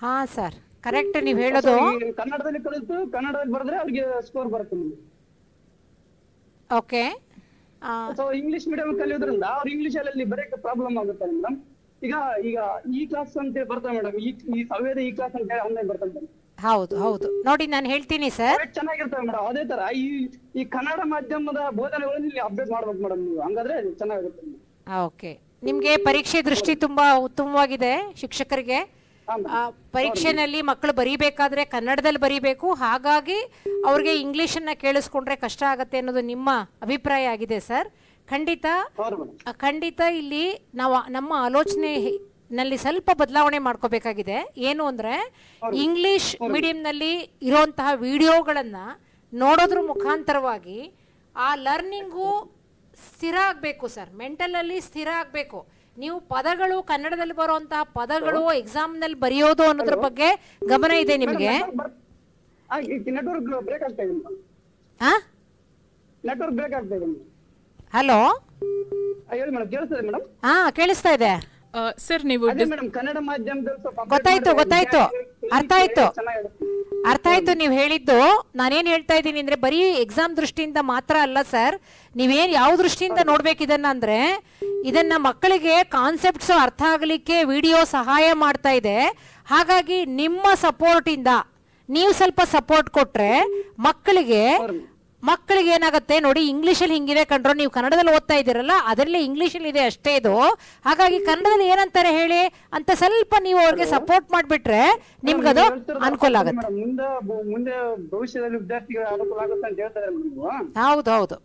ಹಾ ಸರ್, ಕರೆಕ್ಟ್ ನೀವು ಹೇಳೋದು. ಕನ್ನಡದಲ್ಲಿ ಕಲಿತು ಕನ್ನಡದಲ್ಲಿ ಬರೆದ್ರೆ ಅವ್ರಿಗೆ ಸ್ಕೋರ್ ಬರುತ್ತೆ madam. Okay. So English medium ಕಲಿಯೋದ್ರಿಂದ ಅವ್ರು ಇಂಗ್ಲಿಷ್ ಅಲ್ಲಿ ಬರೆಯಕ್ಕೆ ಪ್ರಾಬ್ಲಮ್ ಆಗುತ್ತೆ ಮೇಡಮ್. ಈಗ ಈ ಕ್ಲಾಸ್ ಅಂತ ಬರ್ತಾರೆ ಮೇಡಮ್, ಈ ಸವ್ಯದ ಈ ಕ್ಲಾಸ್ ಅಂತ ಹೇಳಿ ಆನ್ಲೈನ್ ಬರ್ತಾರೆ. ಹೌದು ಹೌದು, ನೋಡಿ ನಾನು ಹೇಳ್ತೀನಿ ಸರ್. ಚೆನ್ನಾಗಿರ್ತವೆ ಮೇಡಮ್. ಅದೇ ತರ ಈ ಕನ್ನಡ ಮಾಧ್ಯಮದ ಬೋಧನೆಗಳನ್ನು ಇಲ್ಲಿ ಅಪ್ಡೇಟ್ ಮಾಡ್ಬೇಕು ಮೇಡಮ್ ನೀವು, ಹಂಗಾದ್ರೆ ಚೆನ್ನಾಗಿರುತ್ತೆ. ಓಕೆ, ನಿಮ್ಗೆ ಪರೀಕ್ಷೆ ದೃಷ್ಟಿ ತುಂಬಾ ಉತ್ತಮವಾಗಿದೆ. ಶಿಕ್ಷಕರಿಗೆ ಪರೀಕ್ಷೆನಲ್ಲಿ ಮಕ್ಕಳು ಬರೀಬೇಕಾದ್ರೆ ಕನ್ನಡದಲ್ಲಿ ಬರೀಬೇಕು, ಹಾಗಾಗಿ ಅವ್ರಿಗೆ ಇಂಗ್ಲಿಷನ್ನ ಕೇಳಿಸ್ಕೊಂಡ್ರೆ ಕಷ್ಟ ಆಗತ್ತೆ ಅನ್ನೋದು ನಿಮ್ಮ ಅಭಿಪ್ರಾಯ ಆಗಿದೆ ಸರ್. ಖಂಡಿತ ಇಲ್ಲಿ ನಾವು ನಮ್ಮ ಆಲೋಚನೆನಲ್ಲಿ ಸ್ವಲ್ಪ ಬದಲಾವಣೆ ಮಾಡ್ಕೋಬೇಕಾಗಿದೆ. ಏನು ಅಂದ್ರೆ, ಇಂಗ್ಲಿಷ್ ಮೀಡಿಯಂನಲ್ಲಿ ಇರುವಂತಹ ವಿಡಿಯೋಗಳನ್ನ ನೋಡೋದ್ರ ಮುಖಾಂತರವಾಗಿ ಆ ಲರ್ನಿಂಗು ಸ್ಥಿರ ಆಗಬೇಕು ಸರ್, ಮೆಂಟಲಲ್ಲಿ ಸ್ಥಿರ ಆಗಬೇಕು. ನೀವು ಪದಗಳು ಕನ್ನಡದಲ್ಲಿ ಬರುವಂತಹ ಪದಗಳು ಎಕ್ಸಾಮ್ ನಲ್ಲಿ ಬರೆಯೋದು ಅನ್ನೋದ್ರ ಬಗ್ಗೆ ಗಮನ ಇದೆ ನಿಮಗೆ? ಹಲೋ, ಹಾ ಕೇಳಿಸ್ತಾ ಇದೆ ಸರ್. ನೀವು ಗೊತ್ತಾಯ್ತು ಅರ್ಥ ಆಯ್ತು ನೀವು ಹೇಳಿದ್ದು. ನಾನೇನ್ ಹೇಳ್ತಾ ಇದ್ದೀನಿ ಅಂದ್ರೆ, ಬರೀ ಎಕ್ಸಾಮ್ ದೃಷ್ಟಿಯಿಂದ ಮಾತ್ರ ಅಲ್ಲ ಸರ್. ನೀವೇನ್ ಯಾವ ದೃಷ್ಟಿಯಿಂದ ನೋಡ್ಬೇಕು ಇದನ್ನ ಅಂದ್ರೆ, ಇದನ್ನ ಮಕ್ಕಳಿಗೆ ಕಾನ್ಸೆಪ್ಟ್ಸ್ ಅರ್ಥ ಆಗಲಿಕ್ಕೆ ವಿಡಿಯೋ ಸಹಾಯ ಮಾಡ್ತಾ ಇದೆ. ಹಾಗಾಗಿ ನಿಮ್ಮ ಸಪೋರ್ಟ್ ಇಂದ ನೀವು ಸ್ವಲ್ಪ ಸಪೋರ್ಟ್ ಕೊಟ್ರೆ ಮಕ್ಕಳಿಗೆ ಏನಾಗುತ್ತೆ ನೋಡಿ, ಇಂಗ್ಲಿಷಲ್ಲಿ ಹಿಂಗಿದೆ ಕಂಡ್ರೋ, ನೀವು ಕನ್ನಡದಲ್ಲಿ ಓದ್ತಾ ಇದ್ದೀರಲ್ಲ, ಅದರಲ್ಲಿ ಇಂಗ್ಲಿಷಲ್ಲಿ ಇದೆ ಅಷ್ಟೇ ಇದು. ಹಾಗಾಗಿ ಕನ್ನಡದಲ್ಲಿ ಏನಂತಾರೆ ಹೇಳಿ ಅಂತ ಸ್ವಲ್ಪ ನೀವು ಅವ್ರಿಗೆ ಸಪೋರ್ಟ್ ಮಾಡ್ಬಿಟ್ರೆ ನಿಮ್ಗದು ಅನುಕೂಲ ಆಗುತ್ತೆ. ಮುಂದೆ ಭವಿಷ್ಯದಲ್ಲಿ ವಿದ್ಯಾರ್ಥಿಗಳು ಅನುಕೂಲ ಆಗುತ್ತೆ ಅಂತ ಹೇಳ್ತಾರೆ. ಹೌದು ಹೌದು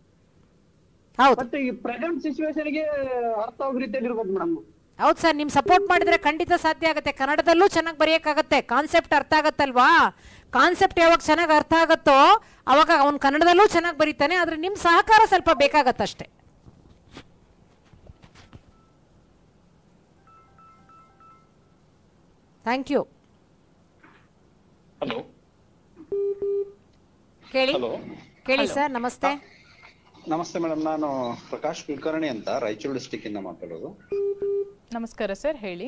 ಹೌದು, ಈ ಪ್ರೆಸೆಂಟ್ ಸಿಚುವೇಶನ್ ಗೆ ಅರ್ಥ ಆಗೋ ರೀತಿಯಲ್ಲಿ ಇರ್ಬೇಕು ಮೇಡಮ್. ಹೌದು ಸರ್, ನಿಮ್ ಸಪೋರ್ಟ್ ಮಾಡಿದ್ರೆ ಖಂಡಿತ ಸಾಧ್ಯ ಆಗುತ್ತೆ. ಕನ್ನಡದಲ್ಲೂ ಚೆನ್ನಾಗಿ ಬರೆಯಕ್ಕಾಗತ್ತೆ, ಕಾನ್ಸೆಪ್ಟ್ ಅರ್ಥ ಆಗತ್ತಲ್ವಾ. ಕಾನ್ಸೆಪ್ಟ್ ಯಾವಾಗ ಚೆನ್ನಾಗಿ ಅರ್ಥ ಆಗುತ್ತೋ ಅವಾಗ ಅವ್ನು ಕನ್ನಡದಲ್ಲೂ ಚೆನ್ನಾಗಿ ಬರೀತಾನೆ. ಆದ್ರೆ ನಿಮ್ ಸಹಕಾರ ಸ್ವಲ್ಪ ಬೇಕಾಗತ್ತಷ್ಟೇ. Thank you. ಹಲೋ, ಕೇಳಿ ಸರ್. ನಮಸ್ತೆ. ನಮಸ್ತೆ ಮೇಡಮ್, ನಾನು ಪ್ರಕಾಶ್ ಕುಲಕರ್ಣಿ ಅಂತ ರಾಯಚೂರು ಡಿಸ್ಟಿಕ್ ಇಂದ ಮಾತಾಡೋದು. ನಮಸ್ಕಾರ ಸರ್, ಹೇಳಿ.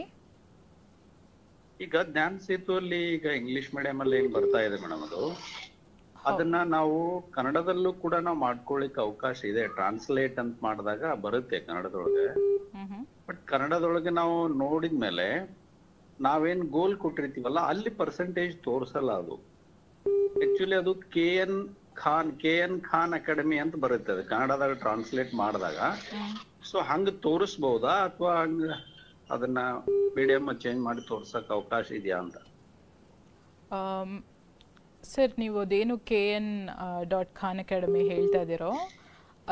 ಈಗ ಜ್ಞಾನ ಸೇತುವಲ್ಲಿ ಈಗ ಇಂಗ್ಲಿಷ್ ಮೀಡಿಯಂ ಅಲ್ಲಿ ಏನ್ ಬರ್ತಾ ಇದೆ ಮೇಡಮ್, ಅದನ್ನ ನಾವು ಕನ್ನಡದಲ್ಲೂ ಕೂಡ ನಾವು ಮಾಡ್ಕೊಳ್ಳಿಕ್ಕೆ ಅವಕಾಶ ಇದೆ. ಟ್ರಾನ್ಸ್ಲೇಟ್ ಅಂತ ಮಾಡಿದಾಗ ಬರುತ್ತೆ ಕನ್ನಡದೊಳಗೆ. ಬಟ್ ಕನ್ನಡದೊಳಗೆ ನಾವು ನೋಡಿದ್ಮೇಲೆ ನಾವೇನ್ ಗೋಲ್ ಕೊಟ್ಟಿರ್ತೀವಲ್ಲ, ಅಲ್ಲಿ ಪರ್ಸೆಂಟೇಜ್ ತೋರ್ಸಲ್ಲ. ಅದು ಆಕ್ಚುಲಿ ಅದು KN ಖಾನ್ ಅಕಾಡೆಮಿ ಅಂತ ಬರುತ್ತೆ ಅದು ಕನ್ನಡದಾಗ ಟ್ರಾನ್ಸ್ಲೇಟ್ ಮಾಡಿದಾಗ. ಸೊ ಹಂಗ ತೋರಿಸ್ಬಹುದಾ, ಅಥವಾ ಹಂಗ ಅದನ್ನ ಮೀಡಿಯಂ ಚೇಂಜ್ ಮಾಡಿ ತೋರ್ಸಕ್ ಅವಕಾಶ ಇದೆಯಾ ಅಂತ? ಸರ್, ನೀವು ಅದೇನು KN.ಖಾನ್ ಅಕಾಡೆಮಿ ಹೇಳ್ತಾ ಇದ್ದೀರೋ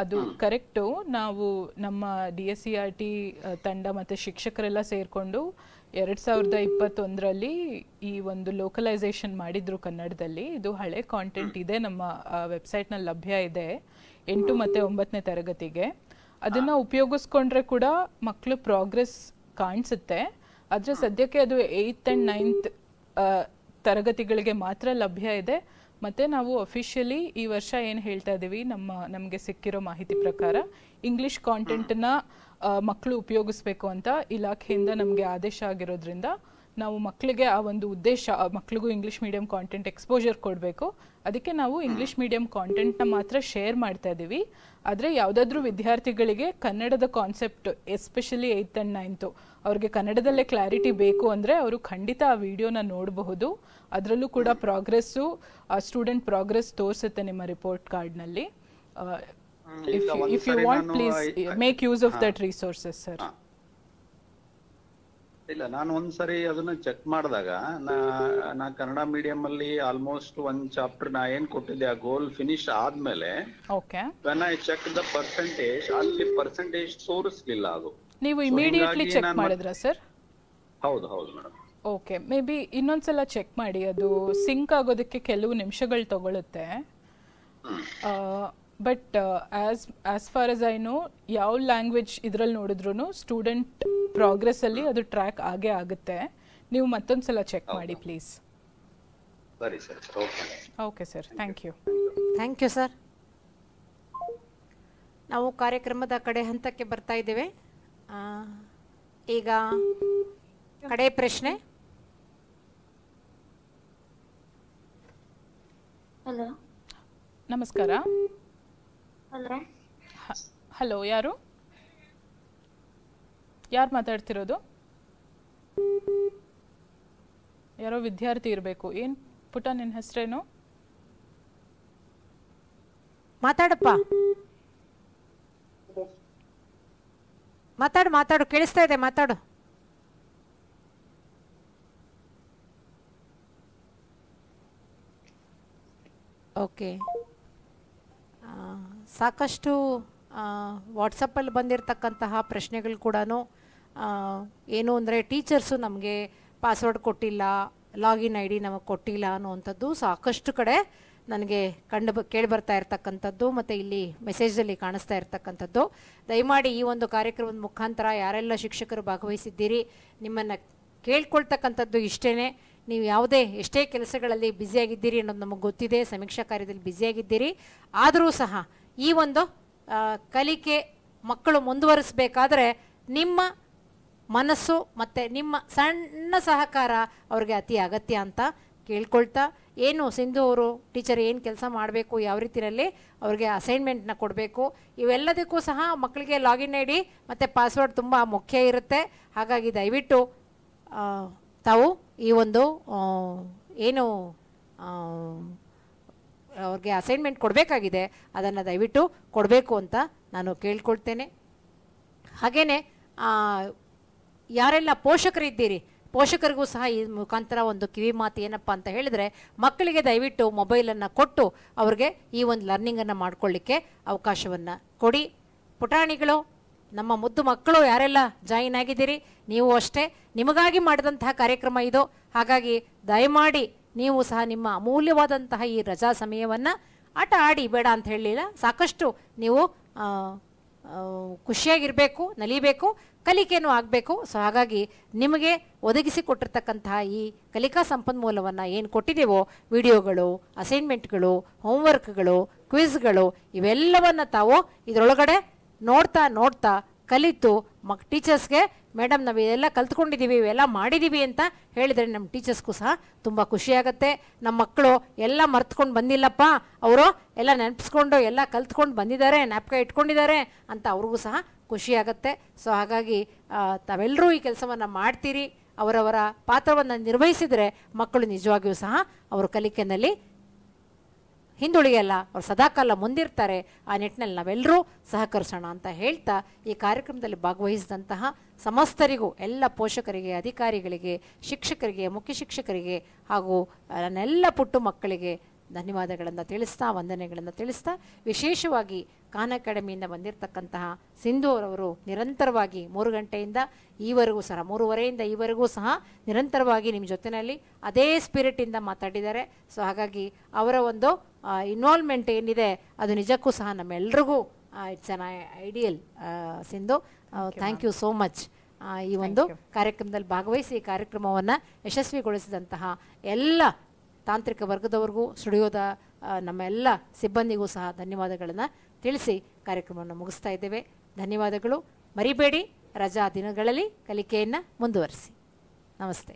ಅದು ಕರೆಕ್ಟು. ನಾವು ನಮ್ಮ DSCRT ತಂಡ ಮತ್ತು ಶಿಕ್ಷಕರೆಲ್ಲ ಸೇರಿಕೊಂಡು 2021ರಲ್ಲಿ ಈ ಒಂದು ಲೋಕಲೈಸೇಷನ್ ಮಾಡಿದ್ರು ಕನ್ನಡದಲ್ಲಿ. ಇದು ಹಳೆ ಕಾಂಟೆಂಟ್ ಇದೆ, ನಮ್ಮ ವೆಬ್ಸೈಟ್ನಲ್ಲಿ ಲಭ್ಯ ಇದೆ 8 ಮತ್ತು 9ನೇ ತರಗತಿಗೆ. ಅದನ್ನು ಉಪಯೋಗಿಸ್ಕೊಂಡ್ರೆ ಕೂಡ ಮಕ್ಕಳು ಪ್ರೋಗ್ರೆಸ್ ಕಾಣಿಸುತ್ತೆ. ಆದರೆ ಸದ್ಯಕ್ಕೆ ಅದು 8th and 9th ತರಗತಿಗಳಿಗೆ ಮಾತ್ರ ಲಭ್ಯ ಇದೆ. ಮತ್ತು ನಾವು ಅಫಿಷಿಯಲಿ ಈ ವರ್ಷ ಏನು ಹೇಳ್ತಾ ಇದ್ದೀವಿ, ನಮಗೆ ಸಿಕ್ಕಿರೋ ಮಾಹಿತಿ ಪ್ರಕಾರ ಇಂಗ್ಲಿಷ್ ಕಾಂಟೆಂಟನ್ನ ಮಕ್ಕಳು ಉಪಯೋಗಿಸ್ಬೇಕು ಅಂತ ಇಲಾಖೆಯಿಂದ ನಮಗೆ ಆದೇಶ ಆಗಿರೋದ್ರಿಂದ ನಾವು ಮಕ್ಕಳಿಗೆ ಆ ಒಂದು ಉದ್ದೇಶ, ಮಕ್ಕಳಿಗೂ ಇಂಗ್ಲಿಷ್ ಮೀಡಿಯಂ ಕಾಂಟೆಂಟ್ ಎಕ್ಸ್ಪೋಜರ್ ಕೊಡಬೇಕು. ಅದಕ್ಕೆ ನಾವು ಇಂಗ್ಲಿಷ್ ಮೀಡಿಯಂ ಕಾಂಟೆಂಟ್ನ ಮಾತ್ರ ಶೇರ್ ಮಾಡ್ತಾ ಇದ್ದೀವಿ. ಆದರೆ ಯಾವುದಾದ್ರೂ ವಿದ್ಯಾರ್ಥಿಗಳಿಗೆ ಕನ್ನಡದ concept, especially 8th and 9th, ಅವ್ರಿಗೆ ಕನ್ನಡದಲ್ಲೇ ಕ್ಲಾರಿಟಿ ಬೇಕು ಅಂದರೆ ಅವರು ಖಂಡಿತ ಆ ವಿಡಿಯೋನ ನೋಡಬಹುದು. ಅದರಲ್ಲೂ ಕೂಡ ಪ್ರೋಗ್ರೆಸ್ಸು, ಸ್ಟೂಡೆಂಟ್ ಪ್ರೋಗ್ರೆಸ್ ತೋರಿಸುತ್ತೆ ನಿಮ್ಮ ರಿಪೋರ್ಟ್ ಕಾರ್ಡ್ನಲ್ಲಿ. if you want, please make use of that resources, sir. ಇಲ್ಲ, ನಾನು ಒಂದ್ಸರಿ ಅದನ್ನ ಚೆಕ್ ಮಾಡಿದಾಗ ನಾ ಕನ್ನಡ ಮೀಡಿಯಂ ಅಲ್ಲಿ ಆಲ್ಮೋಸ್ಟ್ ಒಂದ್ ಚಾಪ್ಟರ್ ನಾ ಏನ್ ಕೊಟ್ಟಿದ್ದೆ ಆ ಗೋಲ್ ಫಿನಿಶ್ ಆದ್ಮೇಲೆ when I checked the percentage, ಅಲ್ಲಿ ಪರ್ಸೆಂಟೇಜ್ ತೋರಿಸ್ಲಿಲ್ಲ ಅದು. ನೀವು ಇಮಿಡಿಯೇಟ್ಲಿ ಚೆಕ್ ಮಾಡಿದ್ರಾ ಸರ್? ಹೌದು ಮೇಡಮ್. ಓಕೆ, ಮೇ ಬಿ ಇನ್ನೊಂದ್ಸಲ ಚೆಕ್ ಮಾಡಿ. ಅದು ಸಿಂಕ್ ಆಗೋದಕ್ಕೆ ಕೆಲವು ನಿಮಿಷಗಳು ತಗೊಳುತ್ತೆ. But as far as I know, ಯಾವ ಲ್ಯಾಂಗ್ವೇಜ್ ಇದರಲ್ಲಿ ನೋಡಿದ್ರು ಸ್ಟೂಡೆಂಟ್ ಪ್ರೋಗ್ರೆಸ್ ಅಲ್ಲಿ ಅದು ಟ್ರ್ಯಾಕ್ ಆಗೇ ಆಗುತ್ತೆ. ನೀವು ಮತ್ತೊಂದ್ಸಲ ಚೆಕ್ ಮಾಡಿ ಪ್ಲೀಸ್. ಸರಿ sir. Okay sir, thank you. Thank you sir. ನಾವು ಕಾರ್ಯಕ್ರಮದ ಕಡೆ ಹಂತಕ್ಕೆ ಬರ್ತಾ ಇದ್ದೇವೆ. ಈಗ ಕಡೆ ಪ್ರಶ್ನೆ. ಹಲೋ, ನಮಸ್ಕಾರ. ಹಲೋ, ಯಾರು ಮಾತಾಡ್ತಿರೋದು? ಯಾರೋ ವಿದ್ಯಾರ್ಥಿ ಇರಬೇಕು. ಏನ್ ಪುಟ, ನಿನ್ನ ಹೆಸರೇನು? ಮಾತಾಡಪ್ಪ, ಮಾತಾಡು, ಕೇಳಿಸ್ತಾ ಇದೆ, ಮಾತಾಡು. ಓಕೆ, ಸಾಕಷ್ಟು ವಾಟ್ಸಪ್ಪಲ್ಲಿ ಬಂದಿರತಕ್ಕಂತಹ ಪ್ರಶ್ನೆಗಳು ಕೂಡ ಏನು ಅಂದರೆ, ಟೀಚರ್ಸು ನಮಗೆ ಪಾಸ್ವರ್ಡ್ ಕೊಟ್ಟಿಲ್ಲ, ಲಾಗಿನ್ ಐ ಡಿ ನಮಗೆ ಕೊಟ್ಟಿಲ್ಲ ಅನ್ನುವಂಥದ್ದು ಸಾಕಷ್ಟು ಕಡೆ ನನಗೆ ಕೇಳಿ ಬರ್ತಾ ಇರ್ತಕ್ಕಂಥದ್ದು, ಮತ್ತು ಇಲ್ಲಿ ಮೆಸೇಜಲ್ಲಿ ಕಾಣಿಸ್ತಾ ಇರ್ತಕ್ಕಂಥದ್ದು. ದಯಮಾಡಿ ಈ ಒಂದು ಕಾರ್ಯಕ್ರಮದ ಮುಖಾಂತರ ಯಾರೆಲ್ಲ ಶಿಕ್ಷಕರು ಭಾಗವಹಿಸಿದ್ದೀರಿ, ನಿಮ್ಮನ್ನು ಕೇಳ್ಕೊಳ್ತಕ್ಕಂಥದ್ದು ಇಷ್ಟೇ. ನೀವು ಎಷ್ಟೇ ಕೆಲಸಗಳಲ್ಲಿ ಬ್ಯುಸಿಯಾಗಿದ್ದೀರಿ ಅನ್ನೋದು ನಮಗೆ ಗೊತ್ತಿದೆ, ಸಮೀಕ್ಷಾ ಕಾರ್ಯದಲ್ಲಿ ಬ್ಯುಸಿಯಾಗಿದ್ದೀರಿ. ಆದರೂ ಸಹ ಈ ಒಂದು ಕಲಿಕೆ ಮಕ್ಕಳು ಮುಂದುವರಿಸಬೇಕಾದ್ರೆ ನಿಮ್ಮ ಮನಸ್ಸು ಮತ್ತು ನಿಮ್ಮ ಸಣ್ಣ ಸಹಕಾರ ಅವ್ರಿಗೆ ಅತಿ ಅಗತ್ಯ ಅಂತ ಕೇಳ್ಕೊಳ್ತಾ, ಏನು ಸಿಂಧು ಅವರು ಟೀಚರ್ ಏನು ಕೆಲಸ ಮಾಡಬೇಕು, ಯಾವ ರೀತಿಯಲ್ಲಿ ಅವ್ರಿಗೆ ಅಸೈನ್ಮೆಂಟ್ನ ಕೊಡಬೇಕು, ಇವೆಲ್ಲದಕ್ಕೂ ಸಹ ಮಕ್ಕಳಿಗೆ ಲಾಗಿನ್ ಐ ಡಿ ಮತ್ತು ಪಾಸ್ವರ್ಡ್ ತುಂಬ ಮುಖ್ಯ ಇರುತ್ತೆ. ಹಾಗಾಗಿ ದಯವಿಟ್ಟು ತಾವು ಈ ಒಂದು ಏನು ಅವ್ರಿಗೆ ಅಸೈನ್ಮೆಂಟ್ ಕೊಡಬೇಕಾಗಿದೆ ಅದನ್ನು ದಯವಿಟ್ಟು ಕೊಡಬೇಕು ಅಂತ ನಾನು ಕೇಳ್ಕೊಳ್ತೇನೆ. ಹಾಗೆಯೇ ಯಾರೆಲ್ಲ ಪೋಷಕರಿದ್ದೀರಿ, ಪೋಷಕರಿಗೂ ಸಹ ಈ ಮುಖಾಂತರ ಒಂದು ಕಿವಿ ಮಾತು ಏನಪ್ಪ ಅಂತ ಹೇಳಿದರೆ, ಮಕ್ಕಳಿಗೆ ದಯವಿಟ್ಟು ಮೊಬೈಲನ್ನು ಕೊಟ್ಟು ಅವ್ರಿಗೆ ಈ ಒಂದು ಲರ್ನಿಂಗನ್ನು ಮಾಡ್ಕೊಳ್ಳಿಕ್ಕೆ ಅವಕಾಶವನ್ನು ಕೊಡಿ. ಪುಟಾಣಿಗಳು, ನಮ್ಮ ಮುದ್ದು ಮಕ್ಕಳು ಯಾರೆಲ್ಲ ಜಾಯಿನ್ ಆಗಿದ್ದೀರಿ, ನೀವು ಅಷ್ಟೇ, ನಿಮಗಾಗಿ ಮಾಡಿದಂತಹ ಕಾರ್ಯಕ್ರಮ ಇದು. ಹಾಗಾಗಿ ದಯಮಾಡಿ ನೀವು ಸಹ ನಿಮ್ಮ ಅಮೂಲ್ಯವಾದಂತಹ ಈ ರಜಾ ಸಮಯವನ್ನು ಆಟ ಆಡಿ, ಬೇಡ ಅಂತ ಹೇಳಲಿಲ್ಲ, ಸಾಕಷ್ಟು ನೀವು ಖುಷಿಯಾಗಿರಬೇಕು, ನಲಿಬೇಕು, ಕಲಿಕೆನೂ ಆಗಬೇಕು. ಸೊ ಹಾಗಾಗಿ ನಿಮಗೆ ಒದಗಿಸಿಕೊಟ್ಟಿರ್ತಕ್ಕಂತಹ ಈ ಕಲಿಕಾ ಸಂಪನ್ಮೂಲವನ್ನು ಏನು ಕೊಟ್ಟಿದ್ದೇವೋ, ವಿಡಿಯೋಗಳು, ಅಸೈನ್ಮೆಂಟ್ಗಳು, ಹೋಮ್ವರ್ಕ್ಗಳು, ಕ್ವಿಜ್ಗಳು, ಇವೆಲ್ಲವನ್ನು ತಾವು ಇದರೊಳಗಡೆ ನೋಡ್ತಾ ಕಲಿತು ಟೀಚರ್ಸ್ಗೆ, ಮೇಡಮ್ ನಾವು ಇದೆಲ್ಲ ಕಲ್ತ್ಕೊಂಡಿದ್ದೀವಿ, ಇವೆಲ್ಲ ಮಾಡಿದ್ದೀವಿ ಅಂತ ಹೇಳಿದರೆ ನಮ್ಮ ಟೀಚರ್ಸ್ಗೂ ಸಹ ತುಂಬ ಖುಷಿಯಾಗತ್ತೆ. ನಮ್ಮ ಮಕ್ಕಳು ಎಲ್ಲ ಮರ್ತ್ಕೊಂಡು ಬಂದಿಲ್ಲಪ್ಪ, ಅವರು ಎಲ್ಲ ನೆನಪಿಸ್ಕೊಂಡು ಎಲ್ಲ ಕಲ್ತ್ಕೊಂಡು ಬಂದಿದ್ದಾರೆ, ಜ್ಞಾಪಕ ಇಟ್ಕೊಂಡಿದ್ದಾರೆ ಅಂತ ಅವ್ರಿಗೂ ಸಹ ಖುಷಿಯಾಗತ್ತೆ. ಸೊ ಹಾಗಾಗಿ ತಾವೆಲ್ಲರೂ ಈ ಕೆಲಸವನ್ನು ಮಾಡ್ತೀರಿ, ಅವರವರ ಪಾತ್ರವನ್ನು ನಿರ್ವಹಿಸಿದರೆ ಮಕ್ಕಳು ನಿಜವಾಗಿಯೂ ಸಹ ಅವರು ಕಲಿಕೆಯಲ್ಲಿ ಹಿಂದುಳಿಯಲ್ಲ, ಅವ್ರು ಸದಾಕಾಲ ಮುಂದಿರ್ತಾರೆ. ಆ ನಿಟ್ಟಿನಲ್ಲಿ ನಾವೆಲ್ಲರೂ ಸಹಕರಿಸೋಣ ಅಂತ ಹೇಳ್ತಾ, ಈ ಕಾರ್ಯಕ್ರಮದಲ್ಲಿ ಭಾಗವಹಿಸಿದಂತಹ ಸಮಸ್ತರಿಗೂ, ಎಲ್ಲ ಪೋಷಕರಿಗೆ, ಅಧಿಕಾರಿಗಳಿಗೆ, ಶಿಕ್ಷಕರಿಗೆ, ಮುಖ್ಯ ಶಿಕ್ಷಕರಿಗೆ ಹಾಗೂ ನನ್ನೆಲ್ಲ ಪುಟ್ಟು ಮಕ್ಕಳಿಗೆ ಧನ್ಯವಾದಗಳನ್ನು ತಿಳಿಸ್ತಾ, ವಂದನೆಗಳನ್ನು ತಿಳಿಸ್ತಾ, ವಿಶೇಷವಾಗಿ ಖಾನ್ ಅಕಾಡೆಮಿಯಿಂದ ಬಂದಿರತಕ್ಕಂತಹ ಸಿಂಧು ಅವರವರು ನಿರಂತರವಾಗಿ 3 ಗಂಟೆಯಿಂದ ಈವರೆಗೂ ಸಹ, 3:30ಯಿಂದ ಈವರೆಗೂ ಸಹ ನಿರಂತರವಾಗಿ ನಿಮ್ಮ ಜೊತೆಯಲ್ಲಿ ಅದೇ ಸ್ಪಿರಿಟಿಂದ ಮಾತಾಡಿದ್ದಾರೆ. ಸೊ ಹಾಗಾಗಿ ಅವರ ಒಂದು ಇನ್ವಾಲ್ವ್ಮೆಂಟ್ ಏನಿದೆ ಅದು ನಿಜಕ್ಕೂ ಸಹ ನಮ್ಮೆಲ್ರಿಗೂ it's an ideal. Sindhu, thank you so much. ಈ ಒಂದು ಕಾರ್ಯಕ್ರಮದಲ್ಲಿ ಭಾಗವಹಿಸಿ ಈ ಕಾರ್ಯಕ್ರಮವನ್ನು ಯಶಸ್ವಿಗೊಳಿಸಿದಂತಹ ಎಲ್ಲ ತಾಂತ್ರಿಕ ವರ್ಗದವರೆಗೂ, ಸ್ಟುಡಿಯೋದ ನಮ್ಮ ಎಲ್ಲ ಸಿಬ್ಬಂದಿಗೂ ಸಹ ಧನ್ಯವಾದಗಳನ್ನು ತಿಳಿಸಿ ಕಾರ್ಯಕ್ರಮವನ್ನು ಮುಗಿಸ್ತಾ ಇದ್ದೇವೆ. ಧನ್ಯವಾದಗಳು. ಮರಿಬೇಡಿ, ರಜಾ ದಿನಗಳಲ್ಲಿ ಕಲಿಕೆಯನ್ನು ಮುಂದುವರಿಸಿ. ನಮಸ್ತೆ.